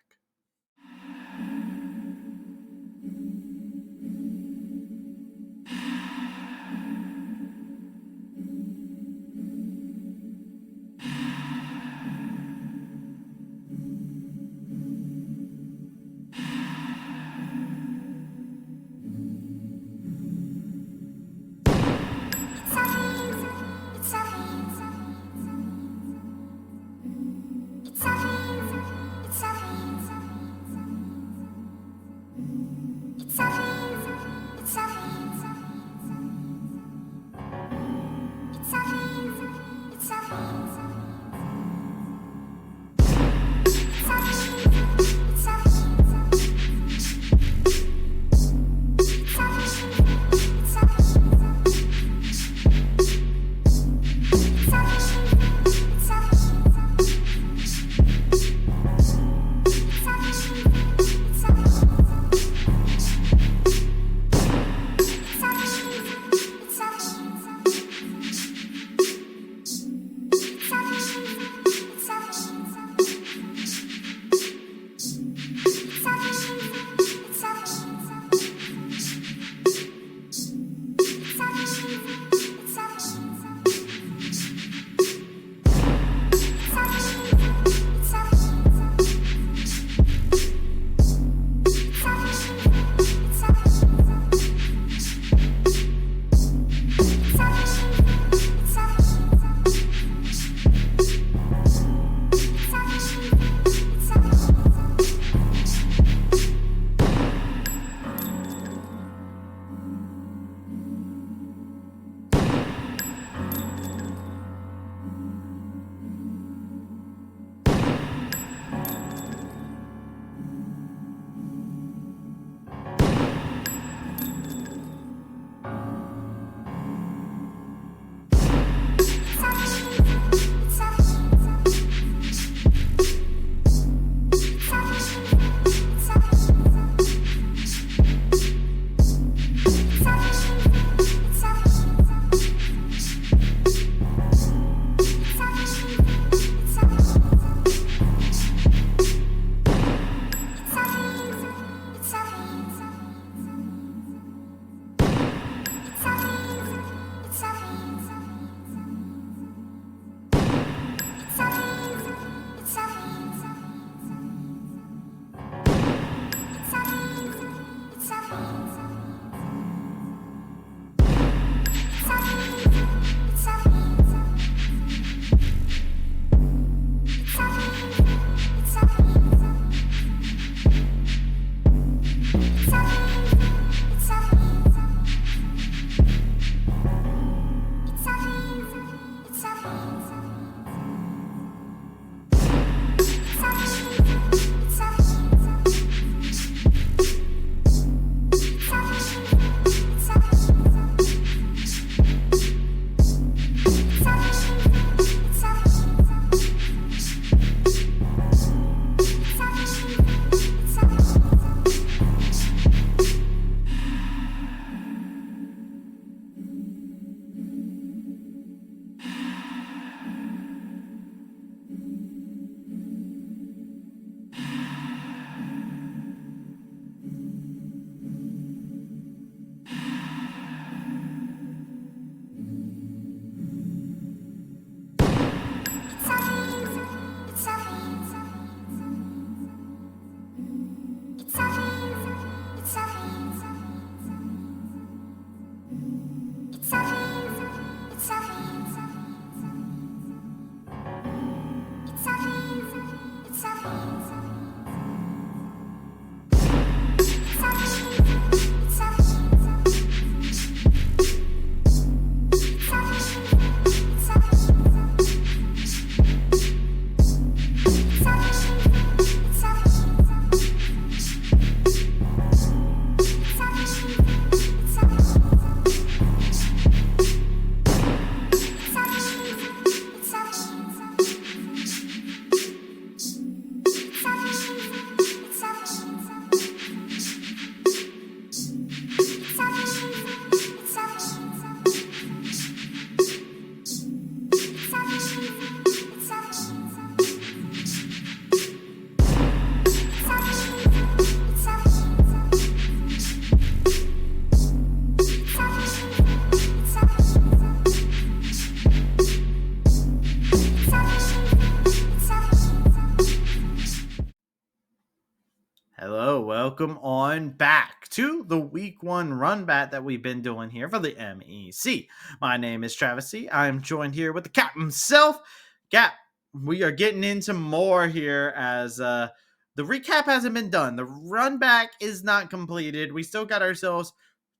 Hello, welcome on back to the week one run bat that we've been doing here for the MEC. My name is Travis C. I'm joined here with the Cap himself. Cap, we are getting into more here as the recap hasn't been done. The run back is not completed. We still got ourselves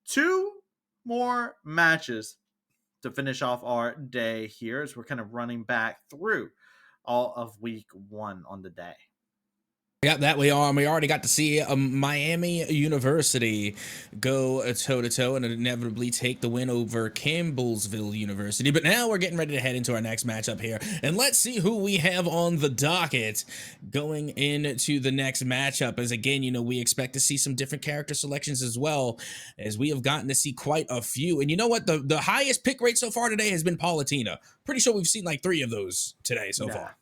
2 more matches to finish off our day here as we're kind of running back through all of week one on the day. Yeah, that we are. And we already got to see Miami University go toe-to-toe and inevitably take the win over Campbellsville University. But now we're getting ready to head into our next matchup here. And let's see who we have on the docket going into the next matchup. As again, we expect to see some different character selections as well, as we have gotten to see quite a few. And you know what? The highest pick rate so far today has been Palutena. Pretty sure we've seen like 3 of those today so far.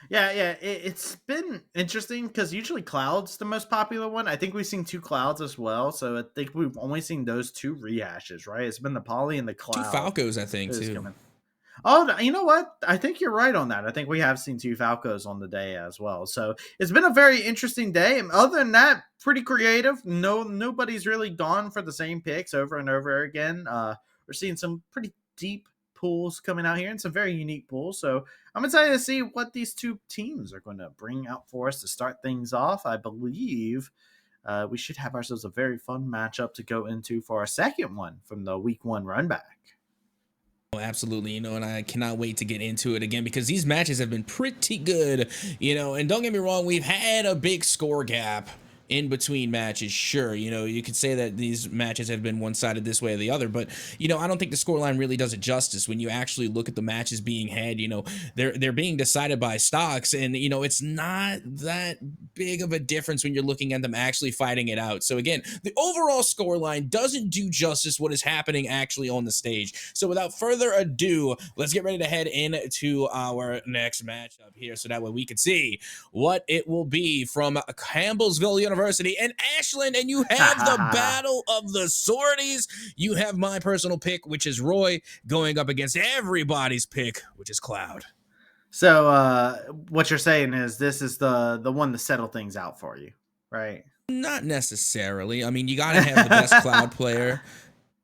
Yeah, it's been interesting because usually Cloud's the most popular one. I think we've seen 2 Clouds as well, so I think we've only seen those 2 rehashes, right? It's been the Poly and the Cloud. 2 Falcos, I think, too. Coming. Oh, you know what? I think you're right on that. I think we have seen 2 Falcos on the day as well. So it's been a very interesting day. And other than that, pretty creative. Nobody's really gone for the same picks over and over again. We're seeing some pretty deep pools coming out here and some very unique pools. So I'm excited to see what these 2 teams are going to bring out for us to start things off. I believe we should have ourselves a very fun matchup to go into for our second one from the week 1 run back. Oh, absolutely, and I cannot wait to get into it again because these matches have been pretty good, and don't get me wrong, we've had a big score gap in between matches. Sure, you could say that these matches have been one-sided this way or the other, but I don't think the scoreline really does it justice when you actually look at the matches being had. They're being decided by stocks, and it's not that big of a difference when you're looking at them actually fighting it out. So again, the overall scoreline doesn't do justice what is happening actually on the stage. So without further ado, let's get ready to head into our next matchup here, so that way we can see what it will be from Campbellsville University and Ashland, and you have the battle of the sorties. You have my personal pick, which is Roy, going up against everybody's pick, which is Cloud. So what you're saying is this is the one to settle things out for you, right? Not necessarily. I mean, you got to have the best Cloud player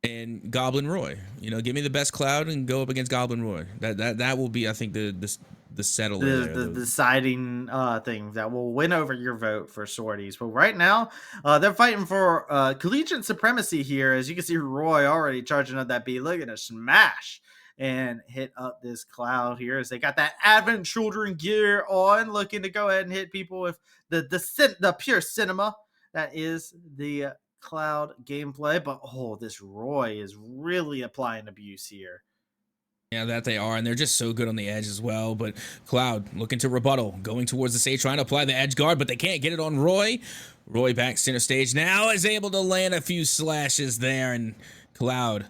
and Goblin Roy. Give me the best Cloud and go up against Goblin Roy. That will be, I think, the settler, the deciding thing that will win over your vote for sorties. But right now, they're fighting for collegiate supremacy here. As you can see, Roy already charging up that B, looking to smash and hit up this Cloud here as they got that Advent Children gear on, looking to go ahead and hit people with the pure cinema that is the Cloud gameplay. But this Roy is really applying abuse here. Yeah, that they are, and they're just so good on the edge as well. But Cloud looking to rebuttal, going towards the stage, trying to apply the edge guard, but they can't get it on Roy. Roy back center stage now is able to land a few slashes there, and Cloud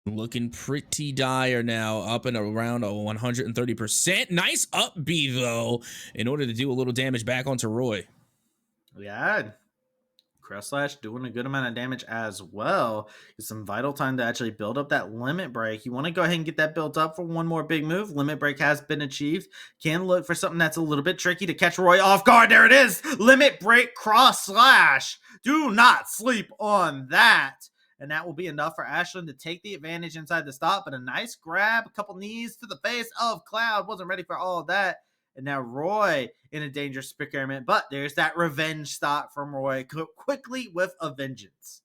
looking pretty dire now, up and around 130%. Nice up B, though, in order to do a little damage back onto Roy. Yeah. Cross Slash doing a good amount of damage as well. It's some vital time to actually build up that limit break. You want to go ahead and get that built up for one more big move. Limit break has been achieved. Can look for something that's a little bit tricky to catch Roy off guard. There it is. Limit break cross slash. Do not sleep on that. And that will be enough for Ashland to take the advantage inside the stop. But a nice grab, a couple knees to the face of Cloud. Wasn't ready for all of that. And now Roy in a dangerous predicament. But there's that revenge stop from Roy quickly with a vengeance.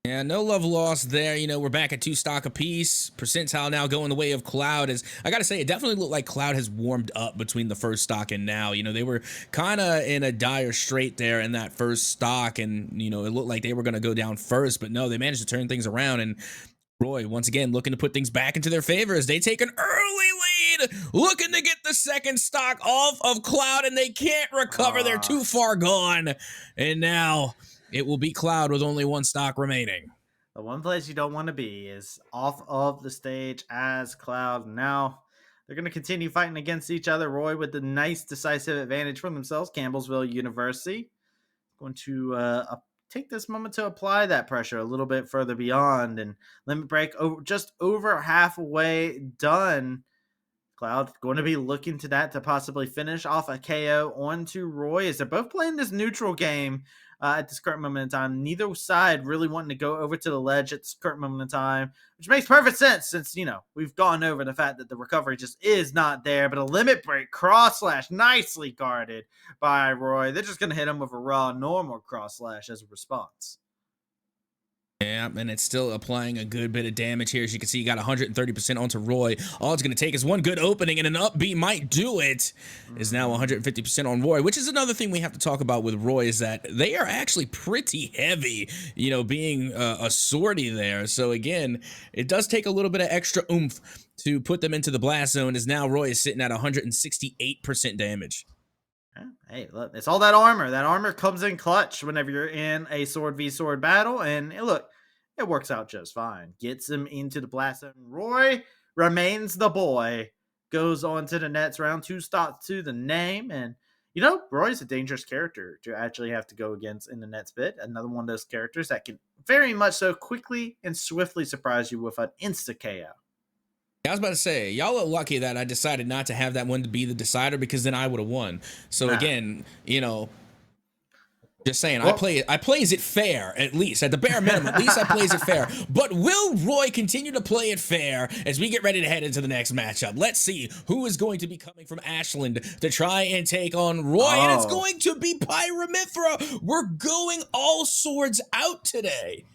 Yeah, no love lost there. We're back at 2 stock apiece. Percentile now going the way of Cloud. As I got to say, it definitely looked like Cloud has warmed up between the first stock and now. They were kind of in a dire strait there in that first stock. And, it looked like they were going to go down first. But no, they managed to turn things around. And Roy, once again, looking to put things back into their favor as they take an early lead, looking to get the second stock off of Cloud, and they can't recover. They're too far gone. And now it will be Cloud with only 1 stock remaining. The one place you don't want to be is off of the stage as Cloud. Now They're going to continue fighting against each other. Roy with the nice decisive advantage for themselves. Campbellsville University going to take this moment to apply that pressure a little bit further beyond, and limit break over, just over halfway done. Cloud going to be looking to that to possibly finish off a KO onto Roy, as they're both playing this neutral game at this current moment in time. Neither side really wanting to go over to the ledge at this current moment in time, which makes perfect sense since, we've gone over the fact that the recovery just is not there. But a limit break cross slash nicely guarded by Roy. They're just going to hit him with a raw normal cross slash as a response. Yeah, and it's still applying a good bit of damage here. As you can see, you got 130% onto Roy. All it's going to take is one good opening, and an up B might do it. Is now 150% on Roy, which is another thing we have to talk about with Roy, is that they are actually pretty heavy, being a sortie there. So again, it does take a little bit of extra oomph to put them into the blast zone, as now Roy is sitting at 168% damage. Hey, look, it's all that armor. That armor comes in clutch whenever you're in a sword v sword battle, and look, it works out just fine. Gets him into the blast zone. Roy remains the boy. Goes on to the Nets. Round 2 stops to the name, and Roy's a dangerous character to actually have to go against in the Nets bit. Another one of those characters that can very much so quickly and swiftly surprise you with an insta KO. I was about to say, y'all are lucky that I decided not to have that one to be the decider, because then I would have won. So again, just saying, well, I plays it fair, at least. At the bare minimum, at least I plays it fair. But will Roy continue to play it fair as we get ready to head into the next matchup? Let's see who is going to be coming from Ashland to try and take on Roy. And it's going to be Pyramithra. We're going all swords out today.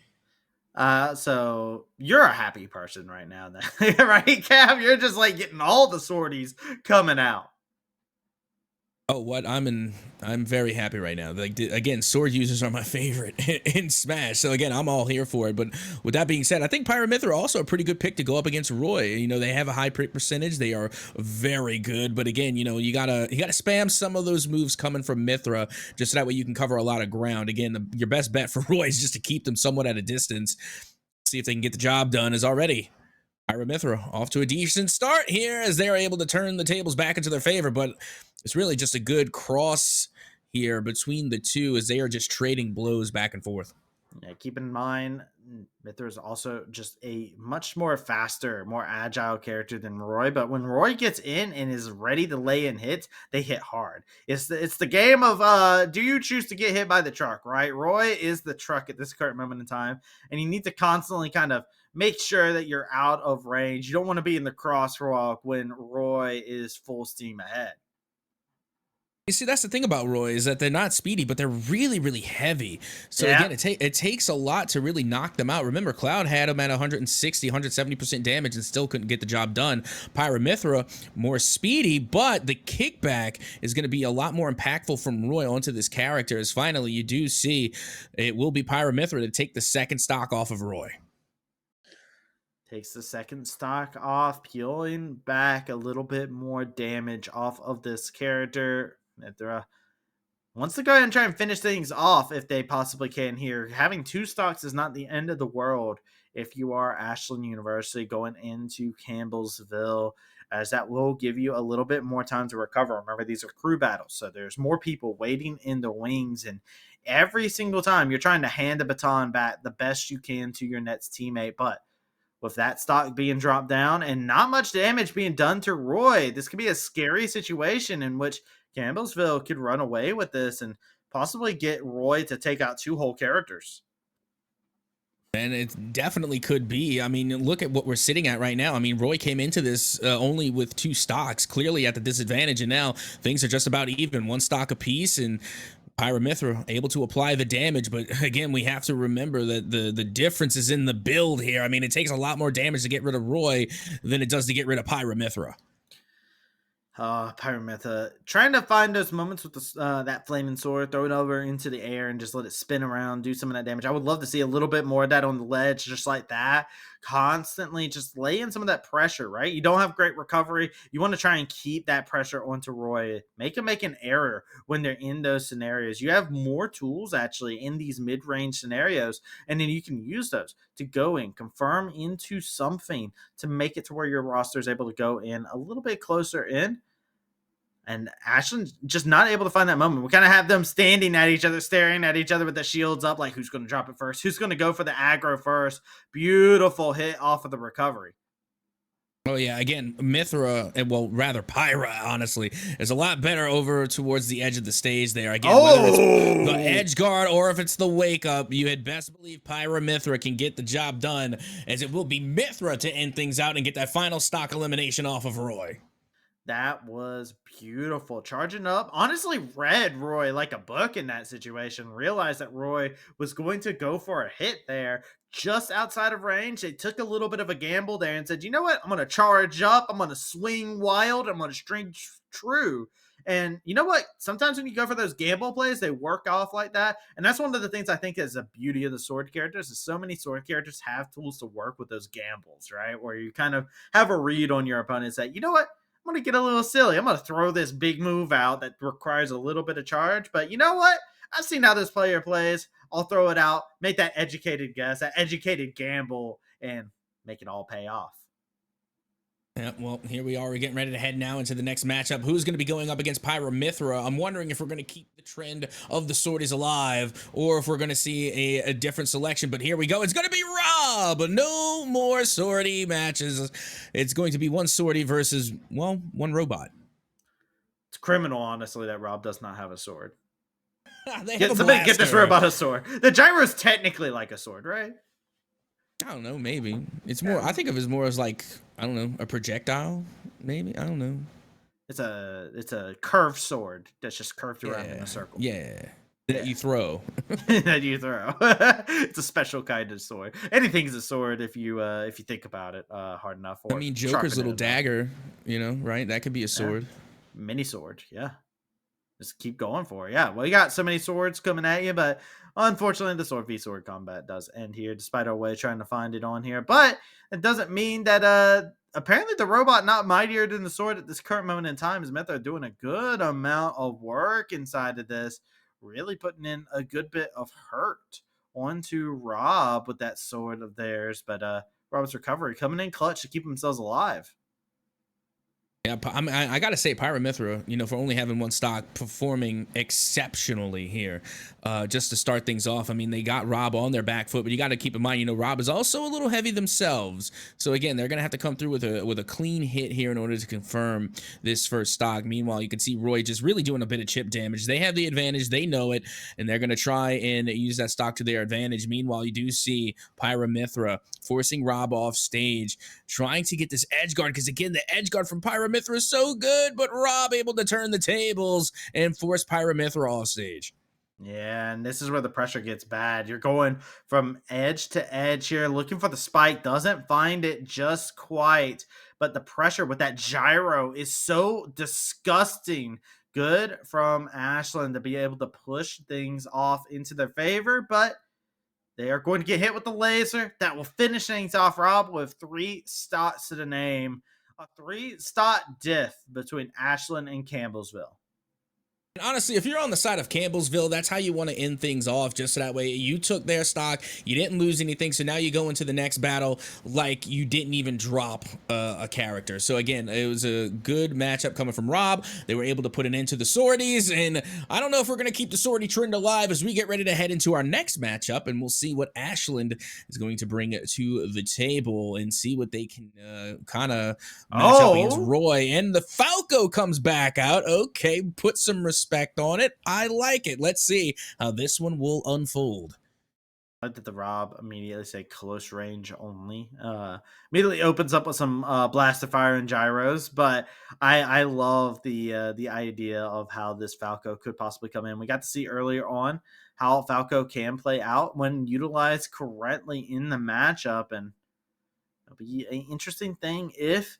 So you're a happy person right now, then, right, Cam? You're just like getting all the sorties coming out. Oh, what? I'm very happy right now. Like, again, sword users are my favorite in Smash. So again, I'm all here for it. But with that being said, I think Pyramithra are also a pretty good pick to go up against Roy. They have a high crit percentage. They are very good. But again, you gotta spam some of those moves coming from Mithra, just so that way you can cover a lot of ground. Again, your best bet for Roy is just to keep them somewhat at a distance. See if they can get the job done. Is already Pyramithra off to a decent start here, as they're able to turn the tables back into their favor. But it's really just a good cross here between the two, as they are just trading blows back and forth. Yeah, keep in mind, Mithra is also just a much more faster, more agile character than Roy. But when Roy gets in and is ready to lay in hits, they hit hard. It's the game of do you choose to get hit by the truck, right? Roy is the truck at this current moment in time, and you need to constantly kind of make sure that you're out of range. You don't want to be in the crosswalk when Roy is full steam ahead. You see, that's the thing about Roy, is that they're not speedy, but they're really, really heavy. So again, it takes a lot to really knock them out. Remember, Cloud had them at 160, 170% damage and still couldn't get the job done. Pyramithra, more speedy, but the kickback is going to be a lot more impactful from Roy onto this character, as finally you do see it will be Pyramithra to take the second stock off of Roy. Takes the second stock off, peeling back a little bit more damage off of this character. Mithra wants to go ahead and try and finish things off if they possibly can here. Having 2 stocks is not the end of the world if you are Ashland University going into Campbellsville, as that will give you a little bit more time to recover. Remember, these are crew battles, so there's more people waiting in the wings, and every single time you're trying to hand the baton back the best you can to your Nets teammate. But with that stock being dropped down and not much damage being done to Roy, this could be a scary situation in which Campbellsville could run away with this and possibly get Roy to take out 2 whole characters. And it definitely could be. I mean, look at what we're sitting at right now. I mean, Roy came into this only with 2 stocks, clearly at the disadvantage, and now things are just about even. 1 stock apiece, and Pyramithra able to apply the damage. But again, we have to remember that the difference is in the build here. I mean, it takes a lot more damage to get rid of Roy than it does to get rid of Pyramithra. Pyramithra trying to find those moments with the that flaming sword, throw it over into the air and just let it spin around, do some of that damage. I would love to see a little bit more of that on the ledge, just like that. Constantly just lay in some of that pressure, right? You don't have great recovery. You want to try and keep that pressure onto Roy. Make him make an error when they're in those scenarios. You have more tools actually in these mid-range scenarios, and then you can use those. to go in, confirm into something to make it to where your roster is able to go in a little bit closer in. And Ashland's just not able to find that moment. We kind of have them standing at each other, staring at each other with the shields up, like who's going to drop it first? Who's going to go for the aggro first? Beautiful hit off of the recovery. Oh yeah, again, Mithra, and well, rather Pyra, honestly, is a lot better over towards the edge of the stage there. Again, whether it's the edge guard or if it's the wake up, you had best believe Pyra Mithra can get the job done, as it will be Mithra to end things out and get that final stock elimination off of Roy. That was beautiful. Charging up. Honestly, read Roy like a book in that situation. Realized that Roy was going to go for a hit there just outside of range. They took a little bit of a gamble there and said, you know what? I'm going to charge up. I'm going to swing wild. I'm going to string true. And you know what? Sometimes when you go for those gamble plays, they work off like that. And that's one of the things I think is the beauty of the sword characters is so many sword characters have tools to work with those gambles, right? Where you kind of have a read on your opponent and say, you know what? I'm going to get a little silly. I'm going to throw this big move out that requires a little bit of charge. But you know what? I've seen how this player plays. I'll throw it out, make that educated guess, that educated gamble, and make it all pay off. Yeah, well, here we are. We're getting ready to head now into the next matchup. Who's going to be going up against Pyra Mithra? I'm wondering if we're going to keep the trend of the swordies alive or if we're going to see a different selection. But here we go. It's going to be Rob. No more swordie matches. It's going to be one swordie versus, well, one robot. It's criminal, honestly, that Rob does not have a sword. Somebody get this robot a sword. The gyro is technically like a sword, right? I don't know, maybe. It's more, I think of it as more as like, I don't know, a projectile, maybe? I don't know. It's a curved sword that's just curved around in a circle. Yeah. That you throw. That you throw. It's a special kind of sword. Anything's a sword if you think about it hard enough. I mean, Joker's little dagger, you know, right? That could be a sword. Yeah. Mini sword, yeah. Just keep going for it. Yeah, well, you got so many swords coming at you, but unfortunately, the sword v sword combat does end here, despite our way trying to find it on here. But it doesn't mean that apparently the robot not mightier than the sword at this current moment in time. Is Method doing a good amount of work inside of this, really putting in a good bit of hurt onto Rob with that sword of theirs. But Rob's recovery coming in clutch to keep themselves alive. Yeah, I gotta say, Pyra Mithra, you know, for only having one stock, performing exceptionally here. Just to start things off, I mean, they got Rob on their back foot, but you got to keep in mind, you know, Rob is also a little heavy themselves. So again, they're gonna have to come through with a clean hit here in order to confirm this first stock. Meanwhile, you can see Roy just really doing a bit of chip damage. They have the advantage, they know it, and they're gonna try and use that stock to their advantage. Meanwhile, you do see Pyra Mithra forcing Rob off stage, trying to get this edge guard, because again, the edge guard from Pyra Mithra is so good, but Rob able to turn the tables and force Pyra Mithra off stage. Yeah, and this is where the pressure gets bad. You're going from edge to edge here, looking for the spike, doesn't find it just quite, but the pressure with that gyro is so disgusting. Good from Ashland to be able to push things off into their favor, but they are going to get hit with the laser. That will finish things off. Rob with 3 stots to the name. A 3-stot diff between Ashland and Campbellsville. Honestly, if you're on the side of Campbellsville, that's how you want to end things off, just so that way you took their stock, you didn't lose anything, so now you go into the next battle like you didn't even drop a character. So again, it was a good matchup coming from Rob. They were able to put an end to the swordies, and I don't know if we're going to keep the swordie trend alive as we get ready to head into our next matchup, and we'll see what Ashland is going to bring to the table and see what they can kind of match up against Roy. And the Falco comes back out. Okay, put some respect on it. I like it. Let's see how this one will unfold. I like that the Rob immediately say close range only. Immediately opens up with some blast of fire and gyros, but I love the idea of how this Falco could possibly come in. We got to see earlier on how Falco can play out when utilized correctly in the matchup, and it'll be an interesting thing if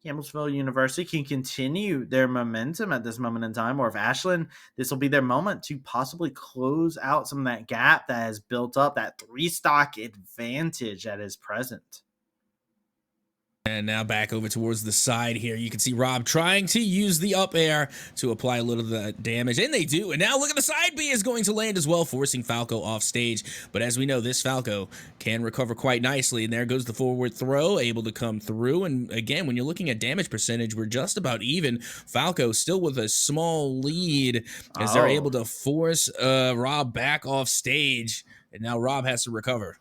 Campbellsville University can continue their momentum at this moment in time, or if Ashland, this will be their moment to possibly close out some of that gap that has built up, that 3-stock advantage that is present. And now back over towards the side here. You can see Rob trying to use the up air to apply a little of the damage, and they do. And now look at the side B is going to land as well, forcing Falco off stage. But as we know, this Falco can recover quite nicely. And there goes the forward throw, able to come through. And again, when you're looking at damage percentage, we're just about even. Falco still with a small lead as they're able to force Rob back off stage. And now Rob has to recover.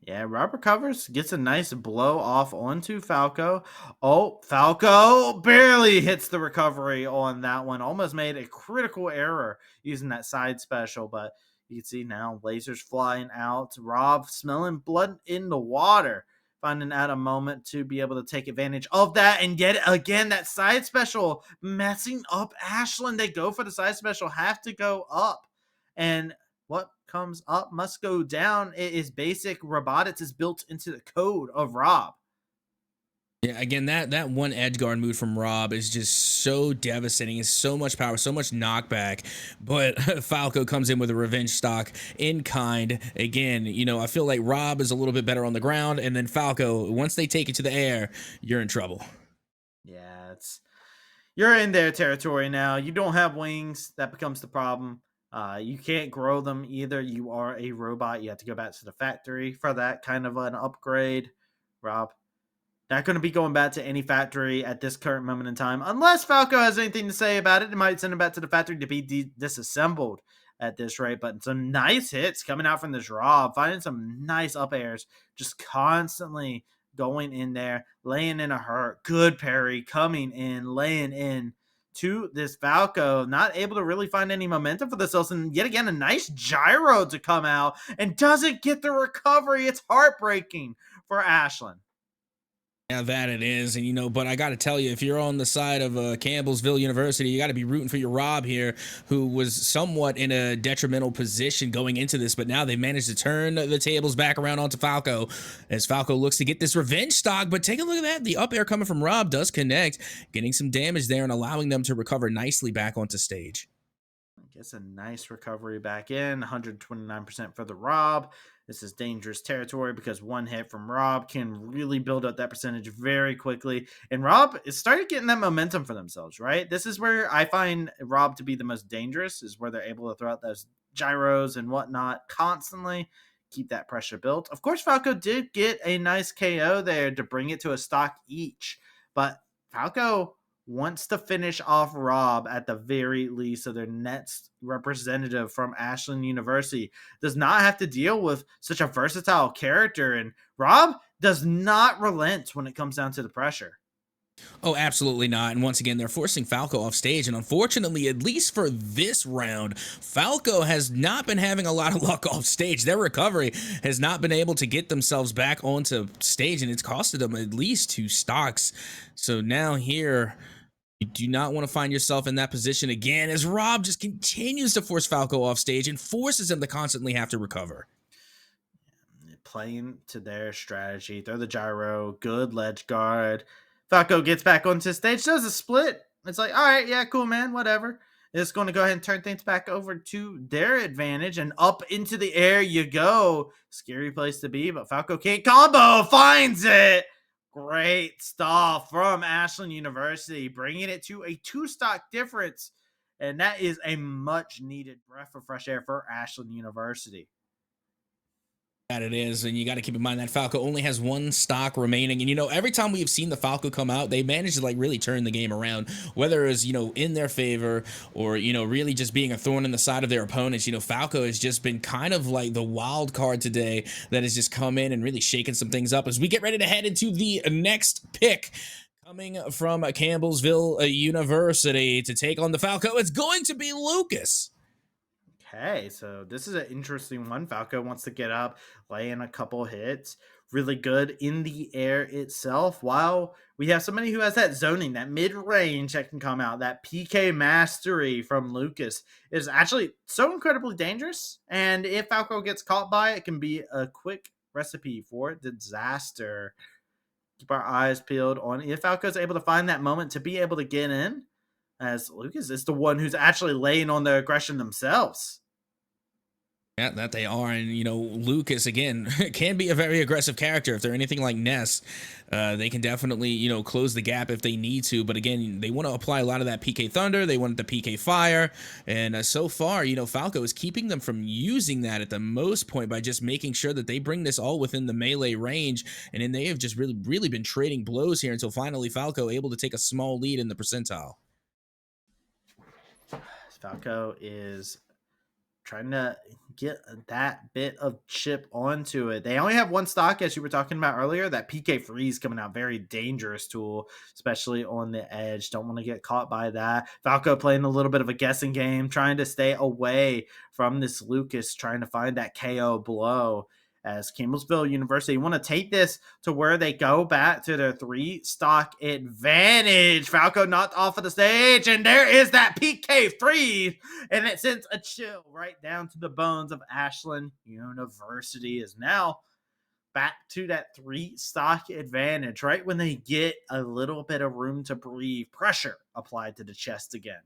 Yeah, Rob recovers, gets a nice blow off onto Falco. Oh, Falco barely hits the recovery on that one. Almost made a critical error using that side special, but you can see now lasers flying out. Rob smelling blood in the water, finding out a moment to be able to take advantage of that. And yet again, that side special messing up Ashlyn. They go for the side special, have to go up. And what comes up must go down. It is basic robotics is built into the code of Rob. Yeah, again, that one edge guard move from Rob is just so devastating. It's so much power, so much knockback. But Falco comes in with a revenge stock in kind. Again, I feel like Rob is a little bit better on the ground, and then Falco, once they take it to the air, you're in trouble. Yeah, you're in their territory now. You don't have wings. That becomes the problem. You can't grow them either. You are a robot. You have to go back to the factory for that kind of an upgrade. Rob, not going to be going back to any factory at this current moment in time. Unless Falco has anything to say about it, it might send him back to the factory to be disassembled at this rate. But some nice hits coming out from this Rob. Finding some nice up airs. Just constantly going in there. Laying in a hurt. Good parry. Coming in. Laying in to this Falco. Not able to really find any momentum for this else. And yet again, a nice gyro to come out. And doesn't get the recovery. It's heartbreaking for Ashlyn. Yeah, that it is. And, but I got to tell you, if you're on the side of Campbellsville University, you got to be rooting for your Rob here, who was somewhat in a detrimental position going into this. But now they managed to turn the tables back around onto Falco as Falco looks to get this revenge stock. But take a look at that. The up air coming from Rob does connect, getting some damage there and allowing them to recover nicely back onto stage. Gets a nice recovery back in, 129% for the Rob. This is dangerous territory because one hit from Rob can really build up that percentage very quickly. And Rob is started getting that momentum for themselves, right? This is where I find Rob to be the most dangerous, is where they're able to throw out those gyros and whatnot constantly, keep that pressure built. Of course, Falco did get a nice KO there to bring it to a stock each, but Falco wants to finish off Rob at the very least, so their next representative from Ashland University does not have to deal with such a versatile character. And Rob does not relent when it comes down to the pressure. Oh, absolutely not. And once again, they're forcing Falco off stage. And unfortunately, at least for this round, Falco has not been having a lot of luck off stage. Their recovery has not been able to get themselves back onto stage, and it's costed them at least 2 stocks. So now here, you do not want to find yourself in that position again, as Rob just continues to force Falco off stage and forces him to constantly have to recover. Playing to their strategy, throw the gyro, good ledge guard. Falco gets back onto stage, does a split. It's like, all right, yeah, cool, man, whatever. It's going to go ahead and turn things back over to their advantage, and up into the air you go. Scary place to be, but Falco can't combo, finds it. Great stuff from Ashland University, bringing it to a 2-stock difference, and that is a much needed breath of fresh air for Ashland University. That it is, and you got to keep in mind that Falco only has 1 stock remaining. And every time we've seen the Falco come out, they managed to really turn the game around, whether it's in their favor or really just being a thorn in the side of their opponents. Falco has just been kind of like the wild card today that has just come in and really shaken some things up as we get ready to head into the next pick. Coming from Campbellsville University to take on the Falco, it's going to be Lucas. Okay, so this is an interesting one. Falco wants to get up, lay in a couple hits. Really good in the air itself. While we have somebody who has that zoning, that mid-range that can come out, that PK mastery from Lucas is actually so incredibly dangerous. And if Falco gets caught by it, it can be a quick recipe for disaster. Keep our eyes peeled on if Falco's able to find that moment to be able to get in, as Lucas is the one who's actually laying on the aggression themselves. Yeah, that they are. And, Lucas, again, can be a very aggressive character. If they're anything like Ness, they can definitely, close the gap if they need to. But again, they want to apply a lot of that PK Thunder. They want the PK Fire. And so far, Falco is keeping them from using that at the most point by just making sure that they bring this all within the melee range. And then they have just really, really been trading blows here until finally Falco able to take a small lead in the percentile. Falco is trying to get that bit of chip onto it. They only have one stock, as you were talking about earlier. That PK Freeze coming out, very dangerous tool, especially on the edge. Don't want to get caught by that. Falco playing a little bit of a guessing game, trying to stay away from this Lucas, trying to find that KO blow. As Campbellsville University want to take this to where they go back to their 3 stock advantage. Falco knocked off of the stage, and there is that PK Freeze, and it sends a chill right down to the bones of Ashland University. Is now back to that 3 stock advantage right when they get a little bit of room to breathe. Pressure applied to the chest again.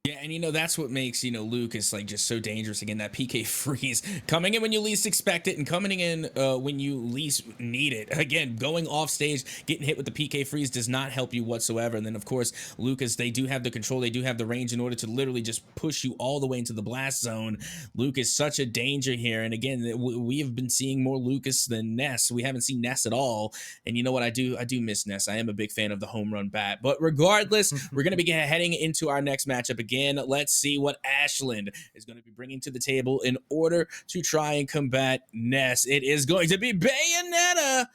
Yeah, and that's what makes Lucas like just so dangerous. Again, that PK Freeze coming in when you least expect it and coming in when you least need it. Again, going off stage, getting hit with the PK Freeze does not help you whatsoever. And then of course, Lucas, they do have the control, they do have the range in order to literally just push you all the way into the blast zone. Lucas, such a danger here. And again, we have been seeing more Lucas than Ness. We haven't seen Ness at all. And you know what? I do miss Ness. I am a big fan of the home run bat. But regardless, we're going to be heading into our next matchup again. Let's see what Ashland is going to be bringing to the table in order to try and combat Ness. It is going to be Bayonetta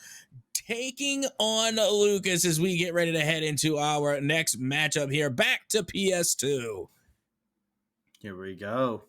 taking on Lucas as we get ready to head into our next matchup here. Back to PS2. Here we go.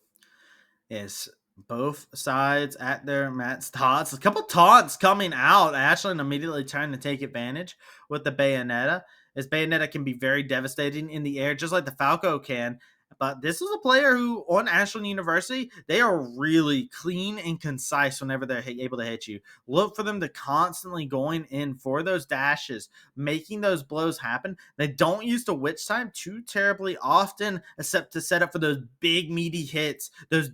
It's both sides at their match taunts. A couple taunts coming out. Ashland immediately trying to take advantage with the Bayonetta, as Bayonetta can be very devastating in the air, just like the Falco can. But this is a player who, on Ashland University, they are really clean and concise whenever they're able to hit you. Look for them to constantly going in for those dashes, making those blows happen. They don't use the witch time too terribly often, except to set up for those big, meaty hits, those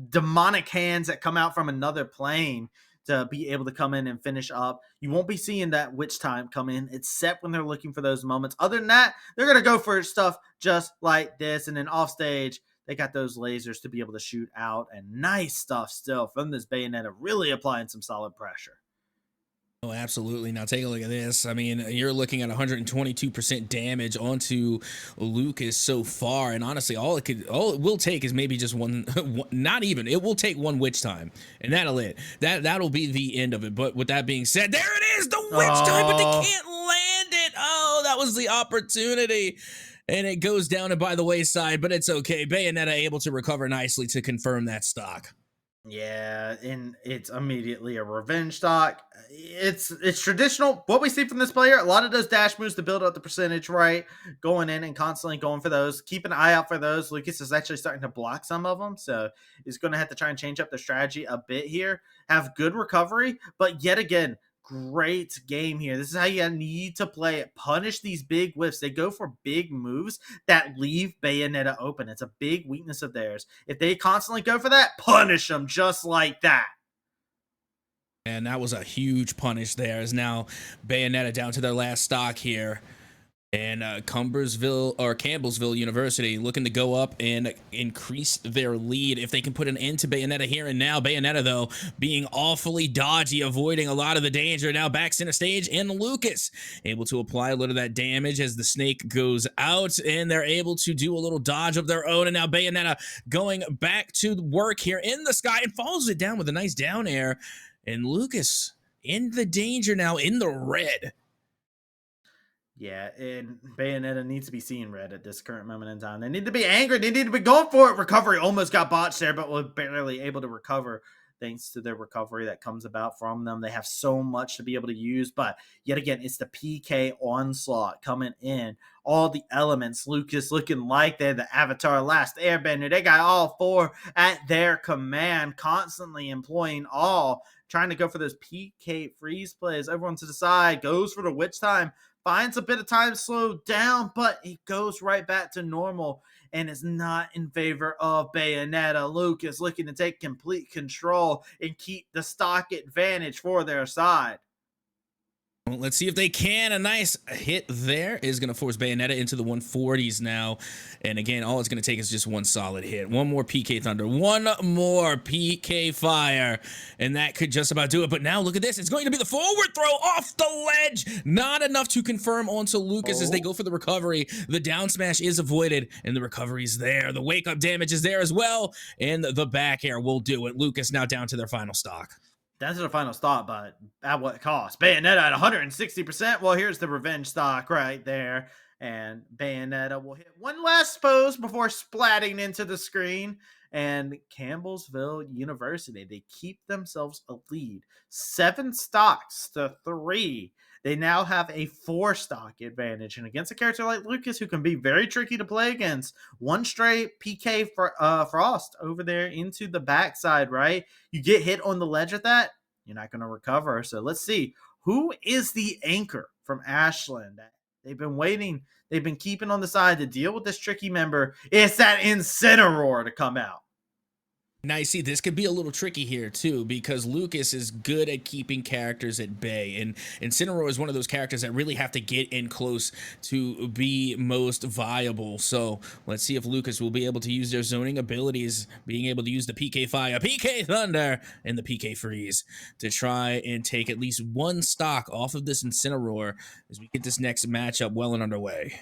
demonic hands that come out from another plane to be able to come in and finish up. You won't be seeing that witch time come in, except when they're looking for those moments. Other than that, they're going to go for stuff just like this. And then off stage, they got those lasers to be able to shoot out. And nice stuff still from this Bayonetta, really applying some solid pressure. Oh, absolutely. Now take a look at this. I mean, you're looking at 122% damage onto Lucas so far. And honestly, all it will take is maybe just one, not even, it will take one witch time. And that'll it. That'll be the end of it. But with that being said, there it is, the witch time, but they can't land it. Oh, that was the opportunity. And it goes down and by the wayside, but it's okay. Bayonetta able to recover nicely to confirm that stock. Yeah, and it's immediately a revenge stock. It's traditional. What we see from this player, a lot of those dash moves to build up the percentage, right? Going in and constantly going for those. Keep an eye out for those. Lucas is actually starting to block some of them, so he's going to have to try and change up their strategy a bit here. Have good recovery, but yet again, great game here. This is how you need to play it. Punish these big whiffs. They go for big moves that leave Bayonetta open. It's a big weakness of theirs. If they constantly go for that, punish them just like that. And that was a huge punish there. Is now Bayonetta down to their last stock here. And Campbellsville University looking to go up and increase their lead if they can put an end to Bayonetta here and now. Bayonetta, though, being awfully dodgy, avoiding a lot of the danger. Now back center stage, and Lucas able to apply a little of that damage as the snake goes out, and they're able to do a little dodge of their own. And now Bayonetta going back to work here in the sky and follows it down with a nice down air. And Lucas in the danger now, in the red. Yeah, and Bayonetta needs to be seeing red at this current moment in time. They need to be angry. They need to be going for it. Recovery almost got botched there, but was barely able to recover thanks to their recovery that comes about from them. They have so much to be able to use, but yet again, it's the PK onslaught coming in. All the elements, Lucas looking like they're the Avatar Last Airbender. They got all 4 at their command, constantly employing all, trying to go for those PK freeze plays. Everyone to the side, goes for the witch time, finds a bit of time to slow down, but he goes right back to normal and is not in favor of Bayonetta. Lucas looking to take complete control and keep the stock advantage for their side. Well, let's see if they can. A nice hit there is going to force Bayonetta into the 140s now. And again, all it's going to take is just one solid hit. One more PK Thunder. One more PK Fire. And that could just about do it. But now look at this. It's going to be the forward throw off the ledge. Not enough to confirm onto Lucas as they go for the recovery. The down smash is avoided. And the recovery's there. The wake up damage is there as well. And the back air will do it. Lucas now down to their final stock. That's the final stop, but at what cost? Bayonetta at 160%. Well, here's the revenge stock right there. And Bayonetta will hit one last pose before splatting into the screen. And Campbellsville University, they keep themselves a lead. 7 stocks to 3. They now have a 4 stock advantage. And against a character like Lucas, who can be very tricky to play against, one straight PK for Frost over there into the backside, right? You get hit on the ledge at that, you're not going to recover. So let's see. Who is the anchor from Ashland? They've been waiting. They've been keeping on the side to deal with this tricky member. It's that Incineroar to come out. Now, you see, this could be a little tricky here, too, because Lucas is good at keeping characters at bay, and Incineroar is one of those characters that really have to get in close to be most viable. So let's see if Lucas will be able to use their zoning abilities, being able to use the PK Fire, PK Thunder, and the PK Freeze to try and take at least one stock off of this Incineroar as we get this next matchup well and underway. Here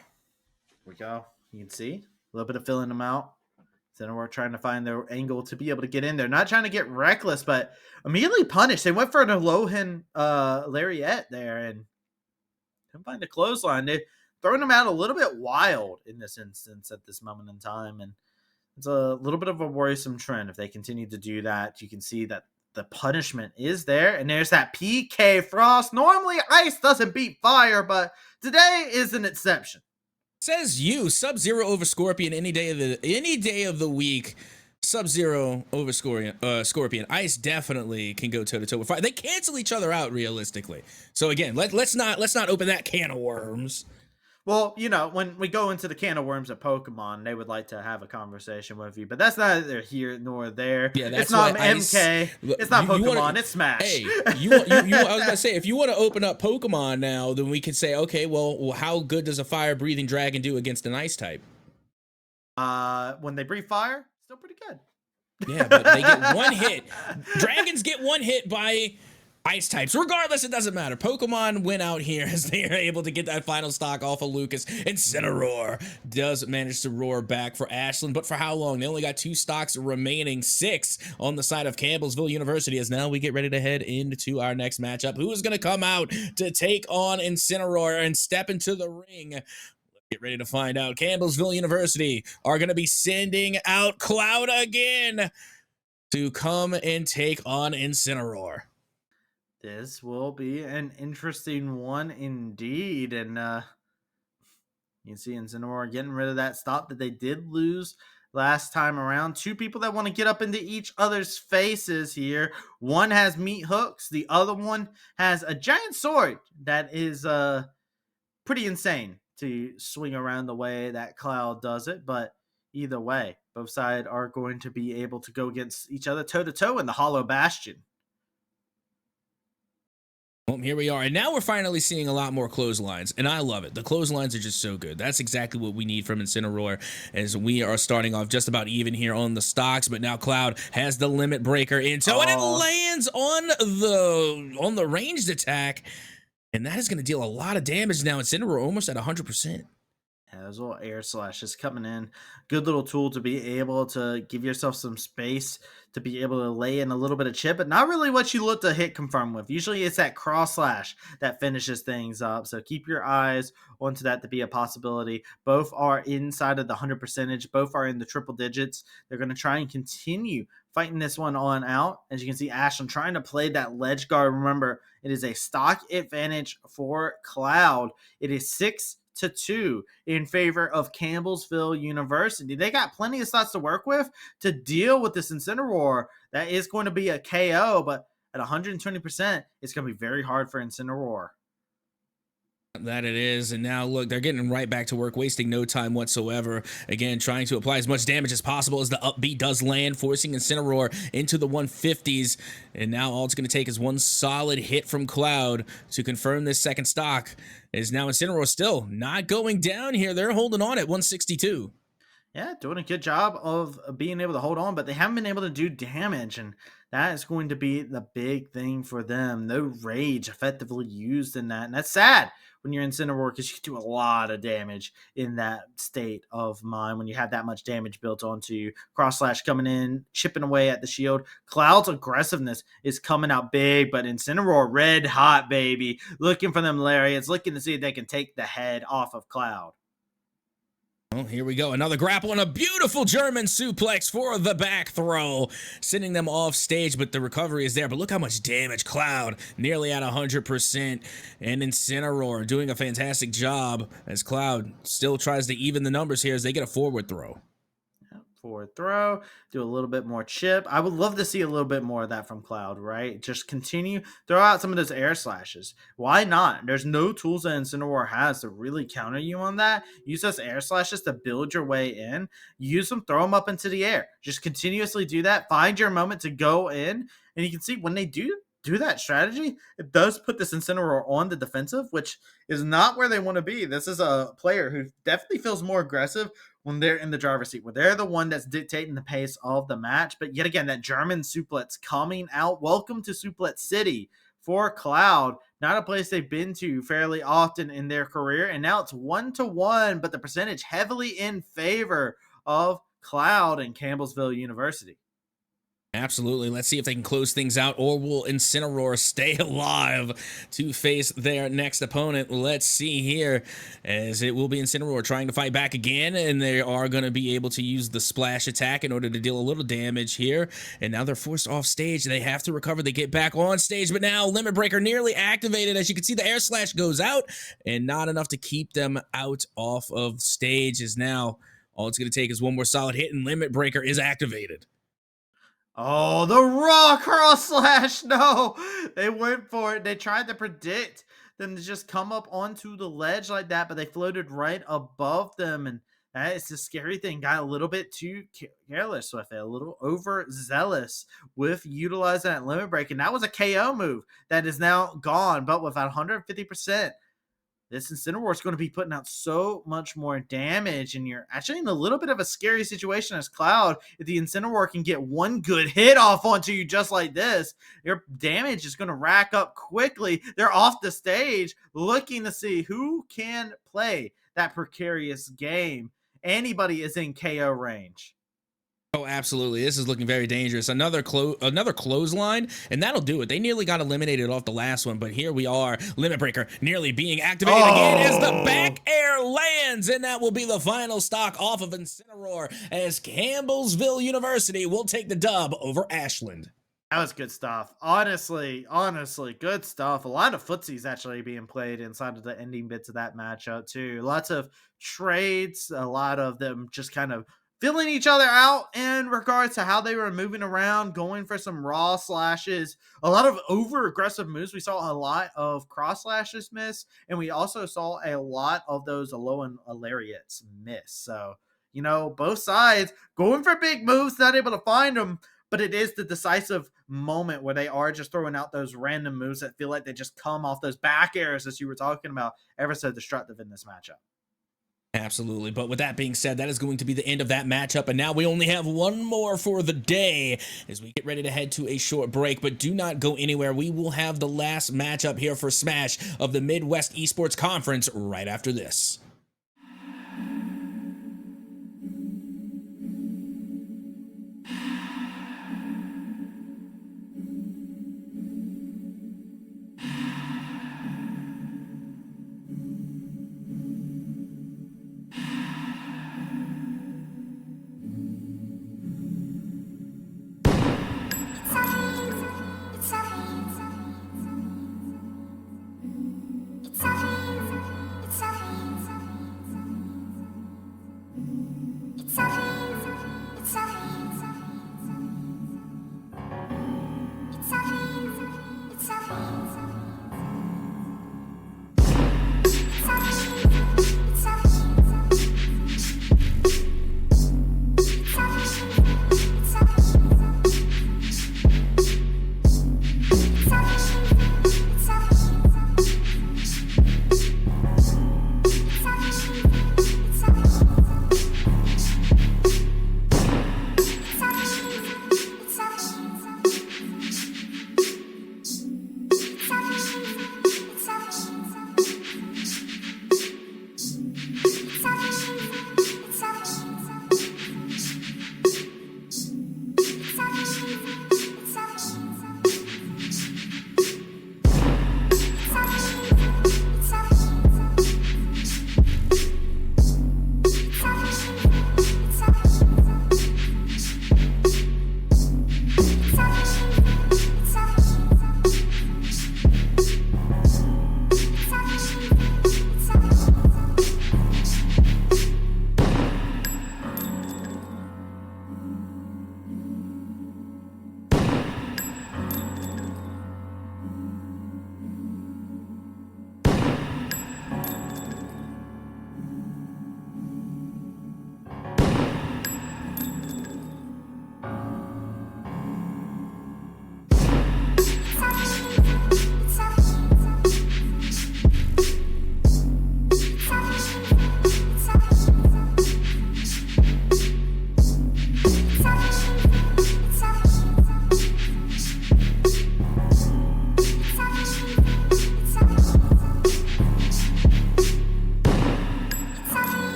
we go. You can see a little bit of filling them out. Then we're trying to find their angle to be able to get in there. Not trying to get reckless, but immediately punished. They went for an Alohan lariat there and couldn't find a clothesline. They're throwing them out a little bit wild in this instance at this moment in time. And it's a little bit of a worrisome trend. If they continue to do that, you can see that the punishment is there. And there's that PK Frost. Normally, ice doesn't beat fire, but today is an exception. Says you, Sub-Zero over Scorpion any day of the week. Sub-Zero over Scorpion. Ice definitely can go toe to toe with fire. They cancel each other out realistically. So again, let's not open that can of worms. Well, you know, when we go into the can of worms at Pokemon, they would like to have a conversation with you, but that's neither here nor there. Yeah, that's it's not why MK. It's not Pokemon. It's Smash. Hey, I was gonna say, if you want to open up Pokemon now, then we could say, okay, well, how good does a fire-breathing dragon do against an ice type? When they breathe fire, still pretty good. Yeah, but they get one hit. Dragons get one hit by ice types. Regardless, it doesn't matter. Pokemon win out here as they are able to get that final stock off of Lucas. Incineroar does manage to roar back for Ashland, but for how long? They only got 2 stocks remaining, 6 on the side of Campbellsville University, as now we get ready to head into our next matchup. Who is going to come out to take on Incineroar and step into the ring? Get ready to find out. Campbellsville University are going to be sending out Cloud again to come and take on Incineroar. This will be an interesting one indeed. And you can see Incineroar getting rid of that stop that they did lose last time around. 2 people that want to get up into each other's faces here. One has meat hooks. The other one has a giant sword that is pretty insane to swing around the way that Cloud does it. But either way, both sides are going to be able to go against each other toe-to-toe in the Hollow Bastion. Well, here we are, and now we're finally seeing a lot more clotheslines, and I love it. The clotheslines are just so good. That's exactly what we need from Incineroar, as we are starting off just about even here on the stocks, but now Cloud has the limit breaker in tow, and it lands on the ranged attack, and that is going to deal a lot of damage now. Incineroar almost at 100%. Yeah, those little air slashes coming in. Good little tool to be able to give yourself some space to be able to lay in a little bit of chip, but not really what you look to hit confirm with. Usually it's that cross slash that finishes things up. So keep your eyes onto that to be a possibility. Both are inside of the 100 percentage. Both are in the triple digits. They're going to try and continue fighting this one on out. As you can see, Ashland trying to play that ledge guard. Remember, it is a stock advantage for Cloud. It is 6-2 in favor of Campbellsville University. They got plenty of slots to work with to deal with this Incineroar. That is going to be a KO, but at 120%, it's going to be very hard for Incineroar. That it is. And now look, they're getting right back to work, wasting no time whatsoever. Again, trying to apply as much damage as possible as the upbeat does land, forcing Incineroar into the 150s. And now all it's going to take is one solid hit from Cloud to confirm this second stock. Is now Incineroar still not going down here. They're holding on at 162. Yeah, doing a good job of being able to hold on, but they haven't been able to do damage, and that is going to be the big thing for them. No rage effectively used in that, and that's sad when you're in Incineroar because you can do a lot of damage in that state of mind when you have that much damage built onto you. Cross Slash coming in, chipping away at the shield. Cloud's aggressiveness is coming out big, but Incineroar red hot, baby. Looking for them lariats, looking to see if they can take the head off of Cloud. Well, here we go. Another grapple and a beautiful German suplex for the back throw, sending them off stage, but the recovery is there. But look how much damage. Cloud nearly at 100%, and Incineroar doing a fantastic job as Cloud still tries to even the numbers here as they get a forward throw. Forward throw, do a little bit more chip. I would love to see a little bit more of that from Cloud, right? Just continue, throw out some of those air slashes. Why not? There's no tools that Incineroar has to really counter you on that. Use those air slashes to build your way in. Use them, throw them up into the air. Just continuously do that. Find your moment to go in. And you can see when they do that strategy, it does put this Incineroar on the defensive, which is not where they want to be. This is a player who definitely feels more aggressive when they're in the driver's seat, where they're the one that's dictating the pace of the match. But yet again, that German suplex coming out. Welcome to Suplex City for Cloud. Not a place they've been to fairly often in their career. And now it's 1-1, but the percentage heavily in favor of Cloud and Campbellsville University. Absolutely. Let's see if they can close things out, or will Incineroar stay alive to face their next opponent? Let's see here, as it will be Incineroar trying to fight back again, and they are going to be able to use the splash attack in order to deal a little damage here. And now they're forced off stage. They have to recover. They get back on stage, but now Limit Breaker nearly activated. As you can see, the air slash goes out, and not enough to keep them out off of stage. Is now all it's going to take is one more solid hit, and Limit Breaker is activated. Oh, the raw cross slash. No, they went for it. They tried to predict them to just come up onto the ledge like that, but they floated right above them. And that is the scary thing. Got a little bit too careless with it, a little overzealous with utilizing that limit break. And that was a KO move that is now gone, but with 150%. This Incineroar is going to be putting out so much more damage, and you're actually in a little bit of a scary situation as Cloud. If the Incineroar can get one good hit off onto you just like this, your damage is going to rack up quickly. They're off the stage looking to see who can play that precarious game. Anybody is in KO range. Oh, absolutely. This is looking very dangerous. Another clothesline, and that'll do it. They nearly got eliminated off the last one, but here we are. Limit Breaker nearly being activated again as the back air lands, and that will be the final stock off of Incineroar as Campbellsville University will take the dub over Ashland. That was good stuff. Honestly, good stuff. A lot of footsies actually being played inside of the ending bits of that matchup, too. Lots of trades, a lot of them just kind of filling each other out in regards to how they were moving around, going for some raw slashes, a lot of over aggressive moves. We saw a lot of cross slashes miss, and we also saw a lot of those Alolan lariats miss. So, both sides going for big moves, not able to find them, but it is the decisive moment where they are just throwing out those random moves that feel like they just come off those back airs, as you were talking about, ever so destructive in this matchup. Absolutely. But with that being said, that is going to be the end of that matchup. And now we only have one more for the day as we get ready to head to a short break. But do not go anywhere. We will have the last matchup here for Smash of the Midwest Esports Conference right after this.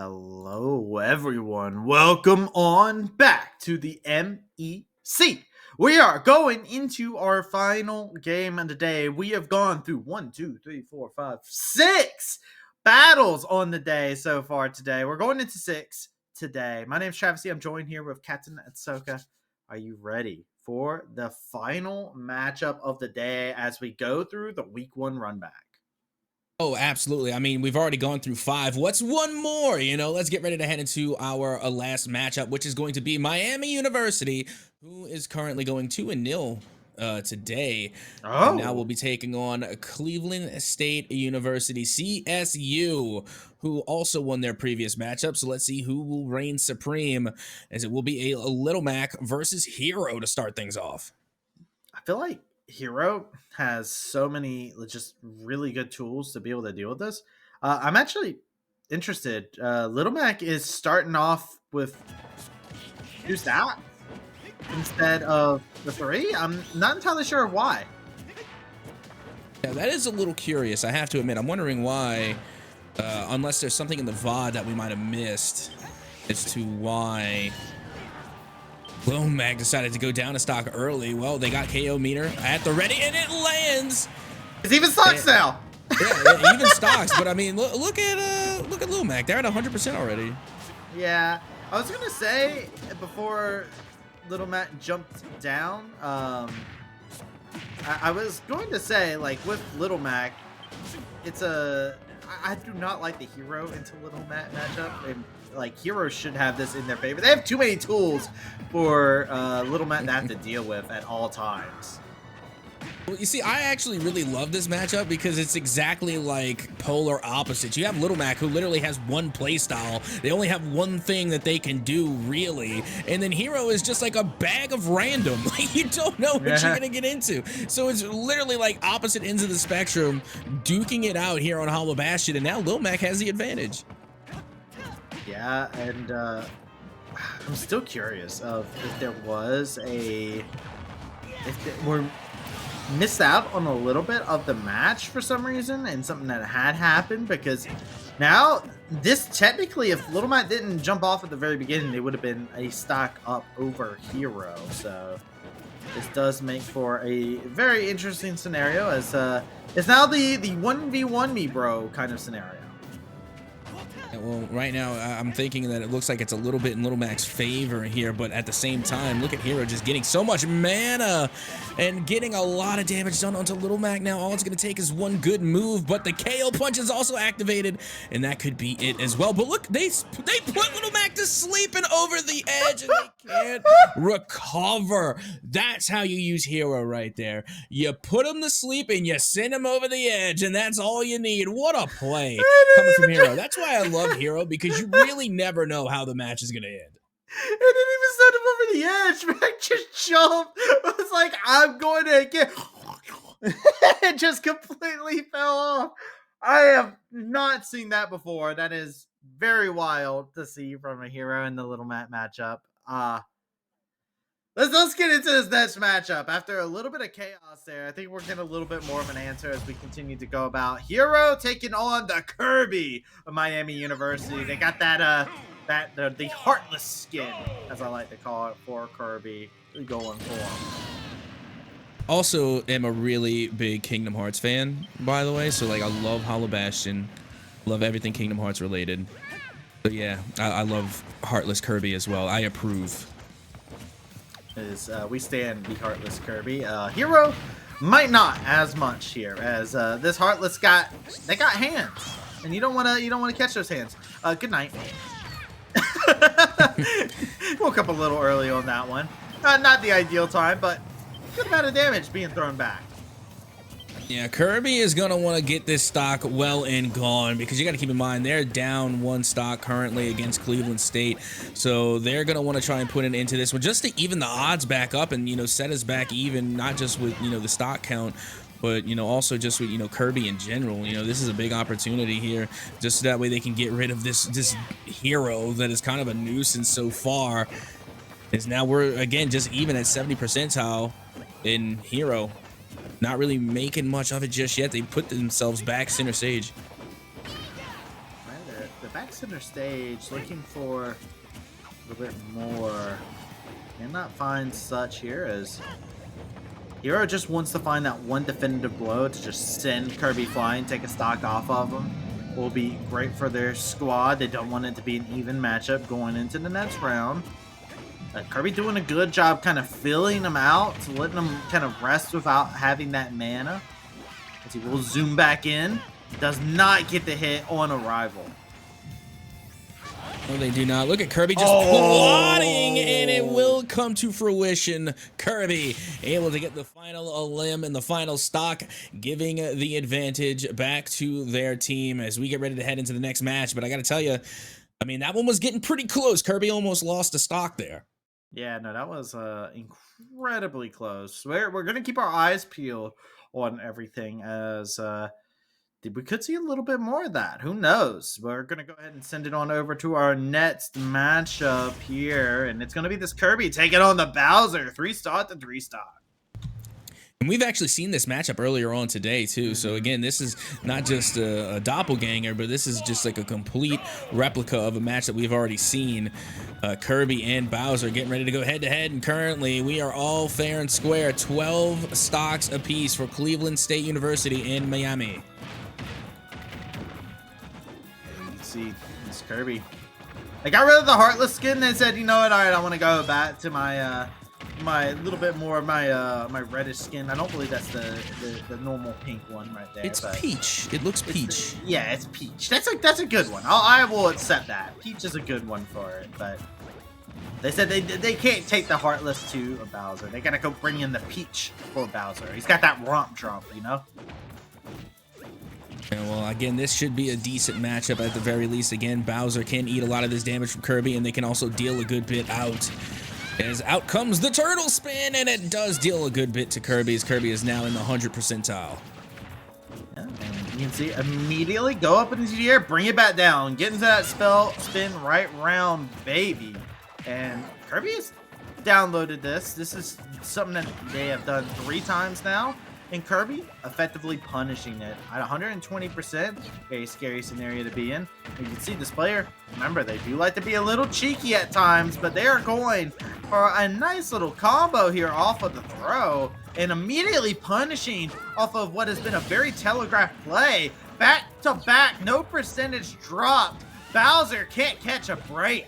Hello, everyone. Welcome on back to the MEC. We are going into our final game of the day. We have gone through 6 battles on the day so far today. We're going into 6 today. My name is Travis. I'm joined here with Captain Atsuka. Are you ready for the final matchup of the day as we go through the week 1 run back? Oh, absolutely. I mean, we've already gone through 5. What's one more? Let's get ready to head into our last matchup, which is going to be Miami University, who is currently going 2-0 today. Oh. And now we'll be taking on Cleveland State University, CSU, who also won their previous matchup. So let's see who will reign supreme, as it will be a Little Mac versus Hero to start things off. I feel like Hero has so many just really good tools to be able to deal with this. I'm actually interested. Little Mac is starting off with 2 stacks instead of the 3. I'm not entirely sure why. Yeah, that is a little curious, I have to admit. I'm wondering why, unless there's something in the VOD that we might have missed as to why Lil Mag decided to go down a stock early. Well, they got KO meter at the ready, and it lands. It's even stocks now. Yeah, even stocks. But I mean, look at Lil Mag. They're at 100% already. Yeah, I was gonna say before Little Mac jumped down. I was going to say, like, with Little Mac, I do not like the Hero into Little Mac matchup, and like Heroes should have this in their favor. They have too many tools for Little Mac to have to deal with at all times. Well, you see, I actually really love this matchup because it's exactly like polar opposites. You have Little Mac, who literally has one play style. They only have one thing that they can do, really. And then Hero is just like a bag of random. Like, you don't know what you're going to get into. So it's literally like opposite ends of the spectrum, duking it out here on Hollow Bastion. And now Lil Mac has the advantage. Yeah, and I'm still curious of if there was if we're missed out on a little bit of the match for some reason, and something that had happened, because now this technically, if Little Mac didn't jump off at the very beginning, they would have been a stock up over Hero. So this does make for a very interesting scenario, as it's now the 1v1 me bro kind of scenario. Well, right now, I'm thinking that it looks like it's a little bit in Little Mac's favor here, but at the same time, look at Hero just getting so much mana and getting a lot of damage done onto Little Mac. Now, all it's going to take is one good move, but the KO punch is also activated, and that could be it as well. But look, they put Little Mac to sleep and over the edge, and they can't recover. That's how you use Hero right there. You put him to sleep, and you send him over the edge, and that's all you need. What a play coming from Hero. That's why I love Hero, because you really never know how the match is gonna end. It didn't even send him over the edge. Mac just jumped. I was like, I'm going to get. It just completely fell off. I have not seen that before. That is very wild to see from a Hero in the Little Mac matchup. Let's get into this next matchup. After a little bit of chaos there, I think we're getting a little bit more of an answer as we continue to go about. Hero taking on the Kirby of Miami University. They got that the Heartless skin, as I like to call it, for Kirby going for him. Also, am a really big Kingdom Hearts fan, by the way. So, like, I love Hollow Bastion, love everything Kingdom Hearts related. But yeah, I love Heartless Kirby as well. I approve. We stand the Heartless Kirby. Hero might not as much here, as this Heartless they got hands, and you don't want to catch those hands. Good night. Woke up a little early on that one. Not the ideal time, but good amount of damage being thrown back. Yeah, Kirby is going to want to get this stock well and gone, because you got to keep in mind they're down 1 stock currently against Cleveland State. So they're going to want to try and put it into this one just to even the odds back up and, set us back even, not just with, the stock count, but, also just with, Kirby in general. This is a big opportunity here, just so that way they can get rid of this Hero that is kind of a nuisance so far. Is now we're, again, just even at 70 percentile in Hero. Not really making much of it just yet. They put themselves back center stage. The back center stage, looking for a little bit more. Cannot find such here as Hero just wants to find that one definitive blow to just send Kirby flying, take a stock off of him. Will be great for their squad. They don't want it to be an even matchup going into the next round. Kirby doing a good job kind of filling them out, letting them kind of rest without having that mana. As he will zoom back in. Does not get the hit on arrival. No, they do not. Look at Kirby just plotting, and it will come to fruition. Kirby able to get the final limb and the final stock, giving the advantage back to their team as we get ready to head into the next match. But I got to tell you, I mean, that one was getting pretty close. Kirby almost lost a stock there. Yeah, no, that was incredibly close. We're going to keep our eyes peeled on everything as we could see a little bit more of that. Who knows? We're going to go ahead and send it on over to our next matchup here. And it's going to be this Kirby taking on the Bowser. 3-star to 3-star. And we've actually seen this matchup earlier on today, too. So, again, this is not just a doppelganger, but this is just like a complete replica of a match that we've already seen. Kirby and Bowser getting ready to go head-to-head. And currently, we are all fair and square. 12 stocks apiece for Cleveland State University in Miami. See this Kirby. I got rid of the Heartless skin and said, you know what, alright, I want to go back to my my little bit more of my my reddish skin. I don't believe that's the normal pink one right there. It's peach. It looks peach. Yeah, it's peach. That's a good one. I will accept that. Peach is a good one for it, but they said they can't take the Heartless to a Bowser. They gotta go bring in the peach for Bowser. He's got that romp drop, you know? Yeah, well, again, this should be a decent matchup at the very least. Again, Bowser can eat a lot of this damage from Kirby, and they can also deal a good bit out. As out comes the turtle spin, and it does deal a good bit to Kirby, as Kirby is now in the 100th percentile. Yeah, and you can see immediately go up into the air, bring it back down, get into that spell, spin right round, baby. And Kirby has downloaded this. This is something that they have done 3 times now. And Kirby effectively punishing it at 120%. Very scary scenario to be in. You can see this player, remember, they do like to be a little cheeky at times, but they are going for a nice little combo here off of the throw and immediately punishing off of what has been a very telegraphed play. Back to back, no percentage dropped. Bowser can't catch a break.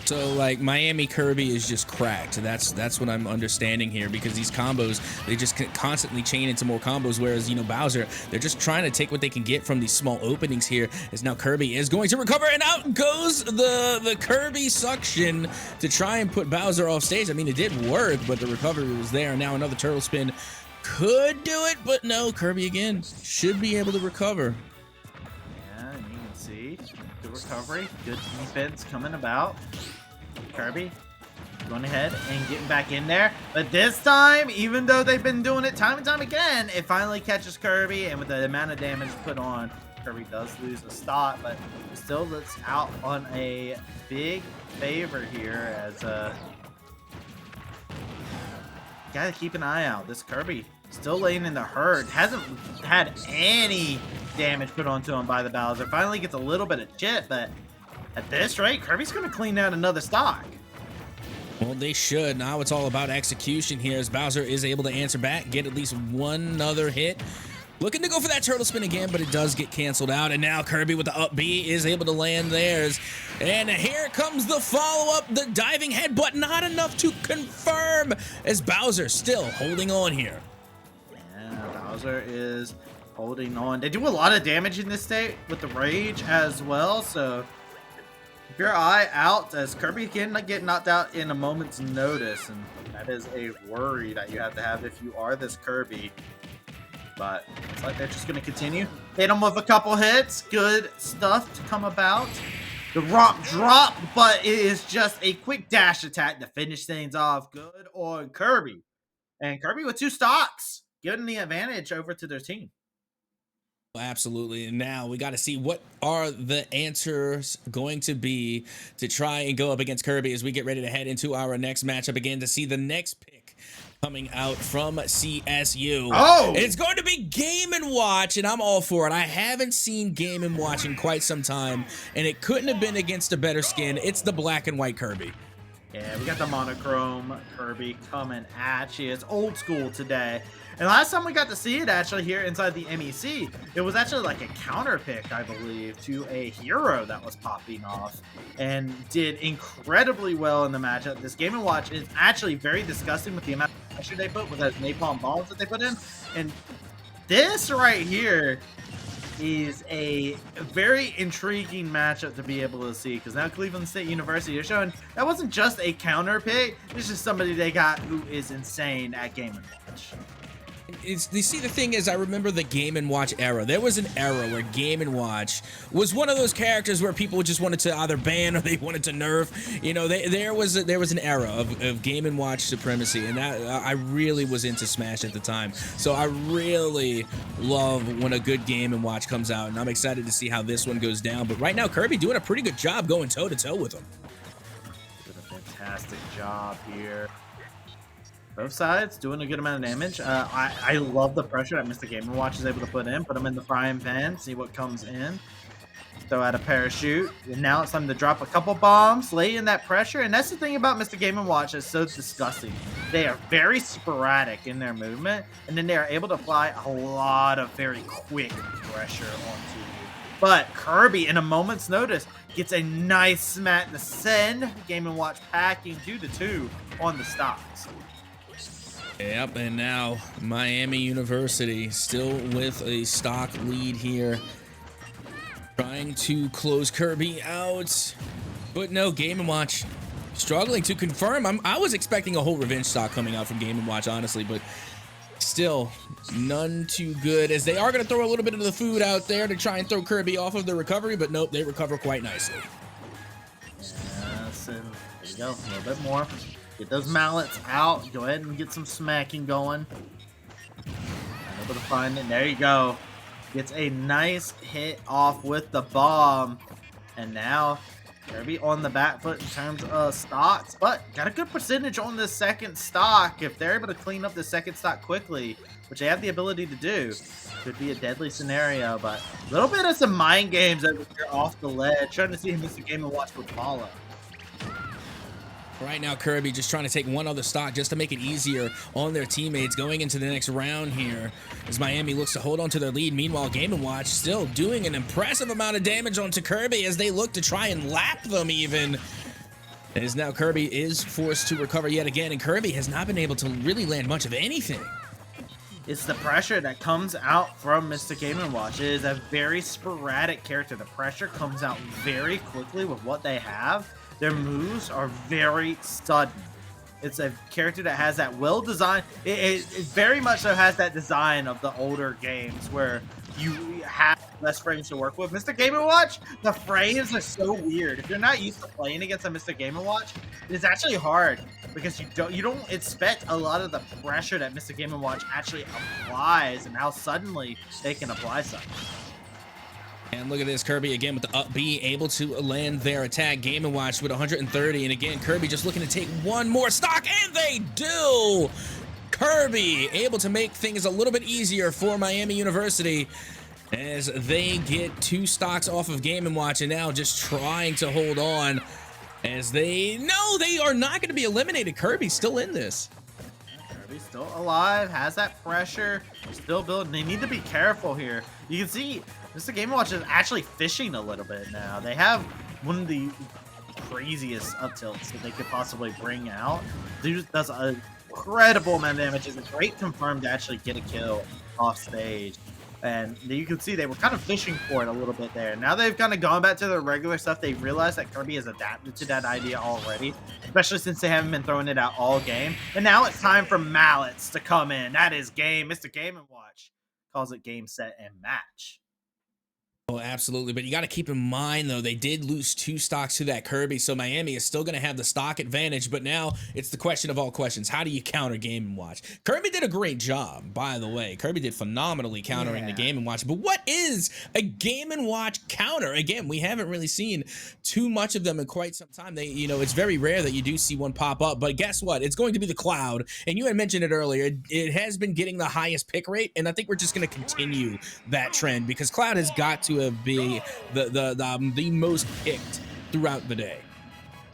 So, like, Miami Kirby is just cracked. That's what I'm understanding here, because these combos, they just constantly chain into more combos, whereas, you know, Bowser, they're just trying to take what they can get from these small openings here, as now Kirby is going to recover, and out goes the Kirby suction to try and put Bowser off stage. I mean, it did work, but the recovery was there, and now another turtle spin could do it, but no, Kirby again should be able to recover. Yeah, and you can see good recovery, good defense coming about. Kirby going ahead and getting back in there, but this time, even though they've been doing it time and time again, it finally catches Kirby, and with the amount of damage put on, Kirby does lose the stock, but still looks out on a big favor here as gotta keep an eye out. This Kirby still laying in the herd, hasn't had any damage put onto him by the Bowser. Finally gets a little bit of chip, but at this rate, Kirby's going to clean out another stock. Well, they should. Now it's all about execution here, as Bowser is able to answer back, get at least one other hit. Looking to go for that turtle spin again, but it does get canceled out. And now Kirby with the up B is able to land theirs. And here comes the follow-up, the diving head, but not enough to confirm, as Bowser still holding on here. Yeah, Bowser is holding on. They do a lot of damage in this state with the rage as well, so keep your eye out, as Kirby can get knocked out in a moment's notice, and that is a worry that you have to have if you are this Kirby. But it's like they're just going to continue. Hit him with a couple hits. Good stuff to come about. The romp drop, but it is just a quick dash attack to finish things off. Good on Kirby. And Kirby with 2 stocks, giving the advantage over to their team. Absolutely. And now we got to see what are the answers going to be to try and go up against Kirby as we get ready to head into our next matchup again to see the next pick coming out from CSU. Oh! It's going to be Game & Watch, and I'm all for it. I haven't seen Game & Watch in quite some time, and it couldn't have been against a better skin. It's the black and white Kirby. Yeah, we got the monochrome Kirby coming at you. It's old school today. And last time we got to see it actually here inside the MEC, it was actually like a counter pick, I believe, to a hero that was popping off and did incredibly well in the matchup. This Game & Watch is actually very disgusting with the amount of pressure they put with those napalm bombs that they put in. And this right here is a very intriguing matchup to be able to see, because now Cleveland State University is showing that wasn't just a counter pick, it's just somebody they got who is insane at Game & Watch. You see, the thing is, I remember the Game & Watch era. There was an era where Game & Watch was one of those characters where people just wanted to either ban or they wanted to nerf. You know, there was an era of Game & Watch supremacy, and that I really was into Smash at the time. So I really love when a good Game & Watch comes out, and I'm excited to see how this one goes down. But right now, Kirby doing a pretty good job going toe-to-toe with him. Did a fantastic job here. Both sides doing a good amount of damage. I love the pressure that Mr. Game & Watch is able to put them in the frying pan, see what comes in. Throw out a parachute, and now it's time to drop a couple bombs, lay in that pressure. And that's the thing about Mr. Game & Watch that's so disgusting. They are very sporadic in their movement, and then they are able to apply a lot of very quick pressure onto you. But Kirby, in a moment's notice, gets a nice smack to send Game & Watch packing 2-2 on the stocks. Yep, and now Miami University still with a stock lead here, trying to close Kirby out, but no, Game & Watch struggling to confirm. I was expecting a whole revenge stock coming out from Game & Watch, honestly, but still none too good, as they are going to throw a little bit of the food out there to try and throw Kirby off of the recovery, but nope, they recover quite nicely. Yes, and there you go, a little bit more. Get those mallets out. Go ahead and get some smacking going. Able to find it. There you go. Gets a nice hit off with the bomb. And now Kirby on the back foot in terms of stocks. But got a good percentage on this second stock. If they're able to clean up the second stock quickly, which they have the ability to do, could be a deadly scenario. But a little bit of some mind games over here off the ledge. Trying to see him miss the Game & Watch with follow. Right now, Kirby just trying to take one other stock just to make it easier on their teammates going into the next round here, as Miami looks to hold on to their lead. Meanwhile, Game & Watch still doing an impressive amount of damage onto Kirby as they look to try and lap them even. As now Kirby is forced to recover yet again, and Kirby has not been able to really land much of anything. It's the pressure that comes out from Mr. Game & Watch. It is a very sporadic character. The pressure comes out very quickly with what they have. Their moves are very sudden. It's a character that has that well-designed... It very much so has that design of the older games where you have less frames to work with. Mr. Game & Watch, the frames are so weird. If you're not used to playing against a Mr. Game & Watch, it's actually hard because you don't expect a lot of the pressure that Mr. Game & Watch actually applies and how suddenly they can apply something. And look at this, Kirby again with the up B, able to land their attack. Game & Watch with 130, and again, Kirby just looking to take one more stock, and they do! Kirby able to make things a little bit easier for Miami University as they get two stocks off of Game & Watch, and now just trying to hold on as they know they are not going to be eliminated. Kirby's still in this. Kirby's still alive, has that pressure, still building. They need to be careful here. You can see Mr. Game & Watch is actually fishing a little bit now. They have one of the craziest up tilts that they could possibly bring out. Dude does an incredible amount of damage. It's a great confirm to actually get a kill off stage. And you can see they were kind of fishing for it a little bit there. Now they've kind of gone back to their regular stuff. They realized that Kirby has adapted to that idea already, especially since they haven't been throwing it out all game. And now it's time for mallets to come in. That is game. Mr. Game & Watch calls it game, set, and match. Oh, absolutely. But you got to keep in mind, though, they did lose 2 stocks to that Kirby. So Miami is still going to have the stock advantage. But now it's the question of all questions. How do you counter Game & Watch? Kirby did a great job, by the way. Kirby did phenomenally countering the Game & Watch. But what is a Game & Watch counter? Again, we haven't really seen too much of them in quite some time. It's very rare that you do see one pop up. But guess what? It's going to be the Cloud. And you had mentioned it earlier. It has been getting the highest pick rate. And I think we're just going to continue that trend because Cloud has got to be the most picked throughout the day.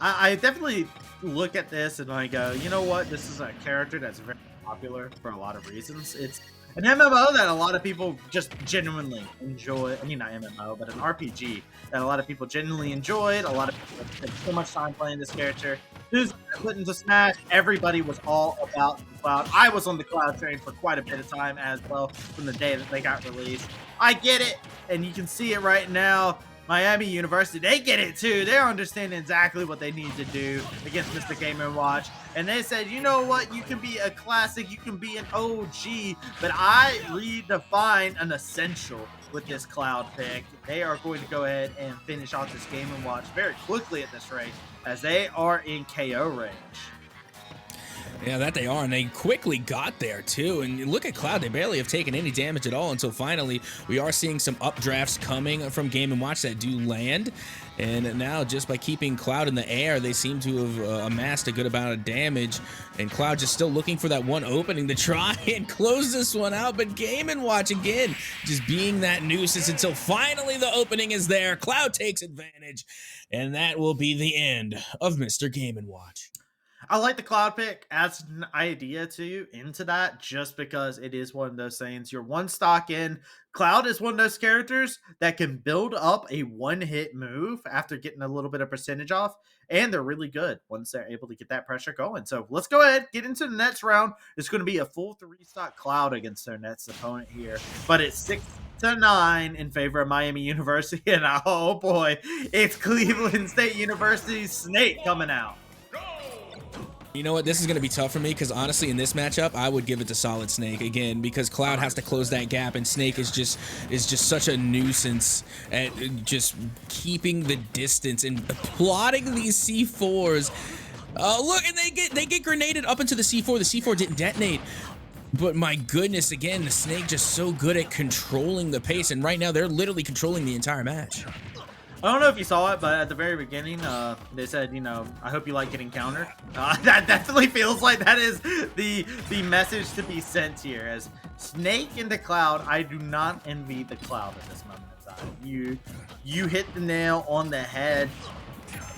I definitely look at this and I go, you know what? This is a character that's very popular for a lot of reasons. It's an MMO that a lot of people just genuinely enjoy. I mean, not MMO, but an RPG that a lot of people genuinely enjoyed. A lot of people spent so much time playing this character. Who's put into Smash? Everybody was all about the Cloud. I was on the Cloud train for quite a bit of time as well from the day that they got released. I get it, and you can see it right now. Miami University, they get it too. They're understanding exactly what they need to do against Mr. Game & Watch. And they said, you know what? You can be a classic, you can be an OG, but I redefine an essential with this Cloud pick. They are going to go ahead and finish off this Game & Watch very quickly at this rate as they are in KO range. Yeah, that they are, and they quickly got there too. And look at Cloud; they barely have taken any damage at all until finally we are seeing some updrafts coming from Game & Watch that do land. And now, just by keeping Cloud in the air, they seem to have amassed a good amount of damage. And Cloud just still looking for that one opening to try and close this one out. But Game & Watch again, just being that nuisance until finally the opening is there. Cloud takes advantage, and that will be the end of Mr. Game & Watch. I like the Cloud pick as an idea to into that just because it is one of those things. You're one stock in. Cloud is one of those characters that can build up a one-hit move after getting a little bit of percentage off, and they're really good once they're able to get that pressure going. So let's go ahead, get into the next round. It's going to be a full 3-stock Cloud against their next opponent here, but it's 6-9 in favor of Miami University, and oh boy, it's Cleveland State University's Snake coming out. You know what? This is going to be tough for me because honestly, in this matchup, I would give it to Solid Snake again because Cloud has to close that gap, and Snake is just such a nuisance at just keeping the distance and plotting these C4s. Look, and they get grenaded up into the C4. The C4 didn't detonate. But my goodness, again, the Snake just so good at controlling the pace, and right now they're literally controlling the entire match. I don't know if you saw it, but at the very beginning, they said, you know, I hope you like getting countered. That definitely feels like that is the message to be sent here. As Snake into Cloud, I do not envy the Cloud at this moment in time. You hit the nail on the head.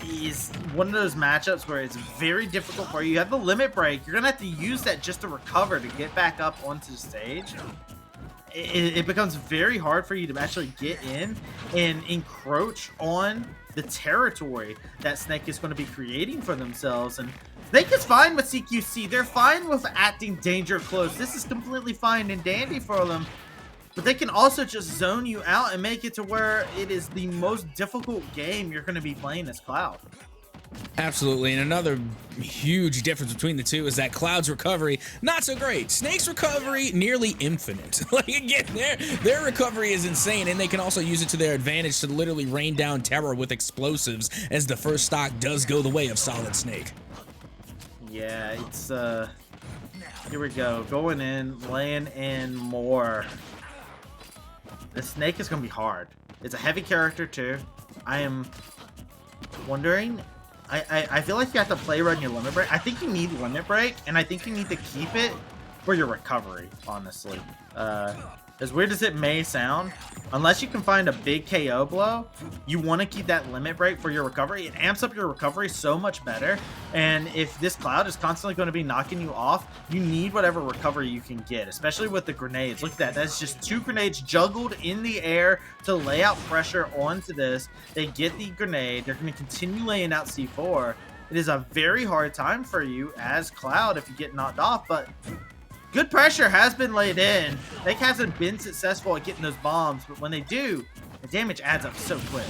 Is one of those matchups where it's very difficult for you. You have the limit break. You're gonna have to use that just to recover to get back up onto the stage. It becomes very hard for you to actually get in and encroach on the territory that Snake is going to be creating for themselves. And Snake is fine with CQC. They're fine with acting danger close. This is completely fine and dandy for them. But they can also just zone you out and make it to where it is the most difficult game you're going to be playing as Cloud. Absolutely, and another huge difference between the two is that Cloud's recovery, not so great. Snake's recovery, nearly infinite. Like, again, their recovery is insane, and they can also use it to their advantage to literally rain down terror with explosives as the first stock does go the way of Solid Snake. Yeah, it's, here we go. Going in, laying in more. The Snake is going to be hard. It's a heavy character, too. I am wondering... I feel like you have to play around your limit break. I think you need limit break, and I think you need to keep it for your recovery, honestly. As weird as it may sound, unless you can find a big KO blow, you want to keep that limit break for your recovery. It amps up your recovery so much better, and if this Cloud is constantly going to be knocking you off, you need whatever recovery you can get, especially with the grenades. Look at that. That's just 2 grenades juggled in the air to lay out pressure onto this. They get the grenade. They're going to continue laying out C4. It is a very hard time for you as Cloud if you get knocked off, but... good pressure has been laid in. They hasn't been successful at getting those bombs, but when they do, the damage adds up so quick.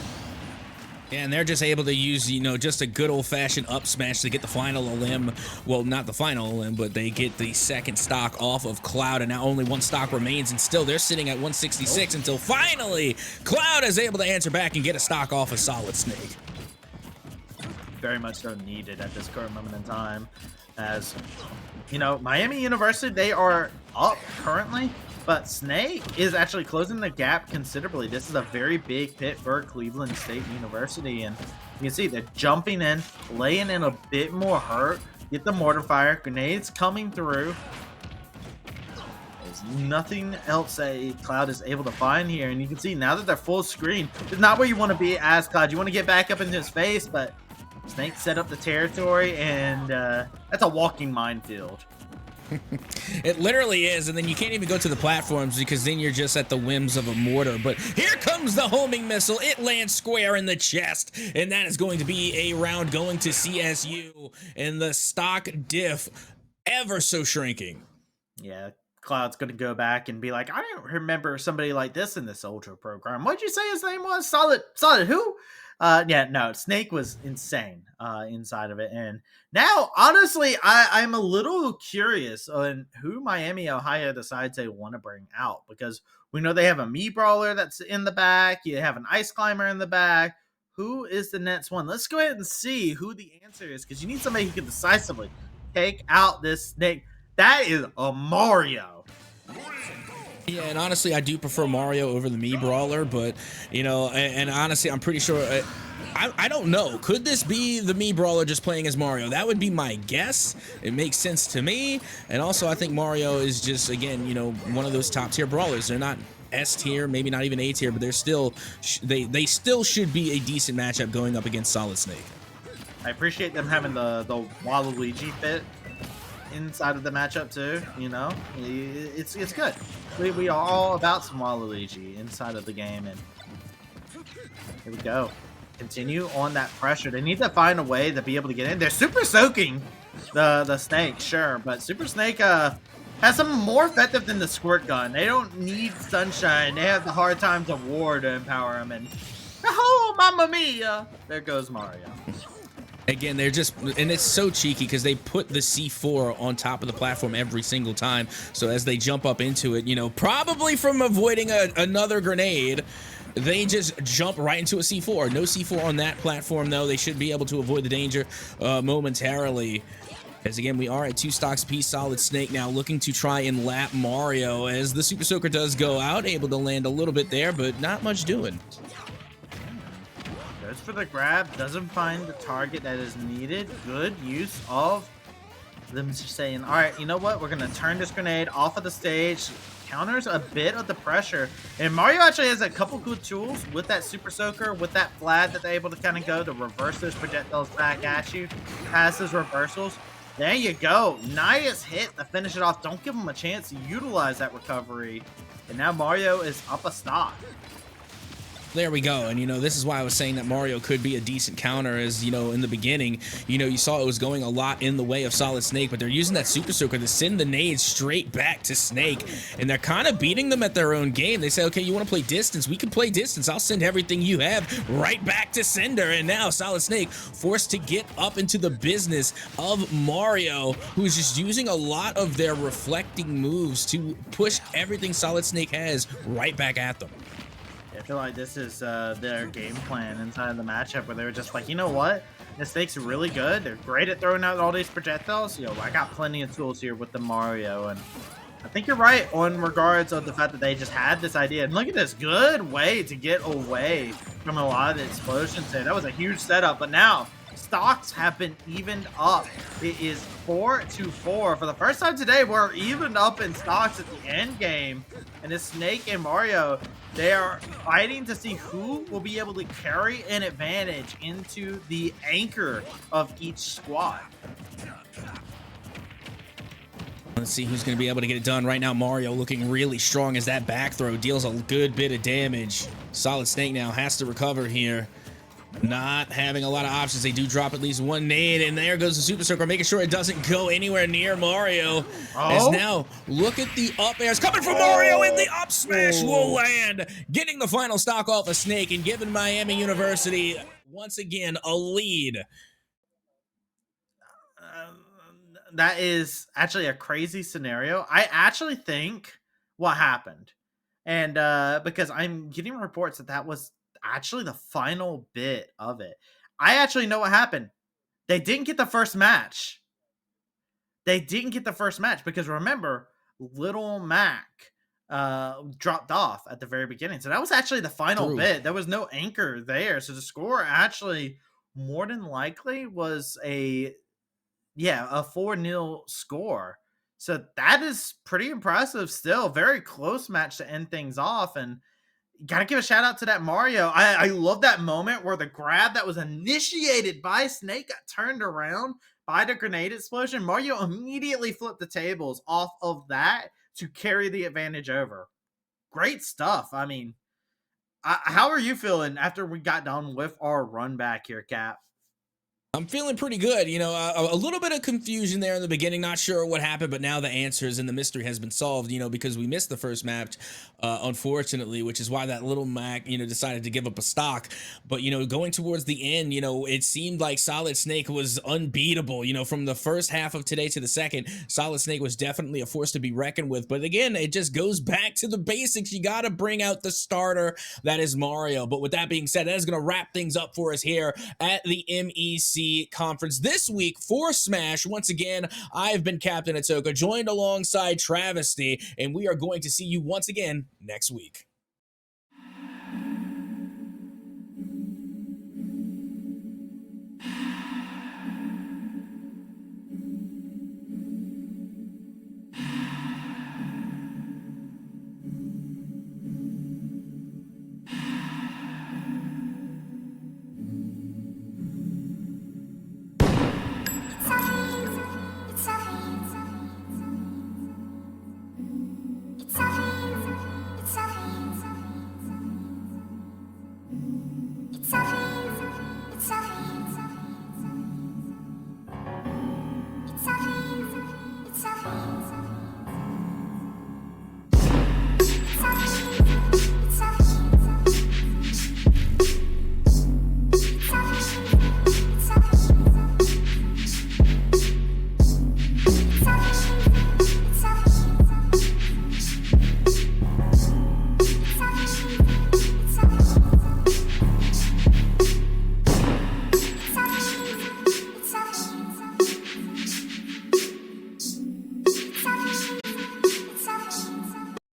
And they're just able to use, just a good old-fashioned up smash to get the final limb. Well, not the final limb, but they get the second stock off of Cloud, and now only one stock remains, and still they're sitting at 166 until finally Cloud is able to answer back and get a stock off of Solid Snake. Very much so needed at this current moment in time, as Miami University, they are up currently, but Snake is actually closing the gap considerably. This is a very big pit for Cleveland State University, and you can see they're jumping in, laying in a bit more hurt. Get the mortar fire, grenades coming through. There's nothing else that Cloud is able to find here, and you can see now that they're full screen, it's not where you want to be as Cloud. You want to get back up into his face, but Snake set up the territory, and that's a walking minefield. It literally is, and then you can't even go to the platforms because then you're just at the whims of a mortar. But here comes the homing missile. It lands square in the chest, and that is going to be a round going to CSU, and the stock diff ever so shrinking. Yeah, Cloud's going to go back and be like, I don't remember somebody like this in this Ultra program. What'd you say his name was? Solid who? Yeah, no, Snake was insane inside of it. And now, honestly, I'm a little curious on who Miami, Ohio decides they want to bring out, because we know they have a MEC Brawler that's in the back. You have an Ice Climber in the back. Who is the next one? Let's go ahead and see who the answer is, because you need somebody who can decisively take out this Snake. That is a Mario. Yeah, and honestly, I do prefer Mario over the MEC Brawler, but, and honestly, I'm pretty sure, I don't know. Could this be the MEC Brawler just playing as Mario? That would be my guess. It makes sense to me, and also I think Mario is just, again, one of those top-tier brawlers. They're not S-tier, maybe not even A-tier, but they're still, they still should be a decent matchup going up against Solid Snake. I appreciate them having the Waluigi fit inside of the matchup too. It's good. We are all about some Waluigi inside of the game, and here we go. Continue on that pressure. They need to find a way to be able to get in. They're super soaking the Snake, sure, but Super Snake has something more effective than the squirt gun. They don't need Sunshine. They have the hard times of war to empower them, and oh, mamma mia! There goes Mario. Again, they're just, and it's so cheeky because they put the C4 on top of the platform every single time. So as they jump up into it, probably from avoiding another grenade, they just jump right into a C4. No C4 on that platform, though. They should be able to avoid the danger momentarily. As again, we are at 2 stocks apiece. Solid Snake now looking to try and lap Mario as the Super Soaker does go out, able to land a little bit there, but not much doing. Goes for the grab, doesn't find the target that is needed. Good use of them saying, all right, you know what? We're going to turn this grenade off of the stage. Counters a bit of the pressure. And Mario actually has a couple good tools with that Super Soaker, with that Vlad that they're able to kind of go to reverse those projectiles back at you, pass those reversals. There you go. Nice hit to finish it off. Don't give him a chance to utilize that recovery. And now Mario is up a stock. There we go. And, this is why I was saying that Mario could be a decent counter as, in the beginning, you saw it was going a lot in the way of Solid Snake, but they're using that Super Soaker to send the nades straight back to Snake, and they're kind of beating them at their own game. They say, okay, you want to play distance? We can play distance. I'll send everything you have right back to sender. And now Solid Snake forced to get up into the business of Mario, who's just using a lot of their reflecting moves to push everything Solid Snake has right back at them. I feel like this is their game plan inside of the matchup, where they were just like, you know what? This Snake's really good. They're great at throwing out all these projectiles. I got plenty of tools here with the Mario, and I think you're right on regards of the fact that they just had this idea. And look at this good way to get away from a lot of the explosions there. That was a huge setup, but now stocks have been evened up. It is 4-4 for the first time today. We're evened up in stocks at the end game, and this Snake and Mario, they are fighting to see who will be able to carry an advantage into the anchor of each squad. Let's see who's going to be able to get it done. Right now, Mario looking really strong as that back throw deals a good bit of damage. Solid Snake now has to recover here. Not having a lot of options. They do drop at least one nade, and there goes the Super Soaker, making sure it doesn't go anywhere near Mario. As now, look at the up airs coming from Mario, and the up smash will land, getting the final stock off of Snake and giving Miami University once again a lead. Uh, that is actually a crazy scenario. I actually think what happened, and because I'm getting reports that that was actually the final bit of it. I actually know what happened. They didn't get the first match. They didn't get the first match because remember, Little Mac dropped off at the very beginning. So that was actually the final True. bit. There was no anchor there. So the score actually more than likely was a 4-0 score. So that is pretty impressive still. Very close match to end things off. And gotta give a shout out to that Mario. I love that moment where the grab that was initiated by Snake got turned around by the grenade explosion. Mario immediately flipped the tables off of that to carry the advantage over. Great stuff. I mean, how are you feeling after we got done with our run back here, Cap? I'm feeling pretty good. A little bit of confusion there in the beginning. Not sure what happened, but now the answers and the mystery has been solved, because we missed the first match, unfortunately, which is why that Little Mac, decided to give up a stock. But, going towards the end, it seemed like Solid Snake was unbeatable. From the first half of today to the second, Solid Snake was definitely a force to be reckoned with. But again, it just goes back to the basics. You got to bring out the starter. That is Mario. But with that being said, that is going to wrap things up for us here at the MEC conference this week for Smash. Once again, I've been Captain Atoka, joined alongside Travesty, and we are going to see you once again next week.